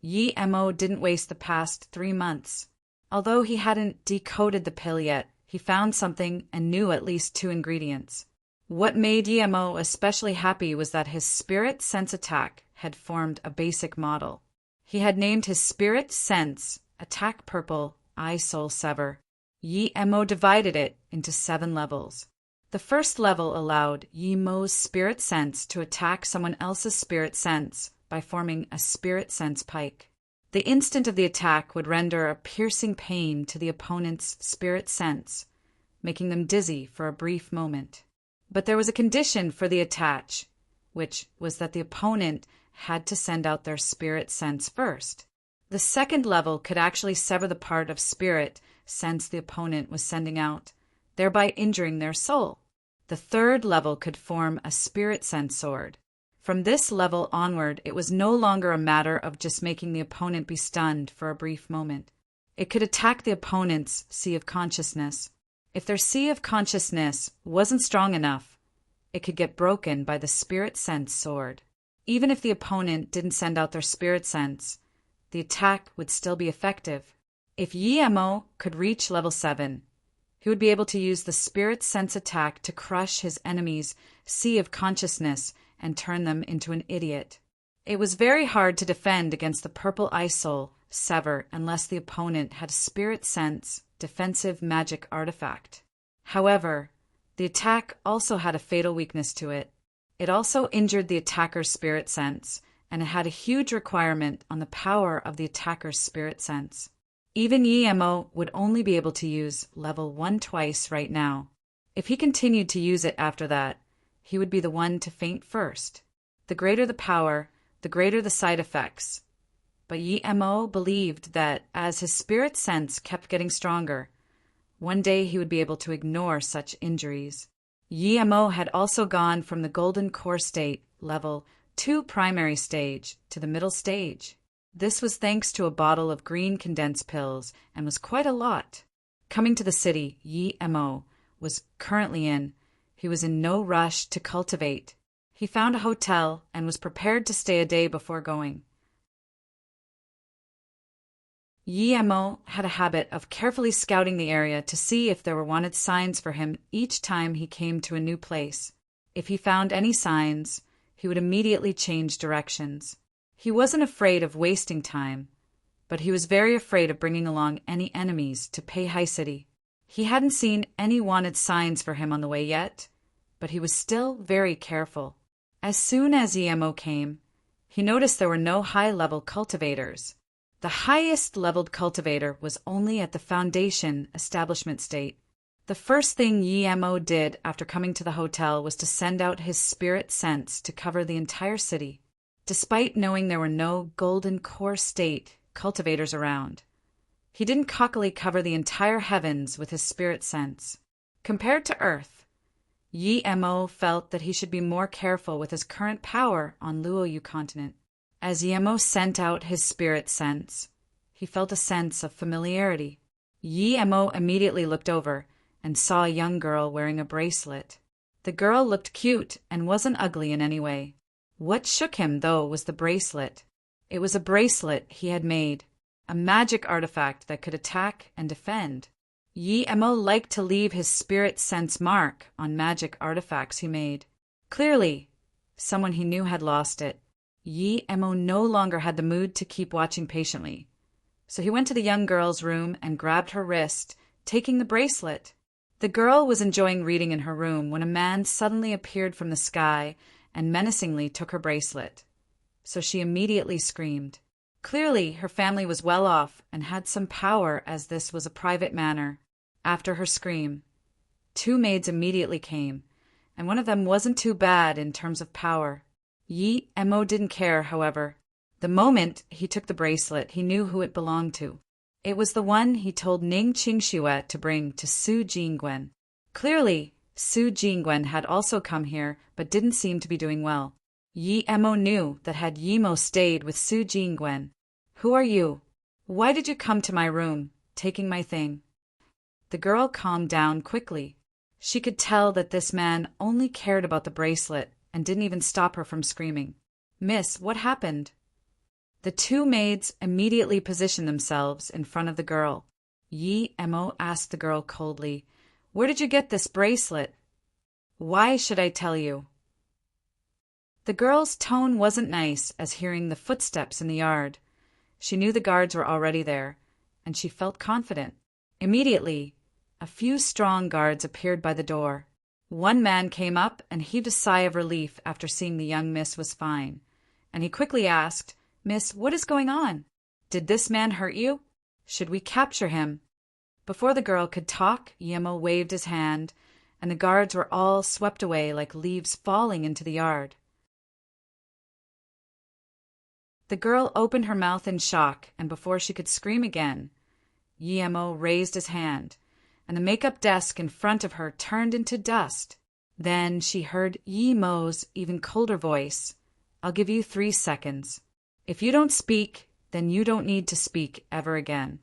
Yemo didn't waste the past 3 months. Although he hadn't decoded the pill yet, he found something and knew at least 2 ingredients. What made Yemo especially happy was that his spirit sense attack had formed a basic model. He had named his spirit sense Attack Purple Eye Soul Sever. Yemo divided it into 7 levels. The first level allowed Yemo's spirit sense to attack someone else's spirit sense by forming a spirit sense pike. The instant of the attack would render a piercing pain to the opponent's spirit sense, making them dizzy for a brief moment. But there was a condition for the attach, which was that the opponent had to send out their spirit sense first. The second level could actually sever the part of spirit sense the opponent was sending out, thereby injuring their soul. The third level could form a spirit sense sword. From this level onward, it was no longer a matter of just making the opponent be stunned for a brief moment. It could attack the opponent's sea of consciousness. If their sea of consciousness wasn't strong enough, it could get broken by the spirit sense sword. Even if the opponent didn't send out their spirit sense, the attack would still be effective. If Yemo could reach level 7, he would be able to use the spirit sense attack to crush his enemy's sea of consciousness and turn them into an idiot. It was very hard to defend against the purple eye soul sever unless the opponent had a spirit sense defensive magic artifact. However, the attack also had a fatal weakness to it. It also injured the attacker's spirit sense, and it had a huge requirement on the power of the attacker's spirit sense. Even Yemo would only be able to use level 1 twice right now. If he continued to use it after that, he would be the one to faint first. The greater the power, the greater the side effects. But Yemo believed that as his spirit sense kept getting stronger, one day he would be able to ignore such injuries. Yemo had also gone from the Golden Core State level 2 primary stage to the middle stage. This was thanks to a bottle of green condensed pills and was quite a lot. Coming to the city Yemo was currently in, he was in no rush to cultivate. He found a hotel and was prepared to stay a day before going. Yemo had a habit of carefully scouting the area to see if there were wanted signs for him each time he came to a new place. If he found any signs, he would immediately change directions. He wasn't afraid of wasting time, but he was very afraid of bringing along any enemies to Pei Hai City. He hadn't seen any wanted signs for him on the way yet, but he was still very careful. As soon as Yemo came, he noticed there were no high-level cultivators. The highest leveled cultivator was only at the foundation establishment state. The first thing Yemo did after coming to the hotel was to send out his spirit sense to cover the entire city, despite knowing there were no golden core state cultivators around. He didn't cockily cover the entire heavens with his spirit sense. Compared to Earth, Yemo felt that he should be more careful with his current power on Luoyu continent. As Yemo sent out his spirit sense, he felt a sense of familiarity. Yemo immediately looked over and saw a young girl wearing a bracelet. The girl looked cute and wasn't ugly in any way. What shook him, though, was the bracelet. It was a bracelet he had made, a magic artifact that could attack and defend. Yemo liked to leave his spirit sense mark on magic artifacts he made. Clearly, someone he knew had lost it. Yemo no longer had the mood to keep watching patiently, so he went to the young girl's room and grabbed her wrist, taking the bracelet. The girl was enjoying reading in her room when a man suddenly appeared from the sky and menacingly took her bracelet. So she immediately screamed. Clearly, her family was well off and had some power, as this was a private manor. After her scream, 2 maids immediately came, and one of them wasn't too bad in terms of power. Yemo didn't care, however. The moment he took the bracelet, he knew who it belonged to. It was the one he told Ning Qingxue to bring to Su Jingwen. Clearly, Su Jingwen had also come here, but didn't seem to be doing well. Yemo knew that had Yemo stayed with Su Jingwen. Who are you? Why did you come to my room, taking my thing? The girl calmed down quickly. She could tell that this man only cared about the bracelet and didn't even stop her from screaming. Miss, what happened? The 2 maids immediately positioned themselves in front of the girl. Yemo asked the girl coldly, "Where did you get this bracelet?" "Why should I tell you?" The girl's tone wasn't nice as hearing the footsteps in the yard. She knew the guards were already there, and she felt confident. Immediately, a few strong guards appeared by the door. One man came up and heaved a sigh of relief after seeing the young miss was fine, and he quickly asked, "Miss, what is going on? Did this man hurt you? Should we capture him?" Before the girl could talk, Yemo waved his hand, and the guards were all swept away like leaves falling into the yard. The girl opened her mouth in shock, and before she could scream again, Yemo raised his hand, and the makeup desk in front of her turned into dust. Then she heard Yemo's even colder voice. "I'll give you 3 seconds. If you don't speak, then you don't need to speak ever again."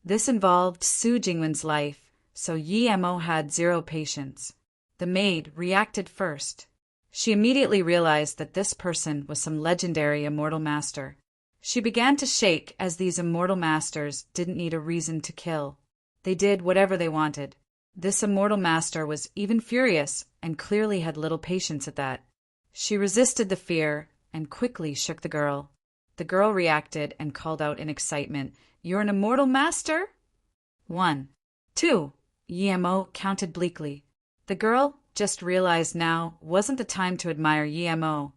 This involved Su Jingwen's life, so Yemo had 0 patience. The maid reacted first. She immediately realized that this person was some legendary immortal master. She began to shake, as these immortal masters didn't need a reason to kill. They did whatever they wanted. This immortal master was even furious and clearly had little patience at that. She resisted the fear and quickly shook the girl. The girl reacted and called out in excitement, "You're an immortal master?" 1, 2, Yemo counted bleakly. The girl just realized now wasn't the time to admire Yemo,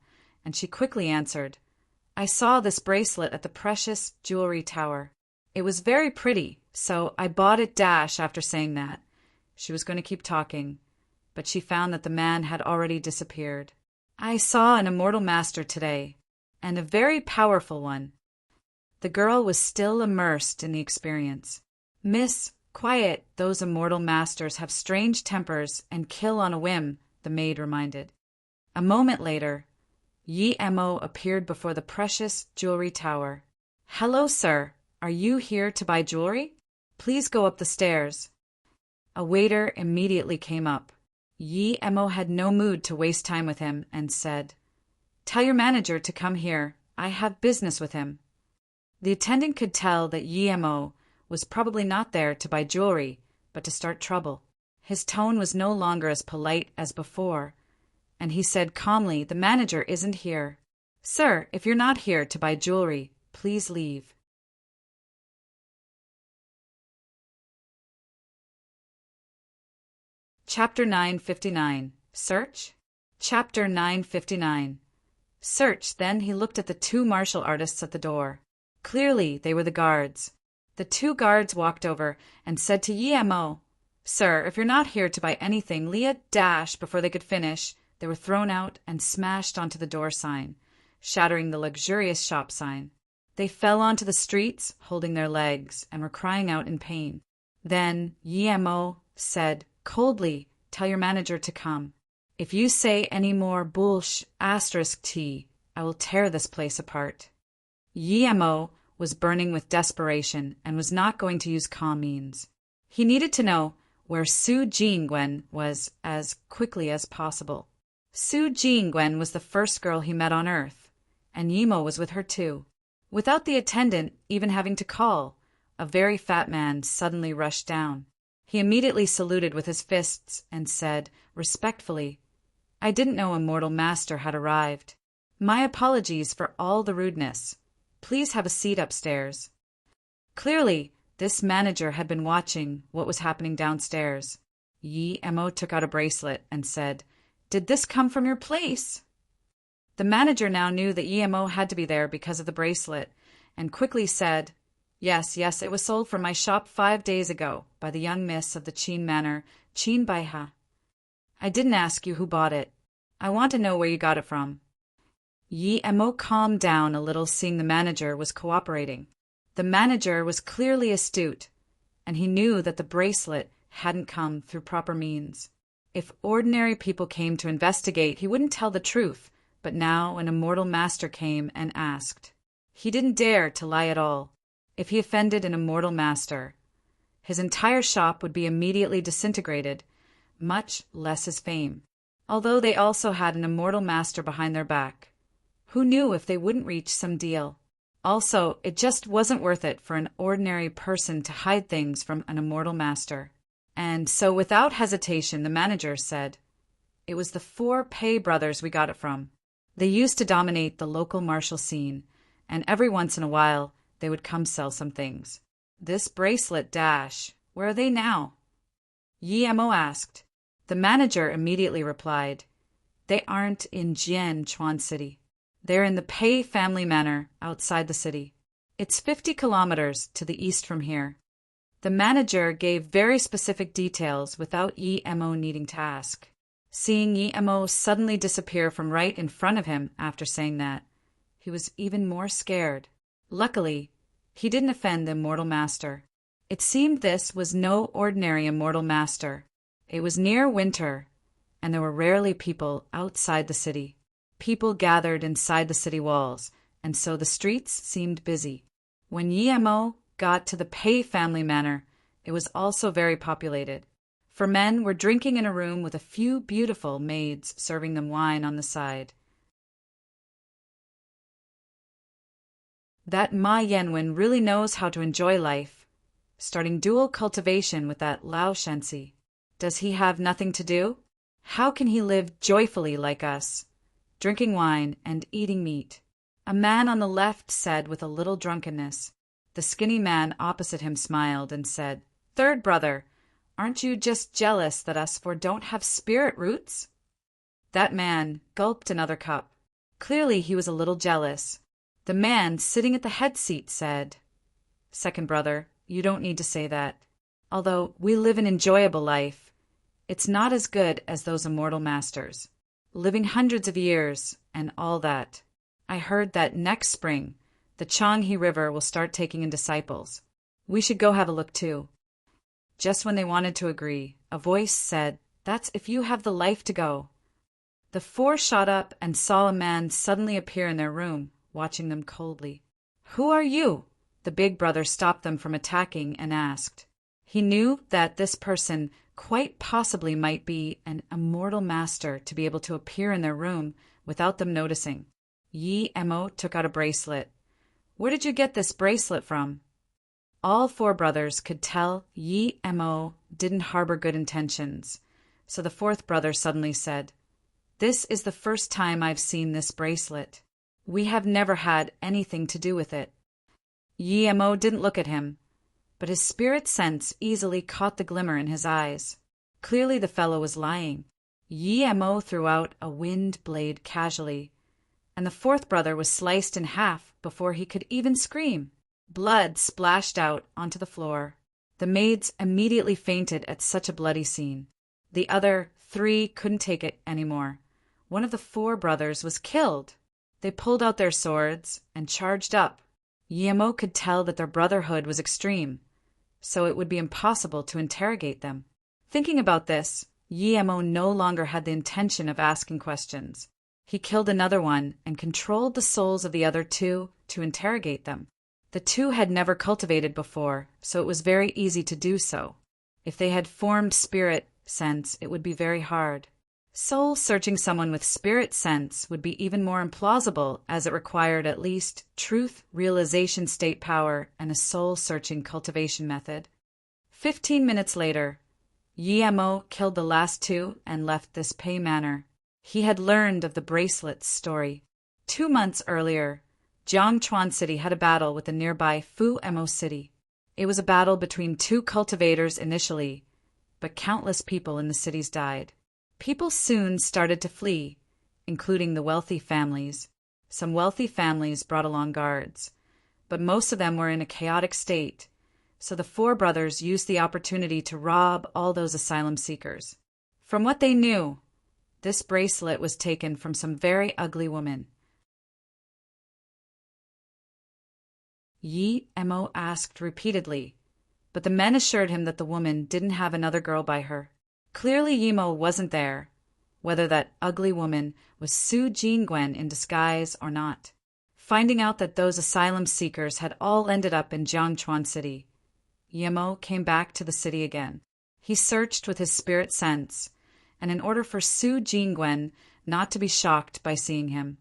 and she quickly answered, "I saw this bracelet at the precious jewelry tower. It was very pretty, so I bought it." After saying that, she was going to keep talking, but she found that the man had already disappeared. "I saw an immortal master today, and a very powerful one." The girl was still immersed in the experience. "Miss, quiet, those immortal masters have strange tempers and kill on a whim," the maid reminded. A moment later, Yemo appeared before the precious jewelry tower. "Hello, sir. Are you here to buy jewelry? Please go up the stairs." A waiter immediately came up. Yemo had no mood to waste time with him and said, "Tell your manager to come here. I have business with him." The attendant could tell that Yemo was probably not there to buy jewelry, but to start trouble. His tone was no longer as polite as before, and he said calmly, "The manager isn't here. Sir, if you're not here to buy jewelry, please leave." Chapter 959. Search? Chapter 959. Search. Then he looked at the 2 martial artists at the door. Clearly, they were the guards. The two guards walked over and said to Yemo, "Sir, if you're not here to buy anything, Leah dash." Before they could finish, they were thrown out and smashed onto the door sign, shattering the luxurious shop sign. They fell onto the streets, holding their legs, and were crying out in pain. Then Yemo said coldly, "Tell your manager to come. If you say any more **T, I will tear this place apart." Yemo was burning with desperation and was not going to use calm means. He needed to know where Su Jingwen was as quickly as possible. Su Jingwen was the first girl he met on Earth, and Yemo was with her too. Without the attendant even having to call, a very fat man suddenly rushed down. He immediately saluted with his fists and said, respectfully, "I didn't know a mortal master had arrived. My apologies for all the rudeness. Please have a seat upstairs." Clearly, this manager had been watching what was happening downstairs. Yemo took out a bracelet and said, "Did this come from your place?" The manager now knew that Yemo had to be there because of the bracelet, and quickly said, Yes, it was sold from my shop 5 days ago by the young miss of the Qin Manor, Qin Baiha. I didn't ask you who bought it. I want to know where you got it from." Yemo calmed down a little, seeing the manager was cooperating. The manager was clearly astute, and he knew that the bracelet hadn't come through proper means. If ordinary people came to investigate, he wouldn't tell the truth, but now an immortal master came and asked. He didn't dare to lie at all. If he offended an immortal master, his entire shop would be immediately disintegrated, much less his fame. Although they also had an immortal master behind their back. Who knew if they wouldn't reach some deal? Also, it just wasn't worth it for an ordinary person to hide things from an immortal master. And so without hesitation, the manager said, "It was the 4 Pei brothers we got it from. They used to dominate the local martial scene, and every once in a while, they would come sell some things. This bracelet where are they now?" Yemo asked. The manager immediately replied, "They aren't in Jianchuan City. They're in the Pei family manor outside the city. It's 50 kilometers to the east from here." The manager gave very specific details without Yemo needing to ask. Seeing Yemo suddenly disappear from right in front of him after saying that, he was even more scared. Luckily, he didn't offend the immortal master. It seemed this was no ordinary immortal master. It was near winter, and there were rarely people outside the city. People gathered inside the city walls, and so the streets seemed busy. When Yemo got to the Pei family manor, it was also very populated. For men were drinking in a room with a few beautiful maids serving them wine on the side. That Ma Yanwen really knows how to enjoy life, starting dual cultivation with that Lao Shensi. Does he have nothing to do? How can he live joyfully like us, drinking wine and eating meat? A man on the left said with a little drunkenness. The skinny man opposite him smiled and said, "Third brother, aren't you just jealous that us 4 don't have spirit roots?" That man gulped another cup. Clearly he was a little jealous. The man sitting at the head seat said, "Second brother, you don't need to say that. Although we live an enjoyable life, it's not as good as those immortal masters, living hundreds of years and all that. I heard that next spring, the Changhe River will start taking in disciples. We should go have a look too." Just when they wanted to agree, a voice said, "That's if you have the life to go." The 4 shot up and saw a man suddenly appear in their room, watching them coldly. "Who are you?" The big brother stopped them from attacking and asked. He knew that this person quite possibly might be an immortal master to be able to appear in their room without them noticing. Yemo took out a bracelet. "Where did you get this bracelet from?" All 4 brothers could tell Yemo didn't harbor good intentions, so the 4th brother suddenly said, "This is the first time I've seen this bracelet. We have never had anything to do with it." Yemo didn't look at him, but his spirit sense easily caught the glimmer in his eyes. Clearly the fellow was lying. Yemo threw out a wind blade casually, and the fourth brother was sliced in half before he could even scream. Blood splashed out onto the floor. The maids immediately fainted at such a bloody scene. The other three couldn't take it anymore. One of the four brothers was killed. They pulled out their swords and charged up. Guillermo could tell that their brotherhood was extreme, so it would be impossible to interrogate them. Thinking about this, Guillermo no longer had the intention of asking questions. He killed another one and controlled the souls of the other two to interrogate them. The two had never cultivated before, so it was very easy to do so. If they had formed spirit sense, it would be very hard. Soul-searching someone with spirit sense would be even more implausible, as it required at least truth, realization state power, and a soul-searching cultivation method. 15 minutes later, Guillermo killed the last two and left this pay manor. He had learned of the bracelet's story. 2 months earlier, Jiangchuan City had a battle with the nearby Fu-Emo City. It was a battle between two cultivators initially, but countless people in the cities died. People soon started to flee, including the wealthy families. Some wealthy families brought along guards, but most of them were in a chaotic state, so the four brothers used the opportunity to rob all those asylum seekers. From what they knew, this bracelet was taken from some very ugly woman. Guillermo asked repeatedly, but the men assured him that the woman didn't have another girl by her. Clearly Guillermo wasn't there, whether that ugly woman was Su Jingwen in disguise or not. Finding out that those asylum seekers had all ended up in Jiangchuan City, Guillermo came back to the city again. He searched with his spirit sense, and in order for Su Jingwen not to be shocked by seeing him,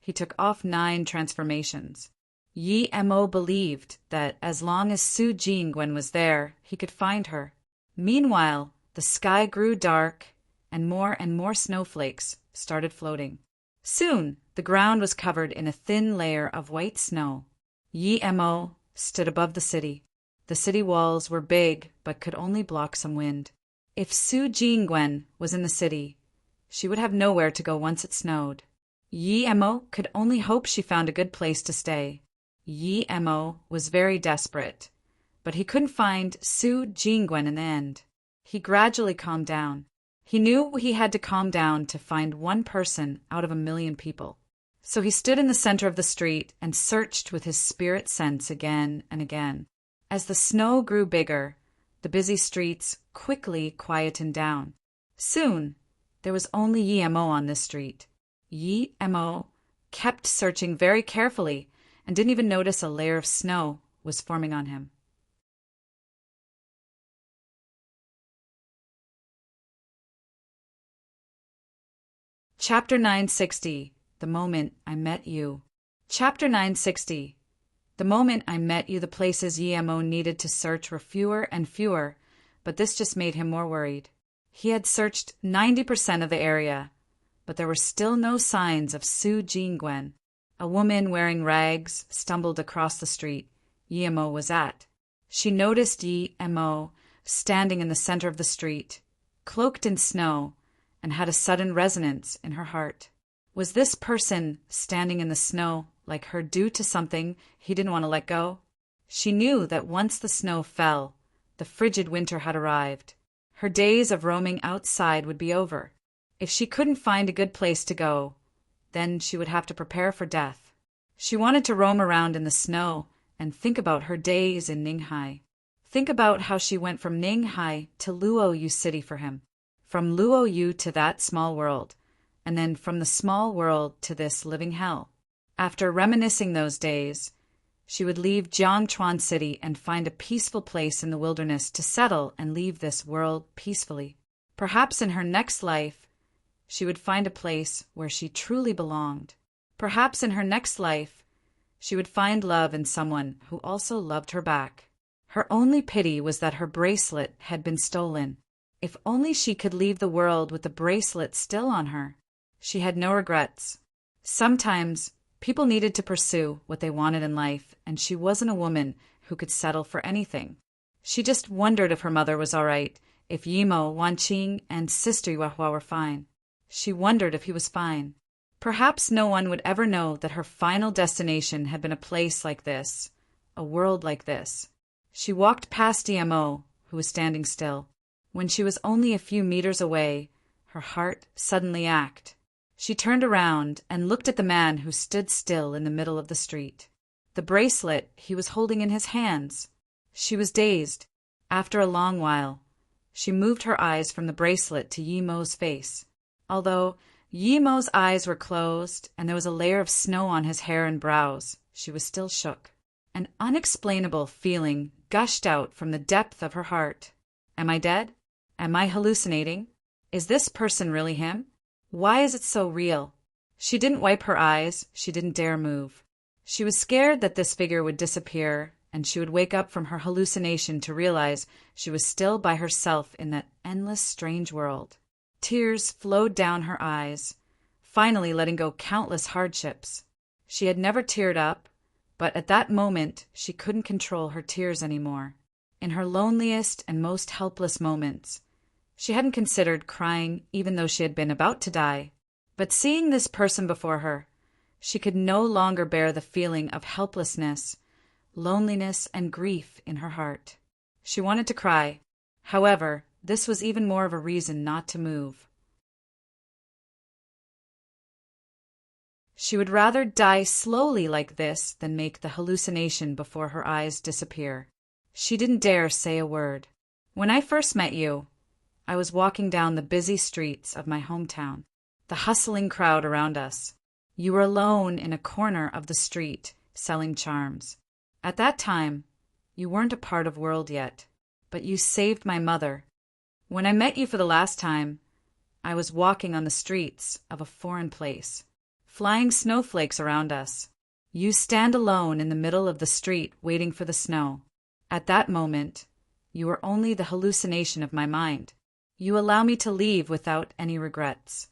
he took off 9 transformations. Guillermo believed that as long as Su Jingwen was there, he could find her. Meanwhile, the sky grew dark, and more snowflakes started floating. Soon, the ground was covered in a thin layer of white snow. Guillermo stood above the city. The city walls were big, but could only block some wind. If Su Jingwen was in the city, she would have nowhere to go once it snowed. Guillermo could only hope she found a good place to stay. Guillermo was very desperate, but he couldn't find Su Jingwen in the end. He gradually calmed down. He knew he had to calm down to find one person out of 1,000,000 people. So he stood in the center of the street and searched with his spirit sense again and again. As the snow grew bigger, the busy streets quickly quietened down. Soon, there was only Guillermo on this street. Guillermo kept searching very carefully and didn't even notice a layer of snow was forming on him. Chapter 960, The Moment I Met You. Chapter 960. The moment I met you, the places Guillermo needed to search were fewer and fewer, but this just made him more worried. He had searched 90% of the area, but there were still no signs of Su Jingwen. A woman wearing rags stumbled across the street Guillermo was at. She noticed Guillermo standing in the center of the street, cloaked in snow, and had a sudden resonance in her heart. Was this person standing in the snow like her due to something he didn't want to let go? She knew that once the snow fell, the frigid winter had arrived. Her days of roaming outside would be over. If she couldn't find a good place to go, then she would have to prepare for death. She wanted to roam around in the snow and think about her days in Ninghai. Think about how she went from Ninghai to Luoyu City for him, from Luoyu to that small world, and then from the small world to this living hell. After reminiscing those days, she would leave Jiangchuan City and find a peaceful place in the wilderness to settle and leave this world peacefully. Perhaps in her next life, she would find a place where she truly belonged. Perhaps in her next life, she would find love in someone who also loved her back. Her only pity was that her bracelet had been stolen. If only she could leave the world with the bracelet still on her. She had no regrets. Sometimes people needed to pursue what they wanted in life, and she wasn't a woman who could settle for anything. She just wondered if her mother was all right, if Yimo, Wanqing, and Sister Yuehua were fine. She wondered if he was fine. Perhaps no one would ever know that her final destination had been a place like this, a world like this. She walked past DMO, who was standing still. When she was only a few meters away, her heart suddenly ached. She turned around and looked at the man who stood still in the middle of the street. The bracelet he was holding in his hands. She was dazed. After a long while, she moved her eyes from the bracelet to Yimo's face. Although Yimo's eyes were closed and there was a layer of snow on his hair and brows, she was still shook. An unexplainable feeling gushed out from the depth of her heart. Am I dead? Am I hallucinating? Is this person really him? Why is it so real? She didn't wipe her eyes. She didn't dare move. She was scared that this figure would disappear and she would wake up from her hallucination to realize she was still by herself in that endless, strange world. Tears flowed down her eyes, finally letting go countless hardships. She had never teared up, but at that moment she couldn't control her tears anymore. In her loneliest and most helpless moments, she hadn't considered crying even though she had been about to die. But seeing this person before her, she could no longer bear the feeling of helplessness, loneliness, and grief in her heart. She wanted to cry. However, this was even more of a reason not to move. She would rather die slowly like this than make the hallucination before her eyes disappear. She didn't dare say a word. When I first met you, I was walking down the busy streets of my hometown, the hustling crowd around us. You were alone in a corner of the street, selling charms. At that time, you weren't a part of the world yet, but you saved my mother. When I met you for the last time, I was walking on the streets of a foreign place, flying snowflakes around us. You stand alone in the middle of the street waiting for the snow. At that moment, you were only the hallucination of my mind. You allow me to leave without any regrets.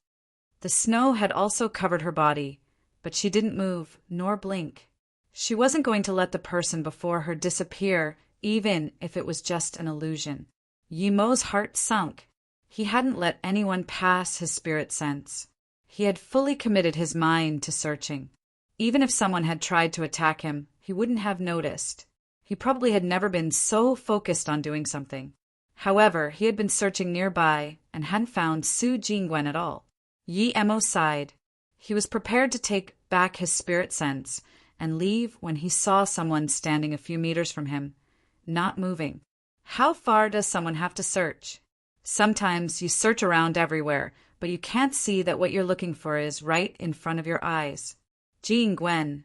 The snow had also covered her body, but she didn't move nor blink. She wasn't going to let the person before her disappear, even if it was just an illusion. Yimo's heart sunk. He hadn't let anyone pass his spirit sense. He had fully committed his mind to searching. Even if someone had tried to attack him, he wouldn't have noticed. He probably had never been so focused on doing something. However, he had been searching nearby and hadn't found Su Jingwen at all. Yi-Emo sighed. He was prepared to take back his spirit sense and leave when he saw someone standing a few meters from him, not moving. How far does someone have to search? Sometimes you search around everywhere, but you can't see that what you're looking for is right in front of your eyes. Jingwen.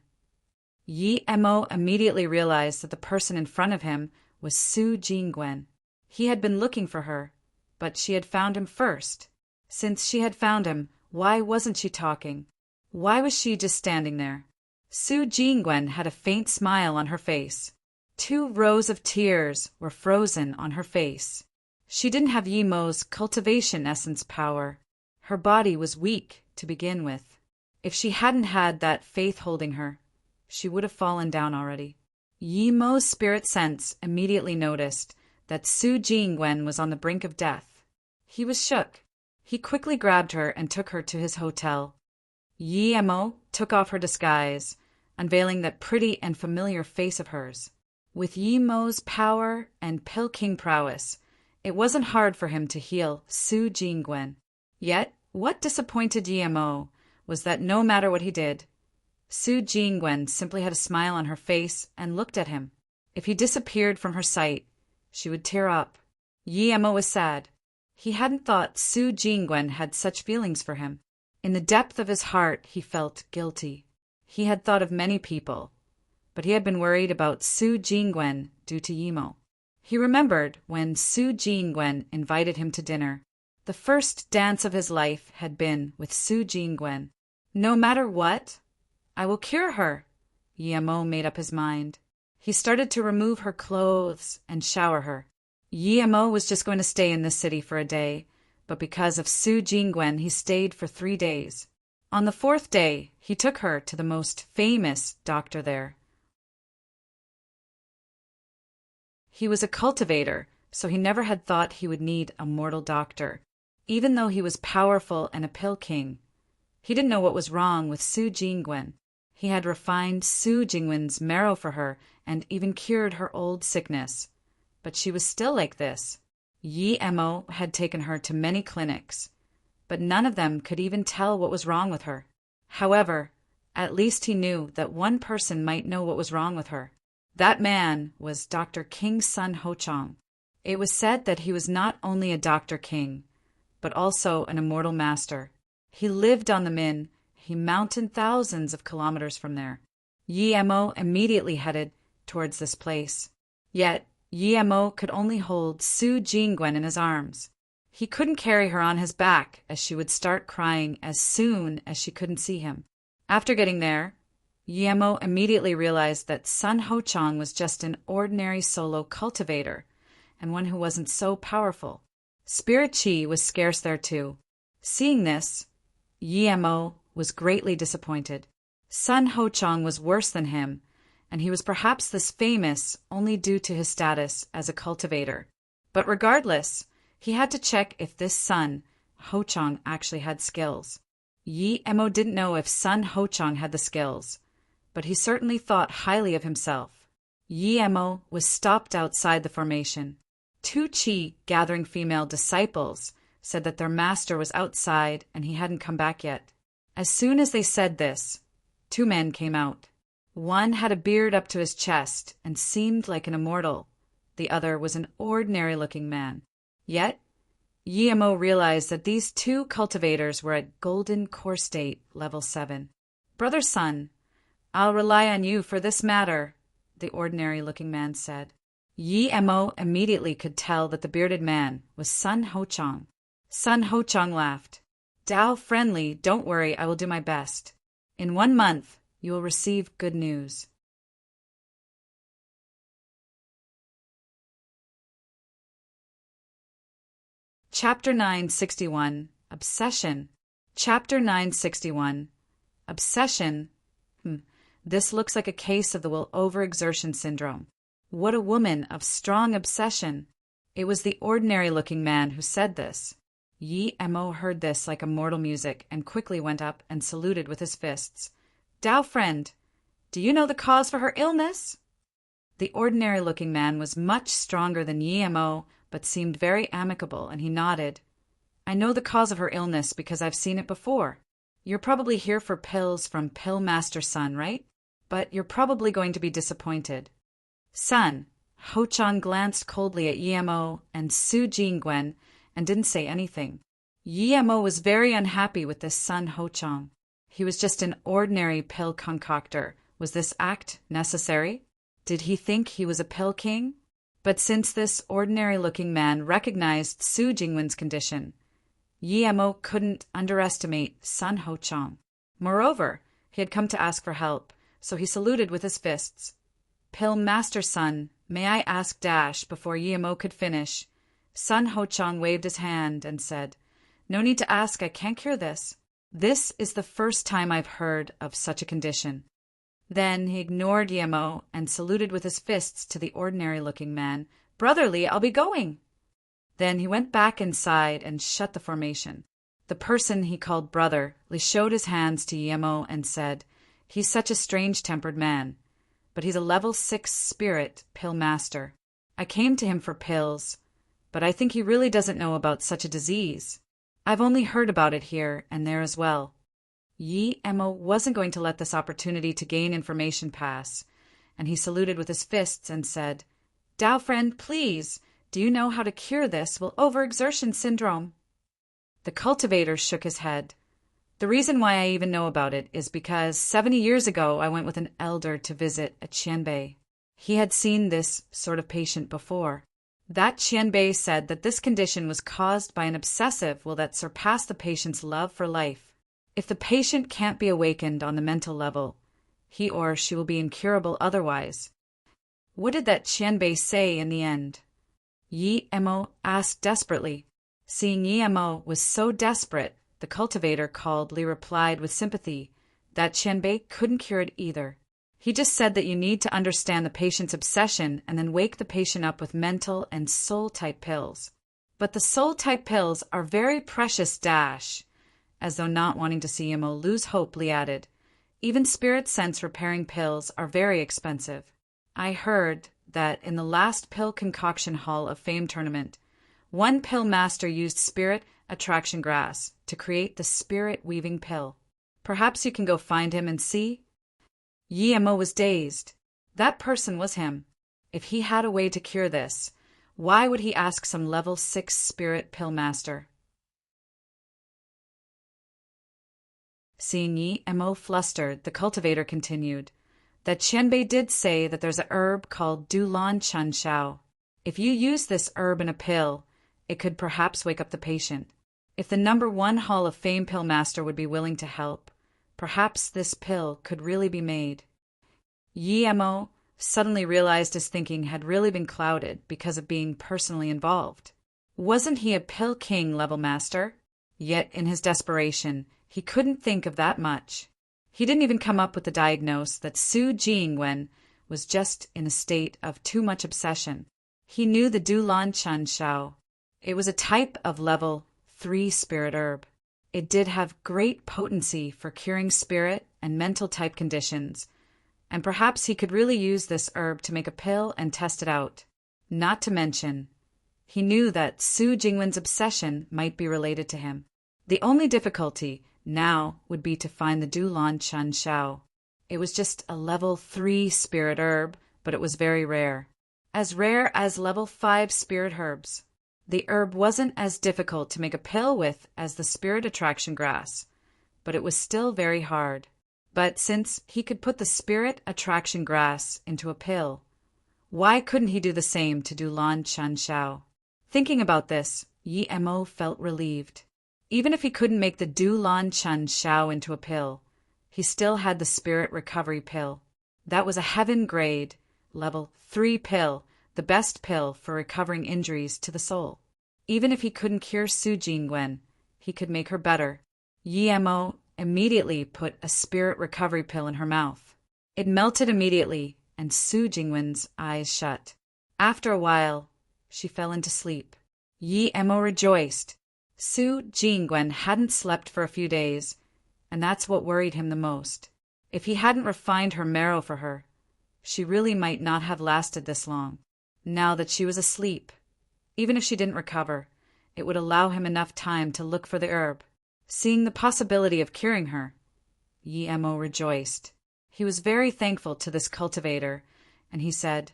Yi-Emo immediately realized that the person in front of him was Su Jingwen. He had been looking for her, but she had found him first. Since she had found him, why wasn't she talking? Why was she just standing there? Su Jingwen had a faint smile on her face. 2 rows of tears were frozen on her face. She didn't have Yimo's cultivation essence power. Her body was weak to begin with. If she hadn't had that faith holding her, she would have fallen down already. Yimo's spirit sense immediately noticed that Su Jingwen was on the brink of death. He was shook. He quickly grabbed her and took her to his hotel. Yi-Emo took off her disguise, unveiling that pretty and familiar face of hers. With Yimo's power and Pill King prowess, it wasn't hard for him to heal Su Jingwen. Yet, what disappointed Yi-Emo was that no matter what he did, Su Jingwen simply had a smile on her face and looked at him. If he disappeared from her sight, she would tear up. Yi-Emo was sad. He hadn't thought Su Jingwen had such feelings for him. In the depth of his heart, he felt guilty. He had thought of many people, but he had been worried about Su Jingwen due to Yi-Emo. He remembered when Su Jingwen invited him to dinner. The first dance of his life had been with Su Jingwen. No matter what, I will cure her. Yi-Emo made up his mind. He started to remove her clothes and shower her. Yi-Emo was just going to stay in this city for a day, but because of Su Jingwen, he stayed for 3 days. On the 4th day, he took her to the most famous doctor there. He was a cultivator, so he never had thought he would need a mortal doctor. Even though he was powerful and a pill king, He didn't know what was wrong with Su Jingwen. He had refined Su Jingwen's marrow for her and even cured her old sickness. But she was still like this. Yi Mo had taken her to many clinics, but none of them could even tell what was wrong with her. However, at least he knew that one person might know what was wrong with her. That man was Dr. King's son Ho-chang. It was said that he was not only a Dr. King, but also an immortal master. He lived on the Min. He mounted thousands of kilometers from there. Yi Mo immediately headed towards this place. Yet, Yi Mo could only hold Su Jingwen in his arms. He couldn't carry her on his back, as she would start crying as soon as she couldn't see him. After getting there, Yi Mo immediately realized that Sun Ho-chang was just an ordinary solo cultivator, and one who wasn't so powerful. Spirit Qi was scarce there too. Seeing this, Yi Mo was greatly disappointed. Sun Ho-chang was worse than him, and he was perhaps this famous only due to his status as a cultivator. But regardless, he had to check if this Sun Ho-chang actually had skills. Yi Mo didn't know if Sun Ho-chang had the skills, but he certainly thought highly of himself. Yi Mo was stopped outside the formation. Two Qi gathering female disciples said that their master was outside and he hadn't come back yet. As soon as they said this, two men came out. One had a beard up to his chest and seemed like an immortal. The other was an ordinary-looking man. Yet, Yi Mo realized that these two cultivators were at Golden Core State, Level 7. "Brother Sun, I'll rely on you for this matter," the ordinary-looking man said. Yi Mo immediately could tell that the bearded man was Sun Ho-chang. Sun Ho-chang laughed. "Dao friendly, don't worry, I will do my best. In 1 month, you will receive good news." Chapter 961, Obsession. Chapter 961, Obsession. This looks like a case of the will overexertion syndrome. What a woman of strong obsession. It was the ordinary-looking man who said this. Yi Mo heard this like a mortal music and quickly went up and saluted with his fists. "Dao friend, do you know the cause for her illness?" The ordinary-looking man was much stronger than Yi Mo, but seemed very amicable, and he nodded. "I know the cause of her illness because I've seen it before. You're probably here for pills from Pill Master Sun, right? But you're probably going to be disappointed." Sun Ho-chang glanced coldly at Yi Mo and Su Jingwen and didn't say anything. Yi Mo was very unhappy with this Sun Ho-chang. He was just an ordinary pill concoctor. Was this act necessary? Did he think he was a pill king? But since this ordinary-looking man recognized Su Jingwen's condition, Yi Mo couldn't underestimate Sun Ho-chang. Moreover, he had come to ask for help, so he saluted with his fists. "Pill Master Sun, may I ask dash?" Before Yi Mo could finish, Sun Ho-chang waved his hand and said, "No need to ask, I can't cure this. This is the first time I've heard of such a condition." Then he ignored Yi Mo and saluted with his fists to the ordinary-looking man. "Brotherly, I'll be going." Then he went back inside and shut the formation. The person he called brotherly showed his hands to Yi Mo and said, "He's such a strange-tempered man, but he's a level 6 spirit pill master. I came to him for pills, but I think he really doesn't know about such a disease. I've only heard about it here and there as well." Yi Mo wasn't going to let this opportunity to gain information pass, and he saluted with his fists and said, "Dao friend, please, do you know how to cure this will overexertion syndrome?" The cultivator shook his head. "The reason why I even know about it is because 70 years ago I went with an elder to visit a Qianbei. He had seen this sort of patient before. That Qianbei said that this condition was caused by an obsessive will that surpassed the patient's love for life. If the patient can't be awakened on the mental level, he or she will be incurable otherwise." "What did that Qianbei say in the end?" Yi Mo asked desperately. Seeing Yi Mo was so desperate, the cultivator coldly replied with sympathy that Qianbei couldn't cure it either. He just said that you need to understand the patient's obsession and then wake the patient up with mental and soul-type pills. But the soul-type pills are very precious dash. As though not wanting to see Yemo lose hope, Lee added, "Even spirit sense repairing pills are very expensive. I heard that in the last pill concoction Hall of Fame tournament, one pill master used spirit attraction grass to create the spirit weaving pill. Perhaps you can go find him and see?" Yemo was dazed. That person was him. If he had a way to cure this, why would he ask some level 6 spirit pill master? Seeing Yemo flustered, the cultivator continued, "That Qianbei did say that there's a herb called Dulan Chun Shao. If you use this herb in a pill, it could perhaps wake up the patient. If the #1 Hall of Fame pill master would be willing to help, perhaps this pill could really be made." Yemo suddenly realized his thinking had really been clouded because of being personally involved. Wasn't he a pill king level master? Yet in his desperation, he couldn't think of that much. He didn't even come up with the diagnosis that Su Jingwen was just in a state of too much obsession. He knew the Dulan Chun Shao. It was a type of level 3 spirit herb. It did have great potency for curing spirit and mental type conditions, and perhaps he could really use this herb to make a pill and test it out. Not to mention, he knew that Su Jingwen's obsession might be related to him. The only difficulty now would be to find the Dulan Chun Shao. It was just a level 3 spirit herb, but it was very rare. As rare as level 5 spirit herbs. The herb wasn't as difficult to make a pill with as the spirit attraction grass, but it was still very hard. But since he could put the spirit attraction grass into a pill, why couldn't he do the same to Dulan Chun Shao? Thinking about this, Yemo felt relieved. Even if he couldn't make the Dulan Chun Shao into a pill, he still had the spirit recovery pill. That was a heaven grade, level 3 pill, the best pill for recovering injuries to the soul. Even if he couldn't cure Su Jingwen, he could make her better. Yemo immediately put a spirit recovery pill in her mouth. It melted immediately, and Su Jingwen's eyes shut. After a while, she fell into sleep. Yemo rejoiced. Su Jingwen hadn't slept for a few days, and that's what worried him the most. If he hadn't refined her marrow for her, she really might not have lasted this long. Now that she was asleep, even if she didn't recover, it would allow him enough time to look for the herb. Seeing the possibility of curing her, Yemo rejoiced. He was very thankful to this cultivator, and he said,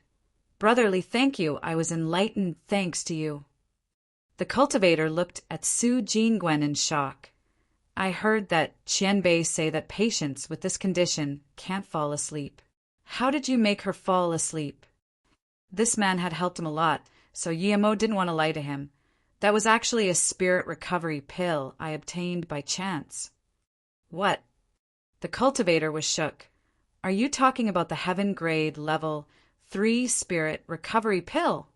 "Brotherly, thank you. I was enlightened thanks to you." The cultivator looked at Su Jingwen in shock. "I heard that Qianbei say that patients with this condition can't fall asleep. How did you make her fall asleep?" This man had helped him a lot, so Yemo didn't want to lie to him. "That was actually a spirit recovery pill I obtained by chance." "What?" The cultivator was shook. "Are you talking about the heaven grade level 3 spirit recovery pill?"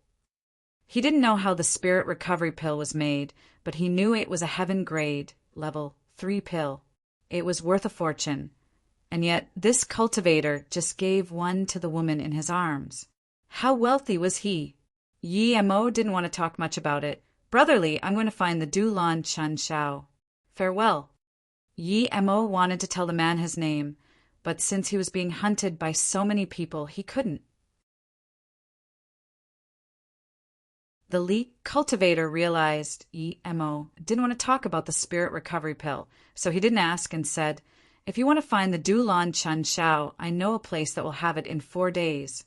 He didn't know how the spirit recovery pill was made, but he knew it was a heaven grade level 3 pill. It was worth a fortune. And yet this cultivator just gave one to the woman in his arms. How wealthy was he? Yemo didn't want to talk much about it. "Brotherly, I'm going to find the Dulan Chun Shao. Farewell." Yemo wanted to tell the man his name, but since he was being hunted by so many people, he couldn't. The Li cultivator realized Yemo didn't want to talk about the spirit recovery pill, so he didn't ask and said, "If you want to find the Dulan Chun Shao, I know a place that will have it in 4 days.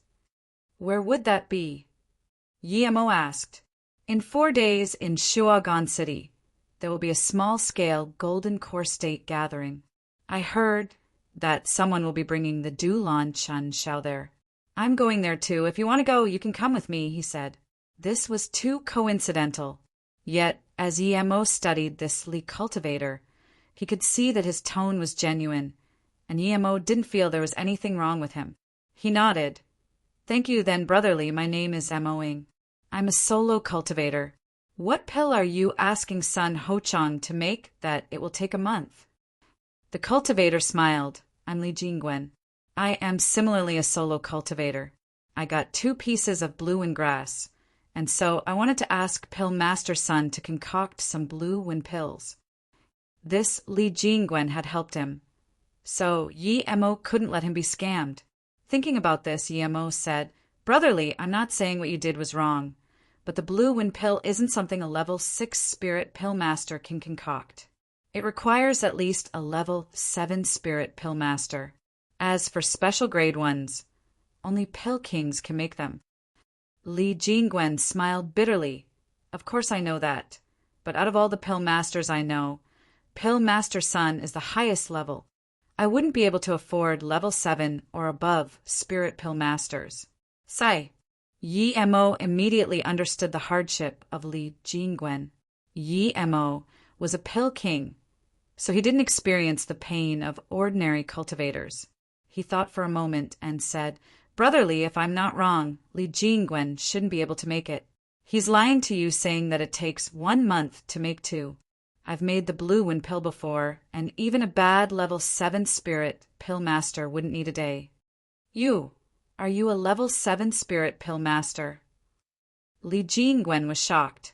"Where would that be?" Yemo asked. "In 4 days in Shuagan City. There will be a small-scale Golden Core State gathering. I heard that someone will be bringing the Dulan Chun Shao there. I'm going there too. If you want to go, you can come with me," he said. This was too coincidental. Yet, as Yemo studied this Li cultivator, he could see that his tone was genuine, and Yemo didn't feel there was anything wrong with him. He nodded. "Thank you then, brotherly. My name is Emoing. I'm a solo cultivator. What pill are you asking Sun Hochang to make that it will take a month?" The cultivator smiled. "I'm Li Jingwen. I am similarly a solo cultivator. I got 2 pieces of blue wind grass, and so I wanted to ask Pill Master Sun to concoct some blue wind pills." This Li Jingwen had helped him. So Yi Mo couldn't let him be scammed. Thinking about this, Yi Mo said, "Brotherly, I'm not saying what you did was wrong, but the blue wind pill isn't something a level 6 spirit pill master can concoct. It requires at least a level 7 spirit pill master. As for special grade ones, only pill kings can make them." Li Jingwen smiled bitterly. "Of course I know that, but out of all the pill masters I know, Pill Master Sun is the highest level. I wouldn't be able to afford level 7 or above spirit pill masters." Sai. Yi Mo immediately understood the hardship of Li Jingwen. Yi Mo was a pill king, so he didn't experience the pain of ordinary cultivators. He thought for a moment and said, "Brotherly, if I'm not wrong, Li Jingwen shouldn't be able to make it. He's lying to you saying that it takes 1 month to make 2. I've made the blue wind pill before, and even a bad level 7 spirit pill master wouldn't need a day." Are you a level 7 spirit pill master?" Li Jingwen was shocked.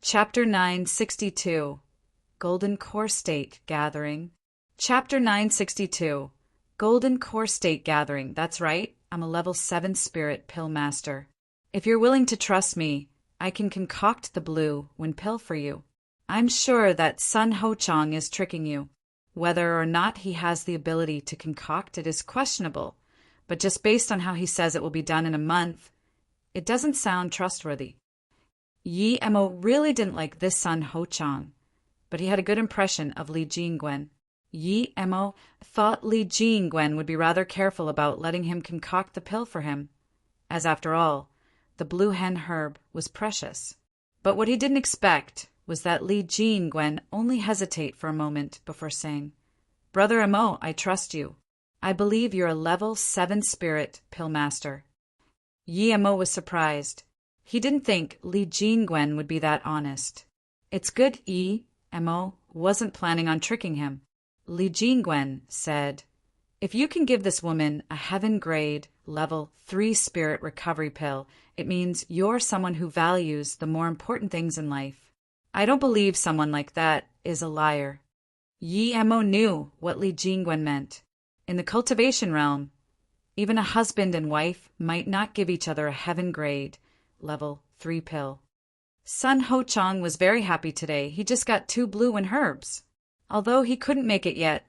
Chapter 962, Golden Core State Gathering. Chapter 962, Golden Core State Gathering. That's right, I'm a level 7 spirit pill master. If you're willing to trust me, I can concoct the blue wind pill for you. I'm sure that Sun Ho-chang is tricking you. Whether or not he has the ability to concoct it is questionable, but just based on how he says it will be done in a month, it doesn't sound trustworthy. Yi Mo really didn't like this Sun Ho-chang, but he had a good impression of Li Jingwen. Yi Mo thought Li Jingwen would be rather careful about letting him concoct the pill for him, as after all, the blue hen herb was precious. But what he didn't expect was that Li Jingwen only hesitate for a moment before saying, "Brother Mo, I trust you. I believe you're a level 7 spirit pill master." Yi Mo was surprised. He didn't think Li Jingwen would be that honest. It's good Yi Mo wasn't planning on tricking him. Li Jingwen said, "If you can give this woman a heaven-grade, level 3 spirit recovery pill, it means you're someone who values the more important things in life. I don't believe someone like that is a liar." Yi Mo knew what Li Jingwen meant. In the cultivation realm, even a husband and wife might not give each other a heaven-grade, level 3 pill. Sun Ho-chang was very happy today. He just got 2 blue wind herbs. Although he couldn't make it yet,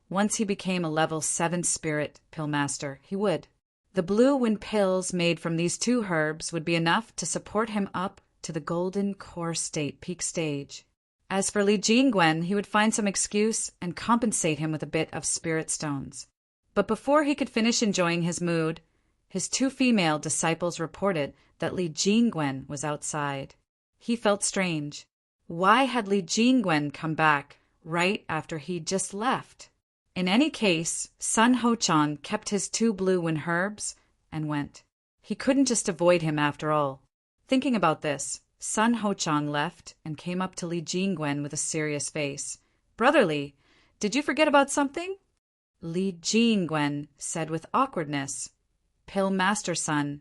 once he became a level 7 spirit pill master, he would. The blue wind pills made from these 2 herbs would be enough to support him up to the Golden Core State peak stage. As for Li Jingwen, he would find some excuse and compensate him with a bit of spirit stones. But before he could finish enjoying his mood, his 2 female disciples reported that Li Jingwen was outside. He felt strange. Why had Li Jingwen come back right after he'd just left? In any case, Sun Ho-chang kept his 2 blue wind herbs and went. He couldn't just avoid him after all. Thinking about this, Sun Ho-chang left and came up to Li Jingwen with a serious face. "Brotherly, did you forget about something?" Li Jingwen said with awkwardness, "Pill Master Sun,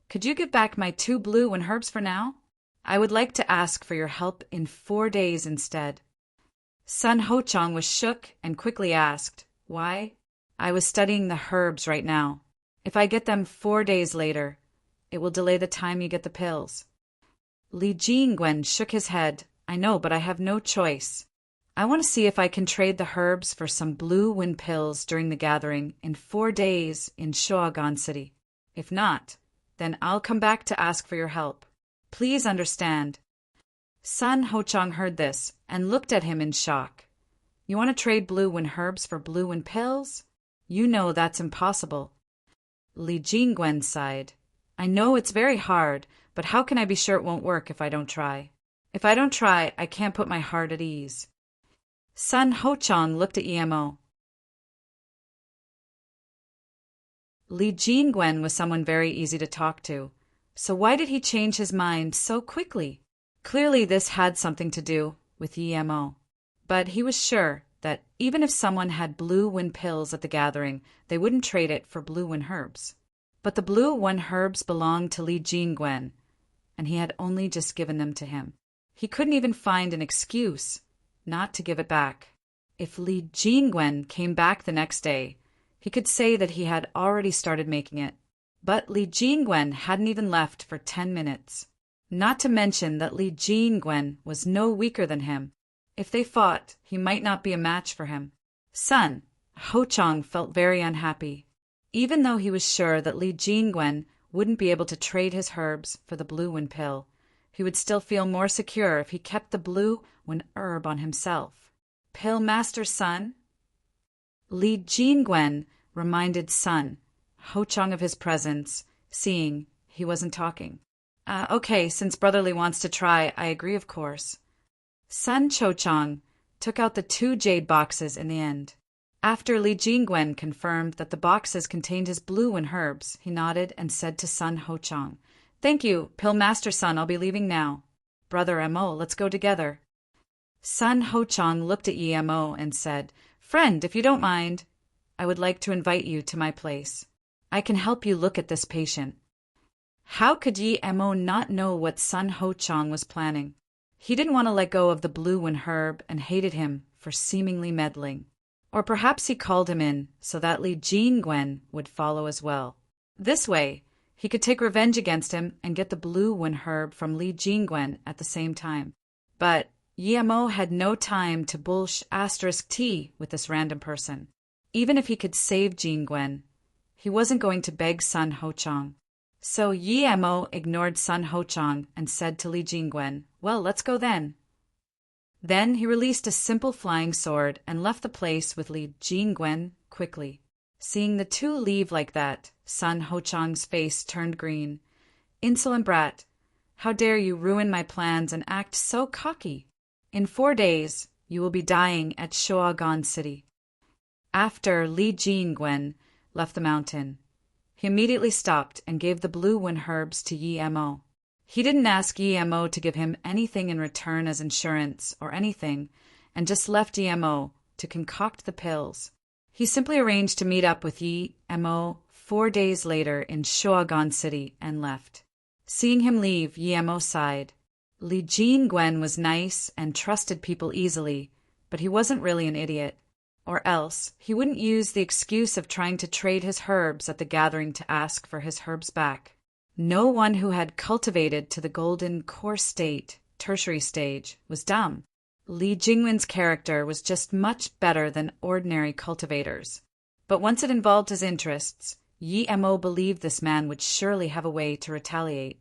could you give back my 2 blue wind herbs for now? I would like to ask for your help in 4 days instead." Sun Ho-chang was shook and quickly asked, "Why?" "I was studying the herbs right now. If I get them 4 days later, it will delay the time you get the pills." Li Jingwen shook his head. "I know, but I have no choice. I want to see if I can trade the herbs for some blue wind pills during the gathering in 4 days in Shoagan City. If not, then I'll come back to ask for your help. Please understand." Sun Ho-chang heard this and looked at him in shock. "You want to trade blue wind herbs for blue wind pills? You know that's impossible." Li Jingwen sighed. "I know it's very hard, but how can I be sure it won't work if I don't try? If I don't try, I can't put my heart at ease." Sun Ho-chang looked at Yi Mo. Li Jingwen was someone very easy to talk to, so why did he change his mind so quickly? Clearly this had something to do with Yi Mo. But he was sure that even if someone had blue wind pills at the gathering, they wouldn't trade it for blue wind herbs. But the blue one herbs belonged to Li Jingwen, and he had only just given them to him. He couldn't even find an excuse not to give it back. If Li Jingwen came back the next day, he could say that he had already started making it. But Li Jingwen hadn't even left for 10 minutes. Not to mention that Li Jingwen was no weaker than him. If they fought, he might not be a match for him. Sun Ho-chang felt very unhappy. Even though he was sure that Li Jingwen wouldn't be able to trade his herbs for the blue one pill, he would still feel more secure if he kept the blue one herb on himself. Pill Master Sun? Li Jingwen reminded Sun Ho-chang of his presence, seeing he wasn't talking. Okay, since Brotherly wants to try, I agree, of course. Sun Ho-chang took out the 2 jade boxes in the end. After Li Jingwen confirmed that the boxes contained his blue and herbs, he nodded and said to Sun Ho-chang, "Thank you, Pill Master Sun, I'll be leaving now. Brother Mo, let's go together." Sun Ho-chang looked at Yi Mo and said, "Friend, if you don't mind, I would like to invite you to my place. I can help you look at this patient." How could Yi Mo not know what Sun Ho-chang was planning? He didn't want to let go of the blue one herb and hated him for seemingly meddling. Or perhaps he called him in so that Li Jingwen would follow as well. This way, he could take revenge against him and get the blue one herb from Li Jingwen at the same time. But Yi Mo had no time to *T with this random person. Even if he could save Jingwen, he wasn't going to beg Sun Ho-chang. So Yi Mo ignored Sun Ho-chang and said to Li Jingwen, "Well, let's go then." Then he released a simple flying sword and left the place with Li Jingwen quickly. Seeing the two leave like that, Sun Ho-chang's face turned green. "Insolent brat, how dare you ruin my plans and act so cocky? In 4 days, you will be dying at Shoagon City." After Li Jingwen left the mountain, he immediately stopped and gave the blue one herbs to Yi Mo. He didn't ask Yi Mo to give him anything in return as insurance or anything, and just left Yi Mo to concoct the pills. He simply arranged to meet up with Yi Mo 4 days later in Shoagon City and left. Seeing him leave, Yi Mo sighed. Li Jingwen was nice and trusted people easily, but he wasn't really an idiot. Or else, he wouldn't use the excuse of trying to trade his herbs at the gathering to ask for his herbs back. No one who had cultivated to the golden core state, tertiary stage, was dumb. Li Jingwen's character was just much better than ordinary cultivators. But once it involved his interests, Yi Mo believed this man would surely have a way to retaliate.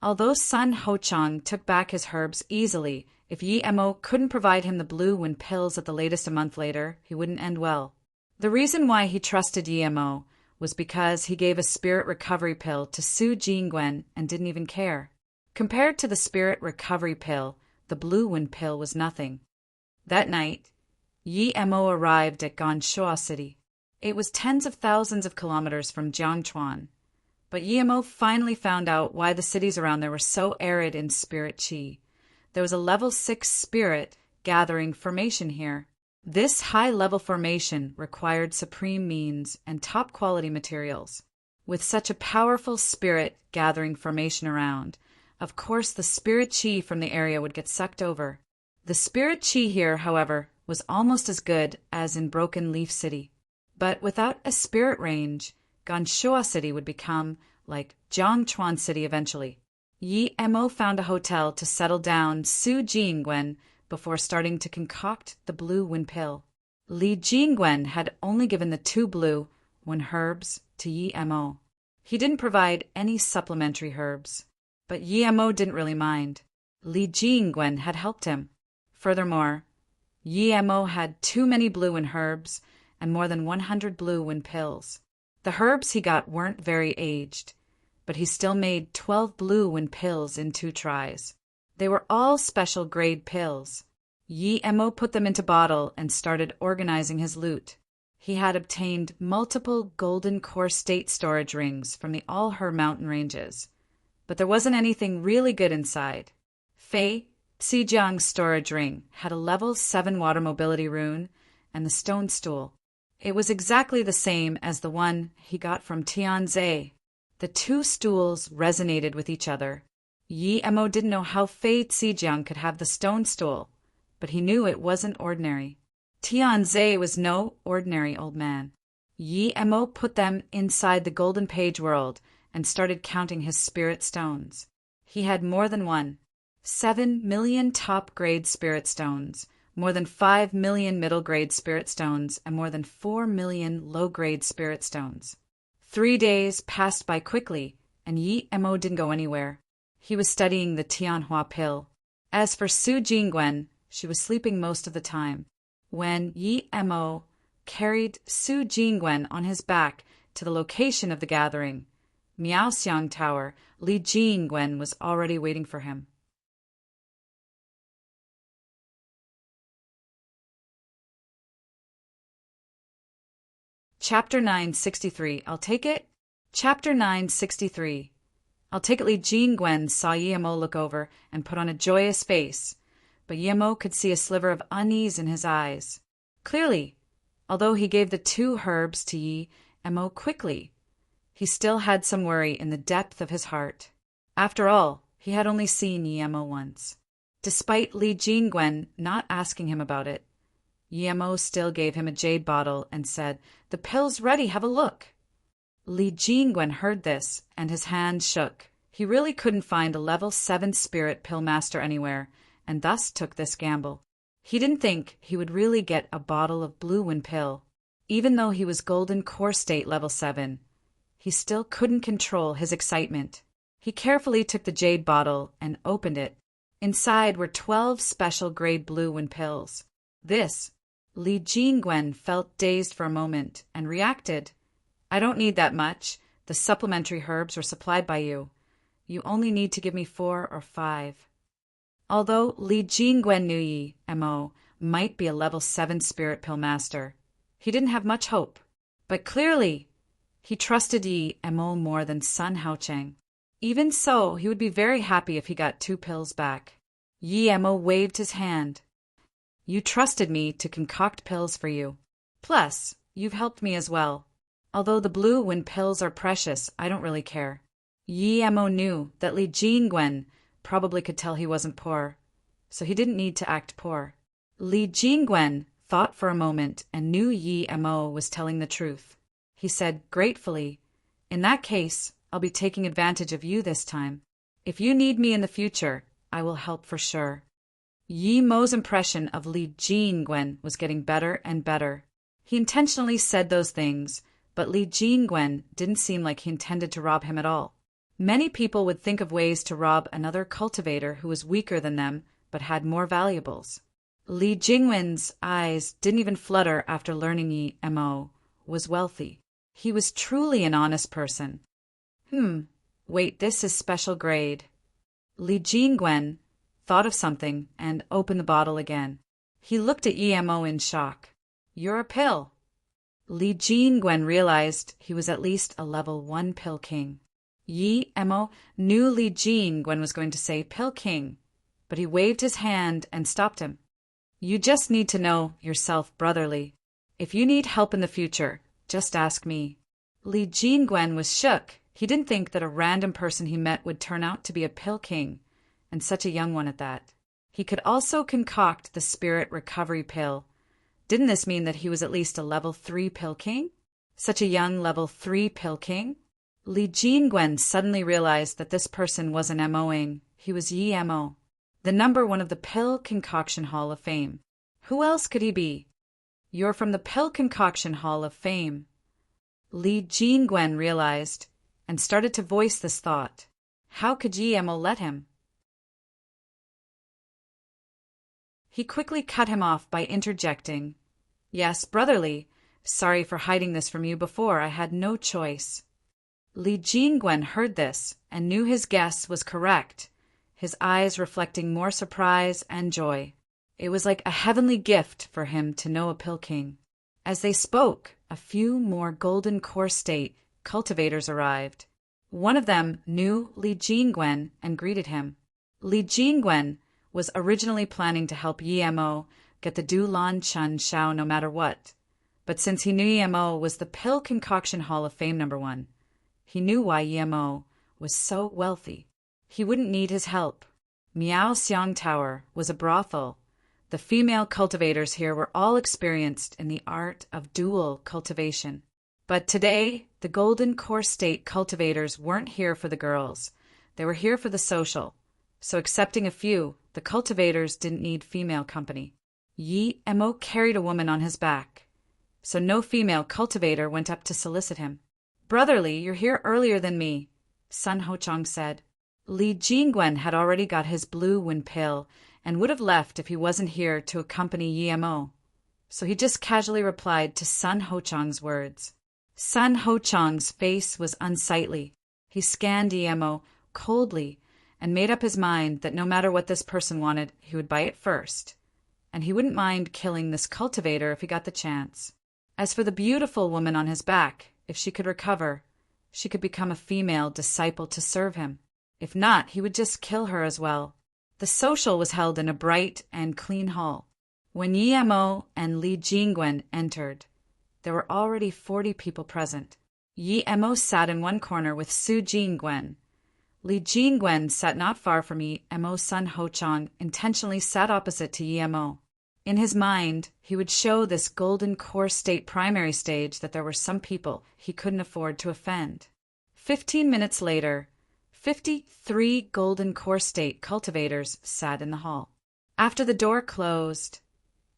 Although Sun Ho-chang took back his herbs easily, if Yi Mo couldn't provide him the blue one pills at the latest a month later, he wouldn't end well. The reason why he trusted Yi Mo was because he gave a spirit recovery pill to Su Jingwen and didn't even care. Compared to the spirit recovery pill, the blue one pill was nothing. That night, Yi Mo arrived at Ganshuo City. It was tens of thousands of kilometers from Jiangchuan. But Yi Mo finally found out why the cities around there were so arid in spirit chi. There was a level 6 spirit gathering formation here. This high-level formation required supreme means and top-quality materials. With such a powerful spirit gathering formation around, of course the spirit chi from the area would get sucked over. The spirit chi here, however, was almost as good as in Broken Leaf City. But without a spirit range, Ganshuo City would become like Jiangchuan City eventually. Yi Mo found a hotel to settle down Su Jingwen before starting to concoct the blue one pill. Li Jingwen had only given the 2 blue one herbs to Yi Mo. He didn't provide any supplementary herbs, but Yi Mo didn't really mind. Li Jingwen had helped him. Furthermore, Yi Mo had too many blue one herbs and more than 100 blue one pills. The herbs he got weren't very aged, but he still made 12 blue one pills in 2 tries. They were all special grade pills. Yi Mo put them into bottle and started organizing his loot. He had obtained multiple golden core state storage rings from the All-Her mountain ranges, but there wasn't anything really good inside. Fei Xijiang's storage ring had a level 7 water mobility rune and the stone stool. It was exactly the same as the one he got from Tianze. The two stools resonated with each other. Yi Emo didn't know how Fei Zijiang could have the stone stool, but he knew it wasn't ordinary. Tianze was no ordinary old man. Yi Emo put them inside the golden page world and started counting his spirit stones. He had more than one. 7 million top-grade spirit stones, more than 5 million middle-grade spirit stones, and more than 4 million low-grade spirit stones. 3 days passed by quickly, and Yi Emo didn't go anywhere. He was studying the Tianhua pill. As for Su Jingwen, she was sleeping most of the time. When Yi Emo carried Su Jingwen on his back to the location of the gathering, Miaoxiang Tower, Li Jingwen was already waiting for him. Chapter 963. I'll take it? Chapter 963. I'll take it. Li Jingwen saw Yi Emo look over and put on a joyous face, but Yi Emo could see a sliver of unease in his eyes. Clearly, although he gave the 2 herbs to Yi Emo quickly, he still had some worry in the depth of his heart. After all, he had only seen Yi Emo once. Despite Li Jingwen not asking him about it, Yi Emo still gave him a jade bottle and said, "The pill's ready, have a look." Li Jingwen heard this, and his hand shook. He really couldn't find a level 7 spirit pill master anywhere, and thus took this gamble. He didn't think he would really get a bottle of blue wind pill. Even though he was golden core state level 7, he still couldn't control his excitement. He carefully took the jade bottle and opened it. Inside were 12 special grade blue wind pills. This, Li Jingwen felt dazed for a moment and reacted. "I don't need that much. The supplementary herbs were supplied by you. You only need to give me 4 or 5. Although Li Jingwen knew Yi Emo might be a level 7 spirit pill master, he didn't have much hope. But clearly, he trusted Yi Emo more than Sun Haocheng. Even so, he would be very happy if he got 2 pills back. Yi Emo waved his hand. "You trusted me to concoct pills for you. Plus, you've helped me as well. Although the blue wind pills are precious, I don't really care." Yi Emo knew that Li Jingwen probably could tell he wasn't poor, so he didn't need to act poor. Li Jingwen thought for a moment and knew Yi Emo was telling the truth. He said gratefully, "In that case, I'll be taking advantage of you this time. If you need me in the future, I will help for sure." Yi Mo's impression of Li Jingwen was getting better and better. He intentionally said those things, but Li Jingwen didn't seem like he intended to rob him at all. Many people would think of ways to rob another cultivator who was weaker than them but had more valuables. Li Jingwen's eyes didn't even flutter after learning Yi Emo was wealthy. He was truly an honest person. Wait, this is special grade. Li Jingwen thought of something and opened the bottle again. He looked at Yi Emo in shock. "You're a pill." Li Jingwen realized he was at least a level 1 pill king. Yi Emo knew Li Jingwen was going to say pill king, but he waved his hand and stopped him. "You just need to know yourself brotherly. If you need help in the future, just ask me." Li Jingwen was shook. He didn't think that a random person he met would turn out to be a pill king, and such a young one at that. He could also concoct the spirit recovery pill. Didn't this mean that he was at least a level 3 pill king? Such a young level 3 pill king? Li Jingwen suddenly realized that this person wasn't Emoing. He was Yi Emo, the number 1 of the Pill Concoction Hall of Fame. Who else could he be? "You're from the Pill Concoction Hall of Fame," Li Jingwen realized, and started to voice this thought. How could Yi Emo let him? He quickly cut him off by interjecting, "Yes, brotherly. Sorry for hiding this from you before. I had no choice." Li Jingwen heard this and knew his guess was correct, his eyes reflecting more surprise and joy. It was like a heavenly gift for him to know a pill king. As they spoke, a few more golden core state cultivators arrived. One of them knew Li Jingwen and greeted him. Li Jingwen was originally planning to help Yi Emo get the Du Lan Chun Shao no matter what, But since he knew EMO was the Pill Concoction Hall of Fame #1, he knew why EMO was so wealthy. He wouldn't need his help. Miao Xiang Tower was a brothel. The female cultivators here were all experienced in the art of dual cultivation. But today, the Golden Core State cultivators weren't here for the girls. They were here for the social. So excepting a few, the cultivators didn't need female company. Yi Mo carried a woman on his back, so no female cultivator went up to solicit him. "Brotherly, you're here earlier than me," Sun Hochang said. Li Jingwen had already got his blue wind pill and would have left if he wasn't here to accompany Yi Mo. So he just casually replied to Sun Hochang's words. Sun Hochang's face was unsightly. He scanned Yi Mo coldly and made up his mind that no matter what this person wanted, he would buy it first. And he wouldn't mind killing this cultivator if he got the chance. As for the beautiful woman on his back, if she could recover, she could become a female disciple to serve him. If not, he would just kill her as well. The social was held in a bright and clean hall. When Yi Mo and Li Jingwen entered, there were already 40 people present. Yi Mo sat in one corner with Su Jingwen. Li Jingwen sat not far from Yi Mo. Sun Hochang intentionally sat opposite to Yi Mo. In his mind, he would show this Golden Core State primary stage that there were some people he couldn't afford to offend. 15 minutes later, 53 Golden Core State cultivators sat in the hall. After the door closed,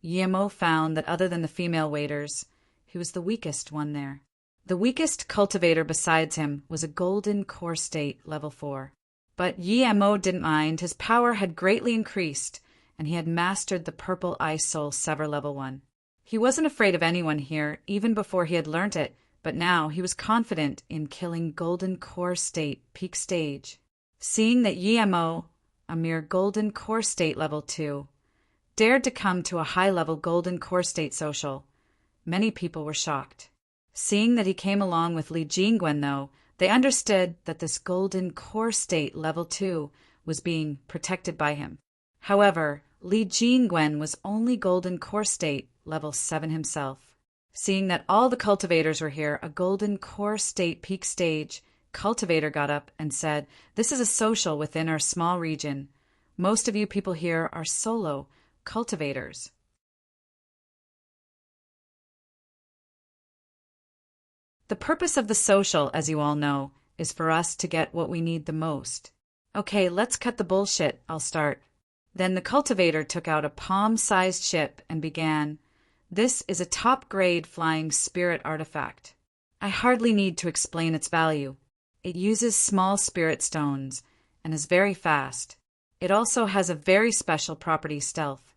Yi Mo found that other than the female waiters, he was the weakest one there. The weakest cultivator besides him was a Golden Core State level 4. But Yi Mo didn't mind. His power had greatly increased, and he had mastered the Purple Eye Soul Sever level 1. He wasn't afraid of anyone here, even before he had learnt it, but now he was confident in killing Golden Core State peak stage. Seeing that Yi Mo, a mere Golden Core State level 2, dared to come to a high-level Golden Core State social, many people were shocked. Seeing that he came along with Li Jingwen, though, they understood that this Golden Core State level 2 was being protected by him. However, Li Jingwen was only Golden Core State level 7 himself. Seeing that all the cultivators were here, a Golden Core State peak stage cultivator got up and said, "This is a social within our small region. Most of you people here are solo cultivators." The purpose of the social, as you all know, is for us to get what we need the most. Okay, let's cut the bullshit. I'll start. Then the cultivator took out a palm-sized chip and began, "This is a top-grade flying spirit artifact. I hardly need to explain its value. It uses small spirit stones and is very fast. It also has a very special property, stealth."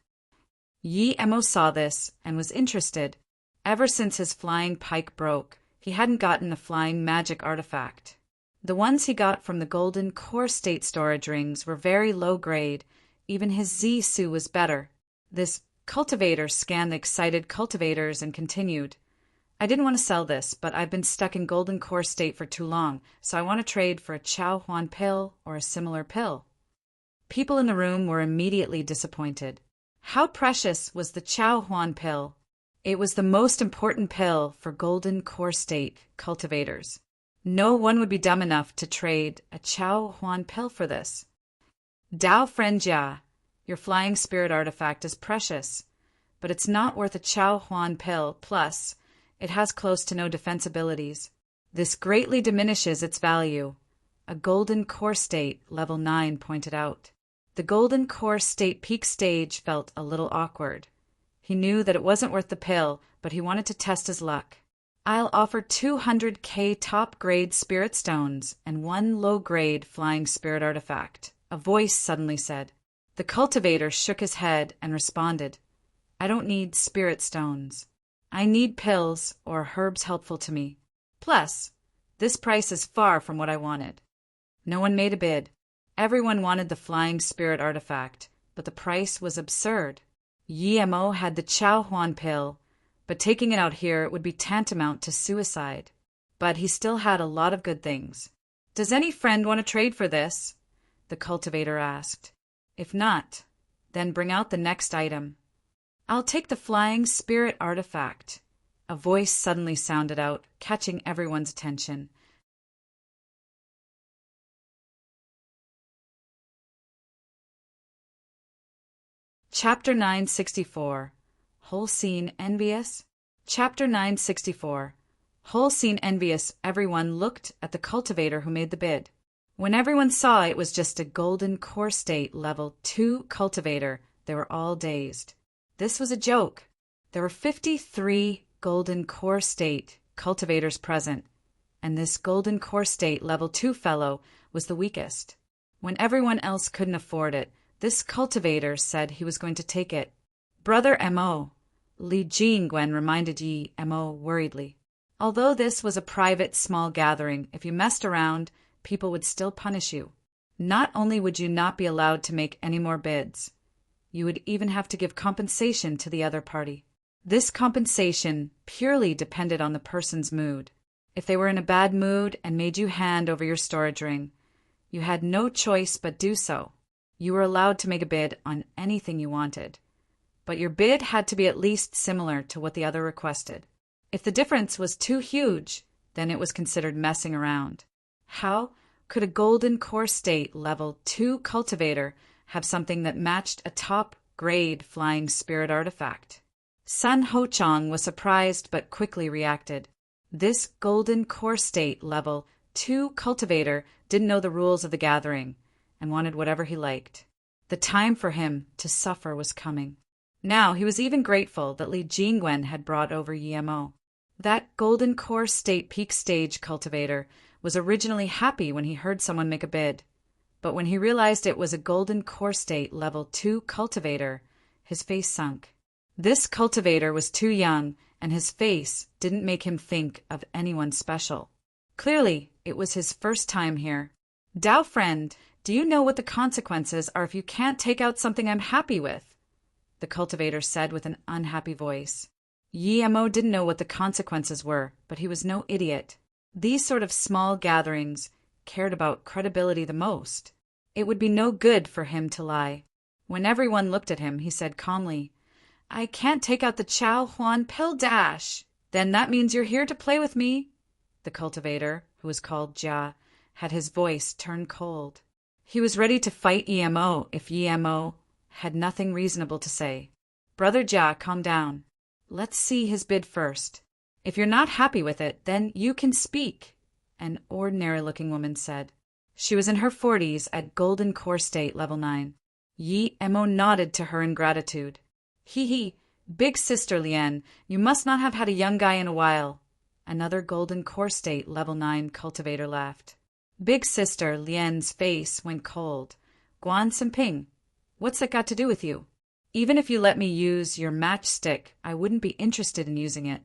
Yi Mo saw this and was interested. Ever since his flying pike broke, he hadn't gotten a flying magic artifact. The ones he got from the Golden Core State storage rings were very low grade. Even his Zisu was better. This cultivator scanned the excited cultivators and continued, "I didn't want to sell this, but I've been stuck in Golden Core State for too long, so I want to trade for a Chao Huan pill or a similar pill." People in the room were immediately disappointed. How precious was the Chao Huan pill? It was the most important pill for Golden Core State cultivators. No one would be dumb enough to trade a Chao Huan pill for this. "Dao friend Jia, your flying spirit artifact is precious, but it's not worth a Chao Huan pill, plus it has close to no defense abilities. This greatly diminishes its value," a Golden Core State level 9 pointed out. The Golden Core State peak stage felt a little awkward. He knew that it wasn't worth the pill, but he wanted to test his luck. "I'll offer 200k top-grade spirit stones and 1 low-grade flying spirit artifact," a voice suddenly said. The cultivator shook his head and responded, "I don't need spirit stones. I need pills or herbs helpful to me. Plus, this price is far from what I wanted." No one made a bid. Everyone wanted the flying spirit artifact, but the price was absurd. Yi Mo had the Chao Huan pill, but taking it out here would be tantamount to suicide. But he still had a lot of good things. "Does any friend want to trade for this?" the cultivator asked. "If not, then bring out the next item." "I'll take the flying spirit artifact," A voice suddenly sounded out, catching everyone's attention. Chapter 964. Whole scene envious? Chapter 964. Whole scene envious. Everyone looked at the cultivator who made the bid. When everyone saw it was just a golden core state level 2 cultivator, they were all dazed. This was a joke. There were 53 golden core state cultivators present, and this golden core state level 2 fellow was the weakest. When everyone else couldn't afford it, this cultivator said he was going to take it. Brother M.O. Li Jingwen reminded Yi M.O. worriedly. Although this was a private small gathering, if you messed around, people would still punish you. Not only would you not be allowed to make any more bids, you would even have to give compensation to the other party. This compensation purely depended on the person's mood. If they were in a bad mood and made you hand over your storage ring, you had no choice but do so. You were allowed to make a bid on anything you wanted, but your bid had to be at least similar to what the other requested. If the difference was too huge, then it was considered messing around. How could a golden core state level 2 cultivator have something that matched a top-grade flying spirit artifact? Sun Ho-chang was surprised but quickly reacted. This golden core state level 2 cultivator didn't know the rules of the gathering and wanted whatever he liked. The time for him to suffer was coming. Now he was even grateful that Li Jingwen had brought over Yemo. That golden core state peak stage cultivator was originally happy when he heard someone make a bid, but when he realized it was a golden core state level 2 cultivator, his face sunk. This cultivator was too young, and his face didn't make him think of anyone special. Clearly, it was his first time here. Dao friend, do you know what the consequences are if you can't take out something I'm happy with? The cultivator said with an unhappy voice. Yi Mo didn't know what the consequences were, but he was no idiot. These sort of small gatherings cared about credibility the most. It would be no good for him to lie. When everyone looked at him, he said calmly, I can't take out the Chow Huan pill dash. Then that means you're here to play with me. The cultivator, who was called Jia, had his voice turn cold. He was ready to fight Emo if Emo had nothing reasonable to say. Brother Jia, calm down. Let's see his bid first. If you're not happy with it, then you can speak, an ordinary-looking woman said. She was in her 40s at Golden Core State Level 9. Yi Emo nodded to her in gratitude. Hee, big sister Lien, you must not have had a young guy in a while. Another Golden Core State Level 9 cultivator laughed. Big sister Lien's face went cold. Guan Simping, what's that got to do with you? Even if you let me use your matchstick, I wouldn't be interested in using it.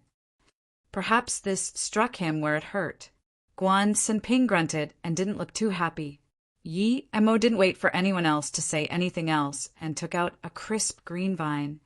Perhaps this struck him where it hurt. Guan Sinping grunted and didn't look too happy. Yi Emo didn't wait for anyone else to say anything else and took out a crisp green vine.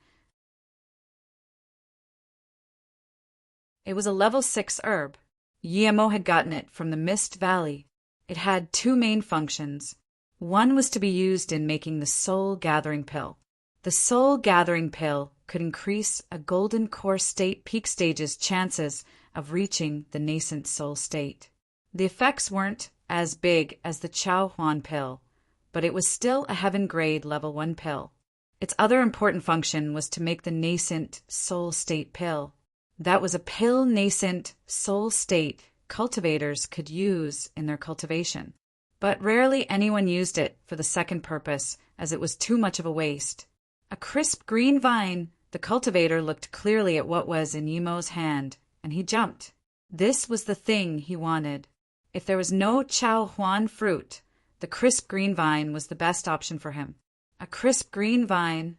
It was a level 6 herb. Yi Emo had gotten it from the Mist Valley. It had two main functions. One was to be used in making the Soul Gathering Pill. The Soul Gathering Pill could increase a Golden Core State peak stage's chances of reaching the nascent soul state. The effects weren't as big as the Chow Huan pill, but it was still a heaven-grade level 1 pill. Its other important function was to make the nascent soul state pill. That was a pill nascent soul state cultivators could use in their cultivation. But rarely anyone used it for the second purpose, as it was too much of a waste. A crisp green vine, the cultivator looked clearly at what was in Yemo's hand, and he jumped. This was the thing he wanted. If there was no Chow Huan fruit, the crisp green vine was the best option for him. A crisp green vine.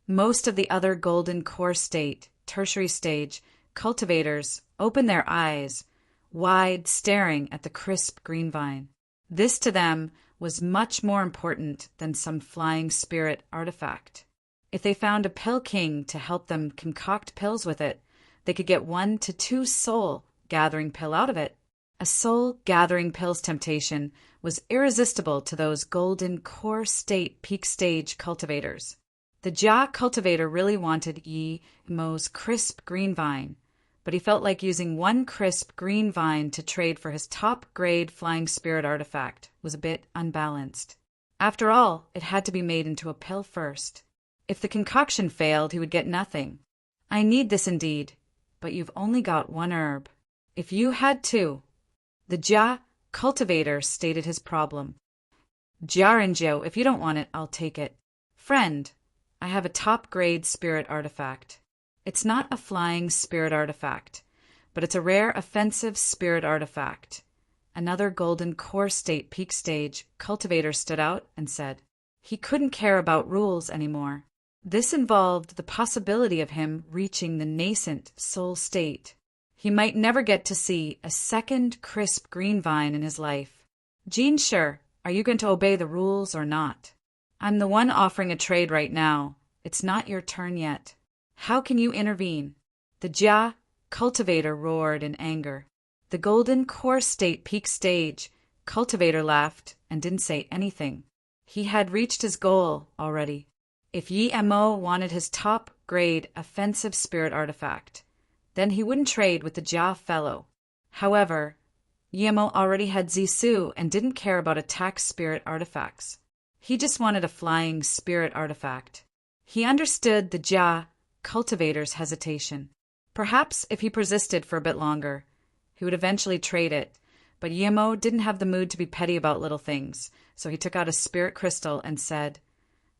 Most of the other Golden Core State, tertiary stage, cultivators opened their eyes, wide, staring at the crisp green vine. This to them was much more important than some flying spirit artifact. If they found a pill king to help them concoct pills with it, they could get 1 to 2 soul gathering pill out of it. A soul gathering pill's temptation was irresistible to those Golden Core State peak stage cultivators. The Ja cultivator really wanted Mo's crisp green vine, but he felt like using one crisp green vine to trade for his top-grade flying spirit artifact was a bit unbalanced. After all, it had to be made into a pill first. If the concoction failed, he would get nothing. I need this indeed, but you've only got one herb. If you had two. The Ja cultivator stated his problem. Jarinjo, if you don't want it, I'll take it. Friend, I have a top-grade spirit artifact. It's not a flying spirit artifact, but it's a rare offensive spirit artifact. Another golden core state peak stage cultivator stood out and said he couldn't care about rules anymore. This involved the possibility of him reaching the nascent soul state. He might never get to see a second crisp green vine in his life. Gene, sure, are you going to obey the rules or not? I'm the one offering a trade right now. It's not your turn yet. How can you intervene? The Ja cultivator roared in anger. The golden core state peak stage cultivator laughed and didn't say anything. He had reached his goal already. If Mo wanted his top-grade offensive spirit artifact, then he wouldn't trade with the Ja fellow. However, Mo already had Zisu and didn't care about attack spirit artifacts. He just wanted a flying spirit artifact. He understood the Ja cultivator's hesitation. Perhaps if he persisted for a bit longer, he would eventually trade it, but Mo didn't have the mood to be petty about little things, so he took out a spirit crystal and said,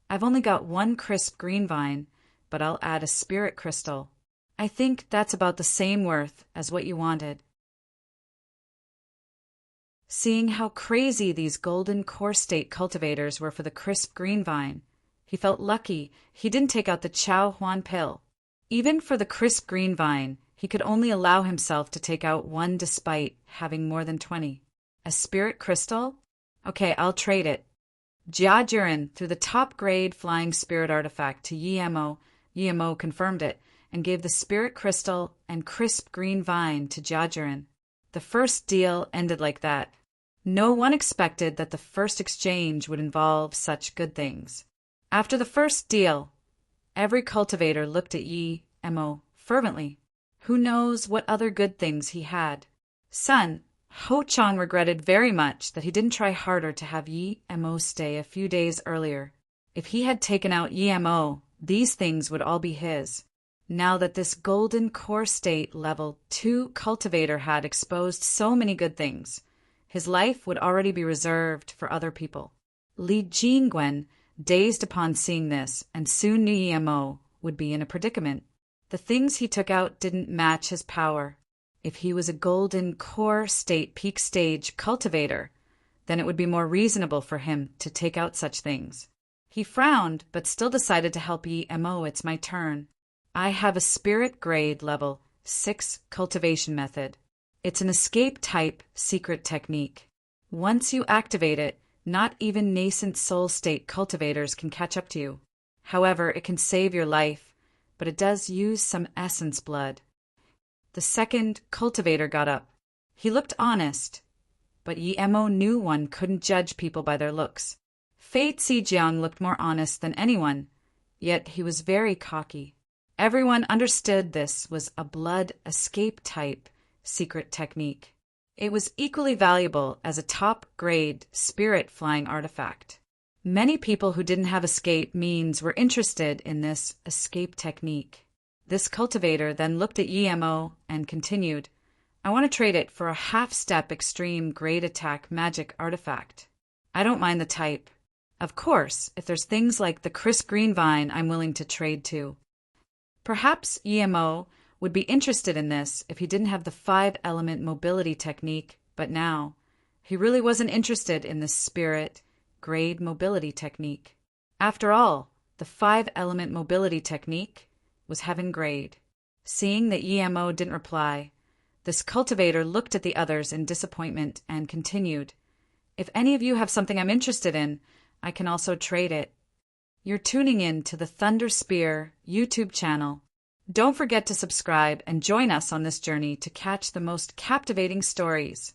I've only got one crisp green vine, but I'll add a spirit crystal. I think that's about the same worth as what you wanted. Seeing how crazy these golden core state cultivators were for the crisp green vine, he felt lucky he didn't take out the Chow Huan pill. Even for the crisp green vine, he could only allow himself to take out one despite having more than 20. A spirit crystal? Okay, I'll trade it. Jia Jiren threw the top-grade flying spirit artifact to Yemo. Yemo confirmed it and gave the spirit crystal and crisp green vine to Jia Jiren. The first deal ended like that. No one expected that the first exchange would involve such good things. After the first deal, every cultivator looked at Mo fervently. Who knows what other good things he had? Son, Ho Chang regretted very much that he didn't try harder to have Mo stay a few days earlier. If he had taken out Mo, these things would all be his. Now that this golden core state level 2 cultivator had exposed so many good things, his life would already be reserved for other people. Li Jingwen, dazed upon seeing this, and soon knew Mo would be in a predicament. The things he took out didn't match his power. If he was a golden core state peak stage cultivator, then it would be more reasonable for him to take out such things. He frowned, but still decided to help Mo. It's my turn. I have a spirit grade level 6 cultivation method. It's an escape type secret technique. Once you activate it, not even nascent soul state cultivators can catch up to you. However, it can save your life, but it does use some essence blood. The second cultivator got up. He looked honest, but Mo knew one couldn't judge people by their looks. Fei Zijiang looked more honest than anyone, yet he was very cocky. Everyone understood this was a blood escape type secret technique. It was equally valuable as a top-grade spirit flying artifact. Many people who didn't have escape means were interested in this escape technique. This cultivator then looked at Mo and continued, I want to trade it for a half-step extreme grade attack magic artifact. I don't mind the type. Of course, if there's things like the crisp green vine, I'm willing to trade too. Perhaps Mo would be interested in this if he didn't have the 5-element mobility technique, but now he really wasn't interested in this spirit grade mobility technique. After all, the 5-element mobility technique was heaven grade. Seeing that Mo didn't reply, this cultivator looked at the others in disappointment and continued, If any of you have something I'm interested in, I can also trade it. You're tuning in to the Thunder Spear YouTube channel. Don't forget to subscribe and join us on this journey to catch the most captivating stories.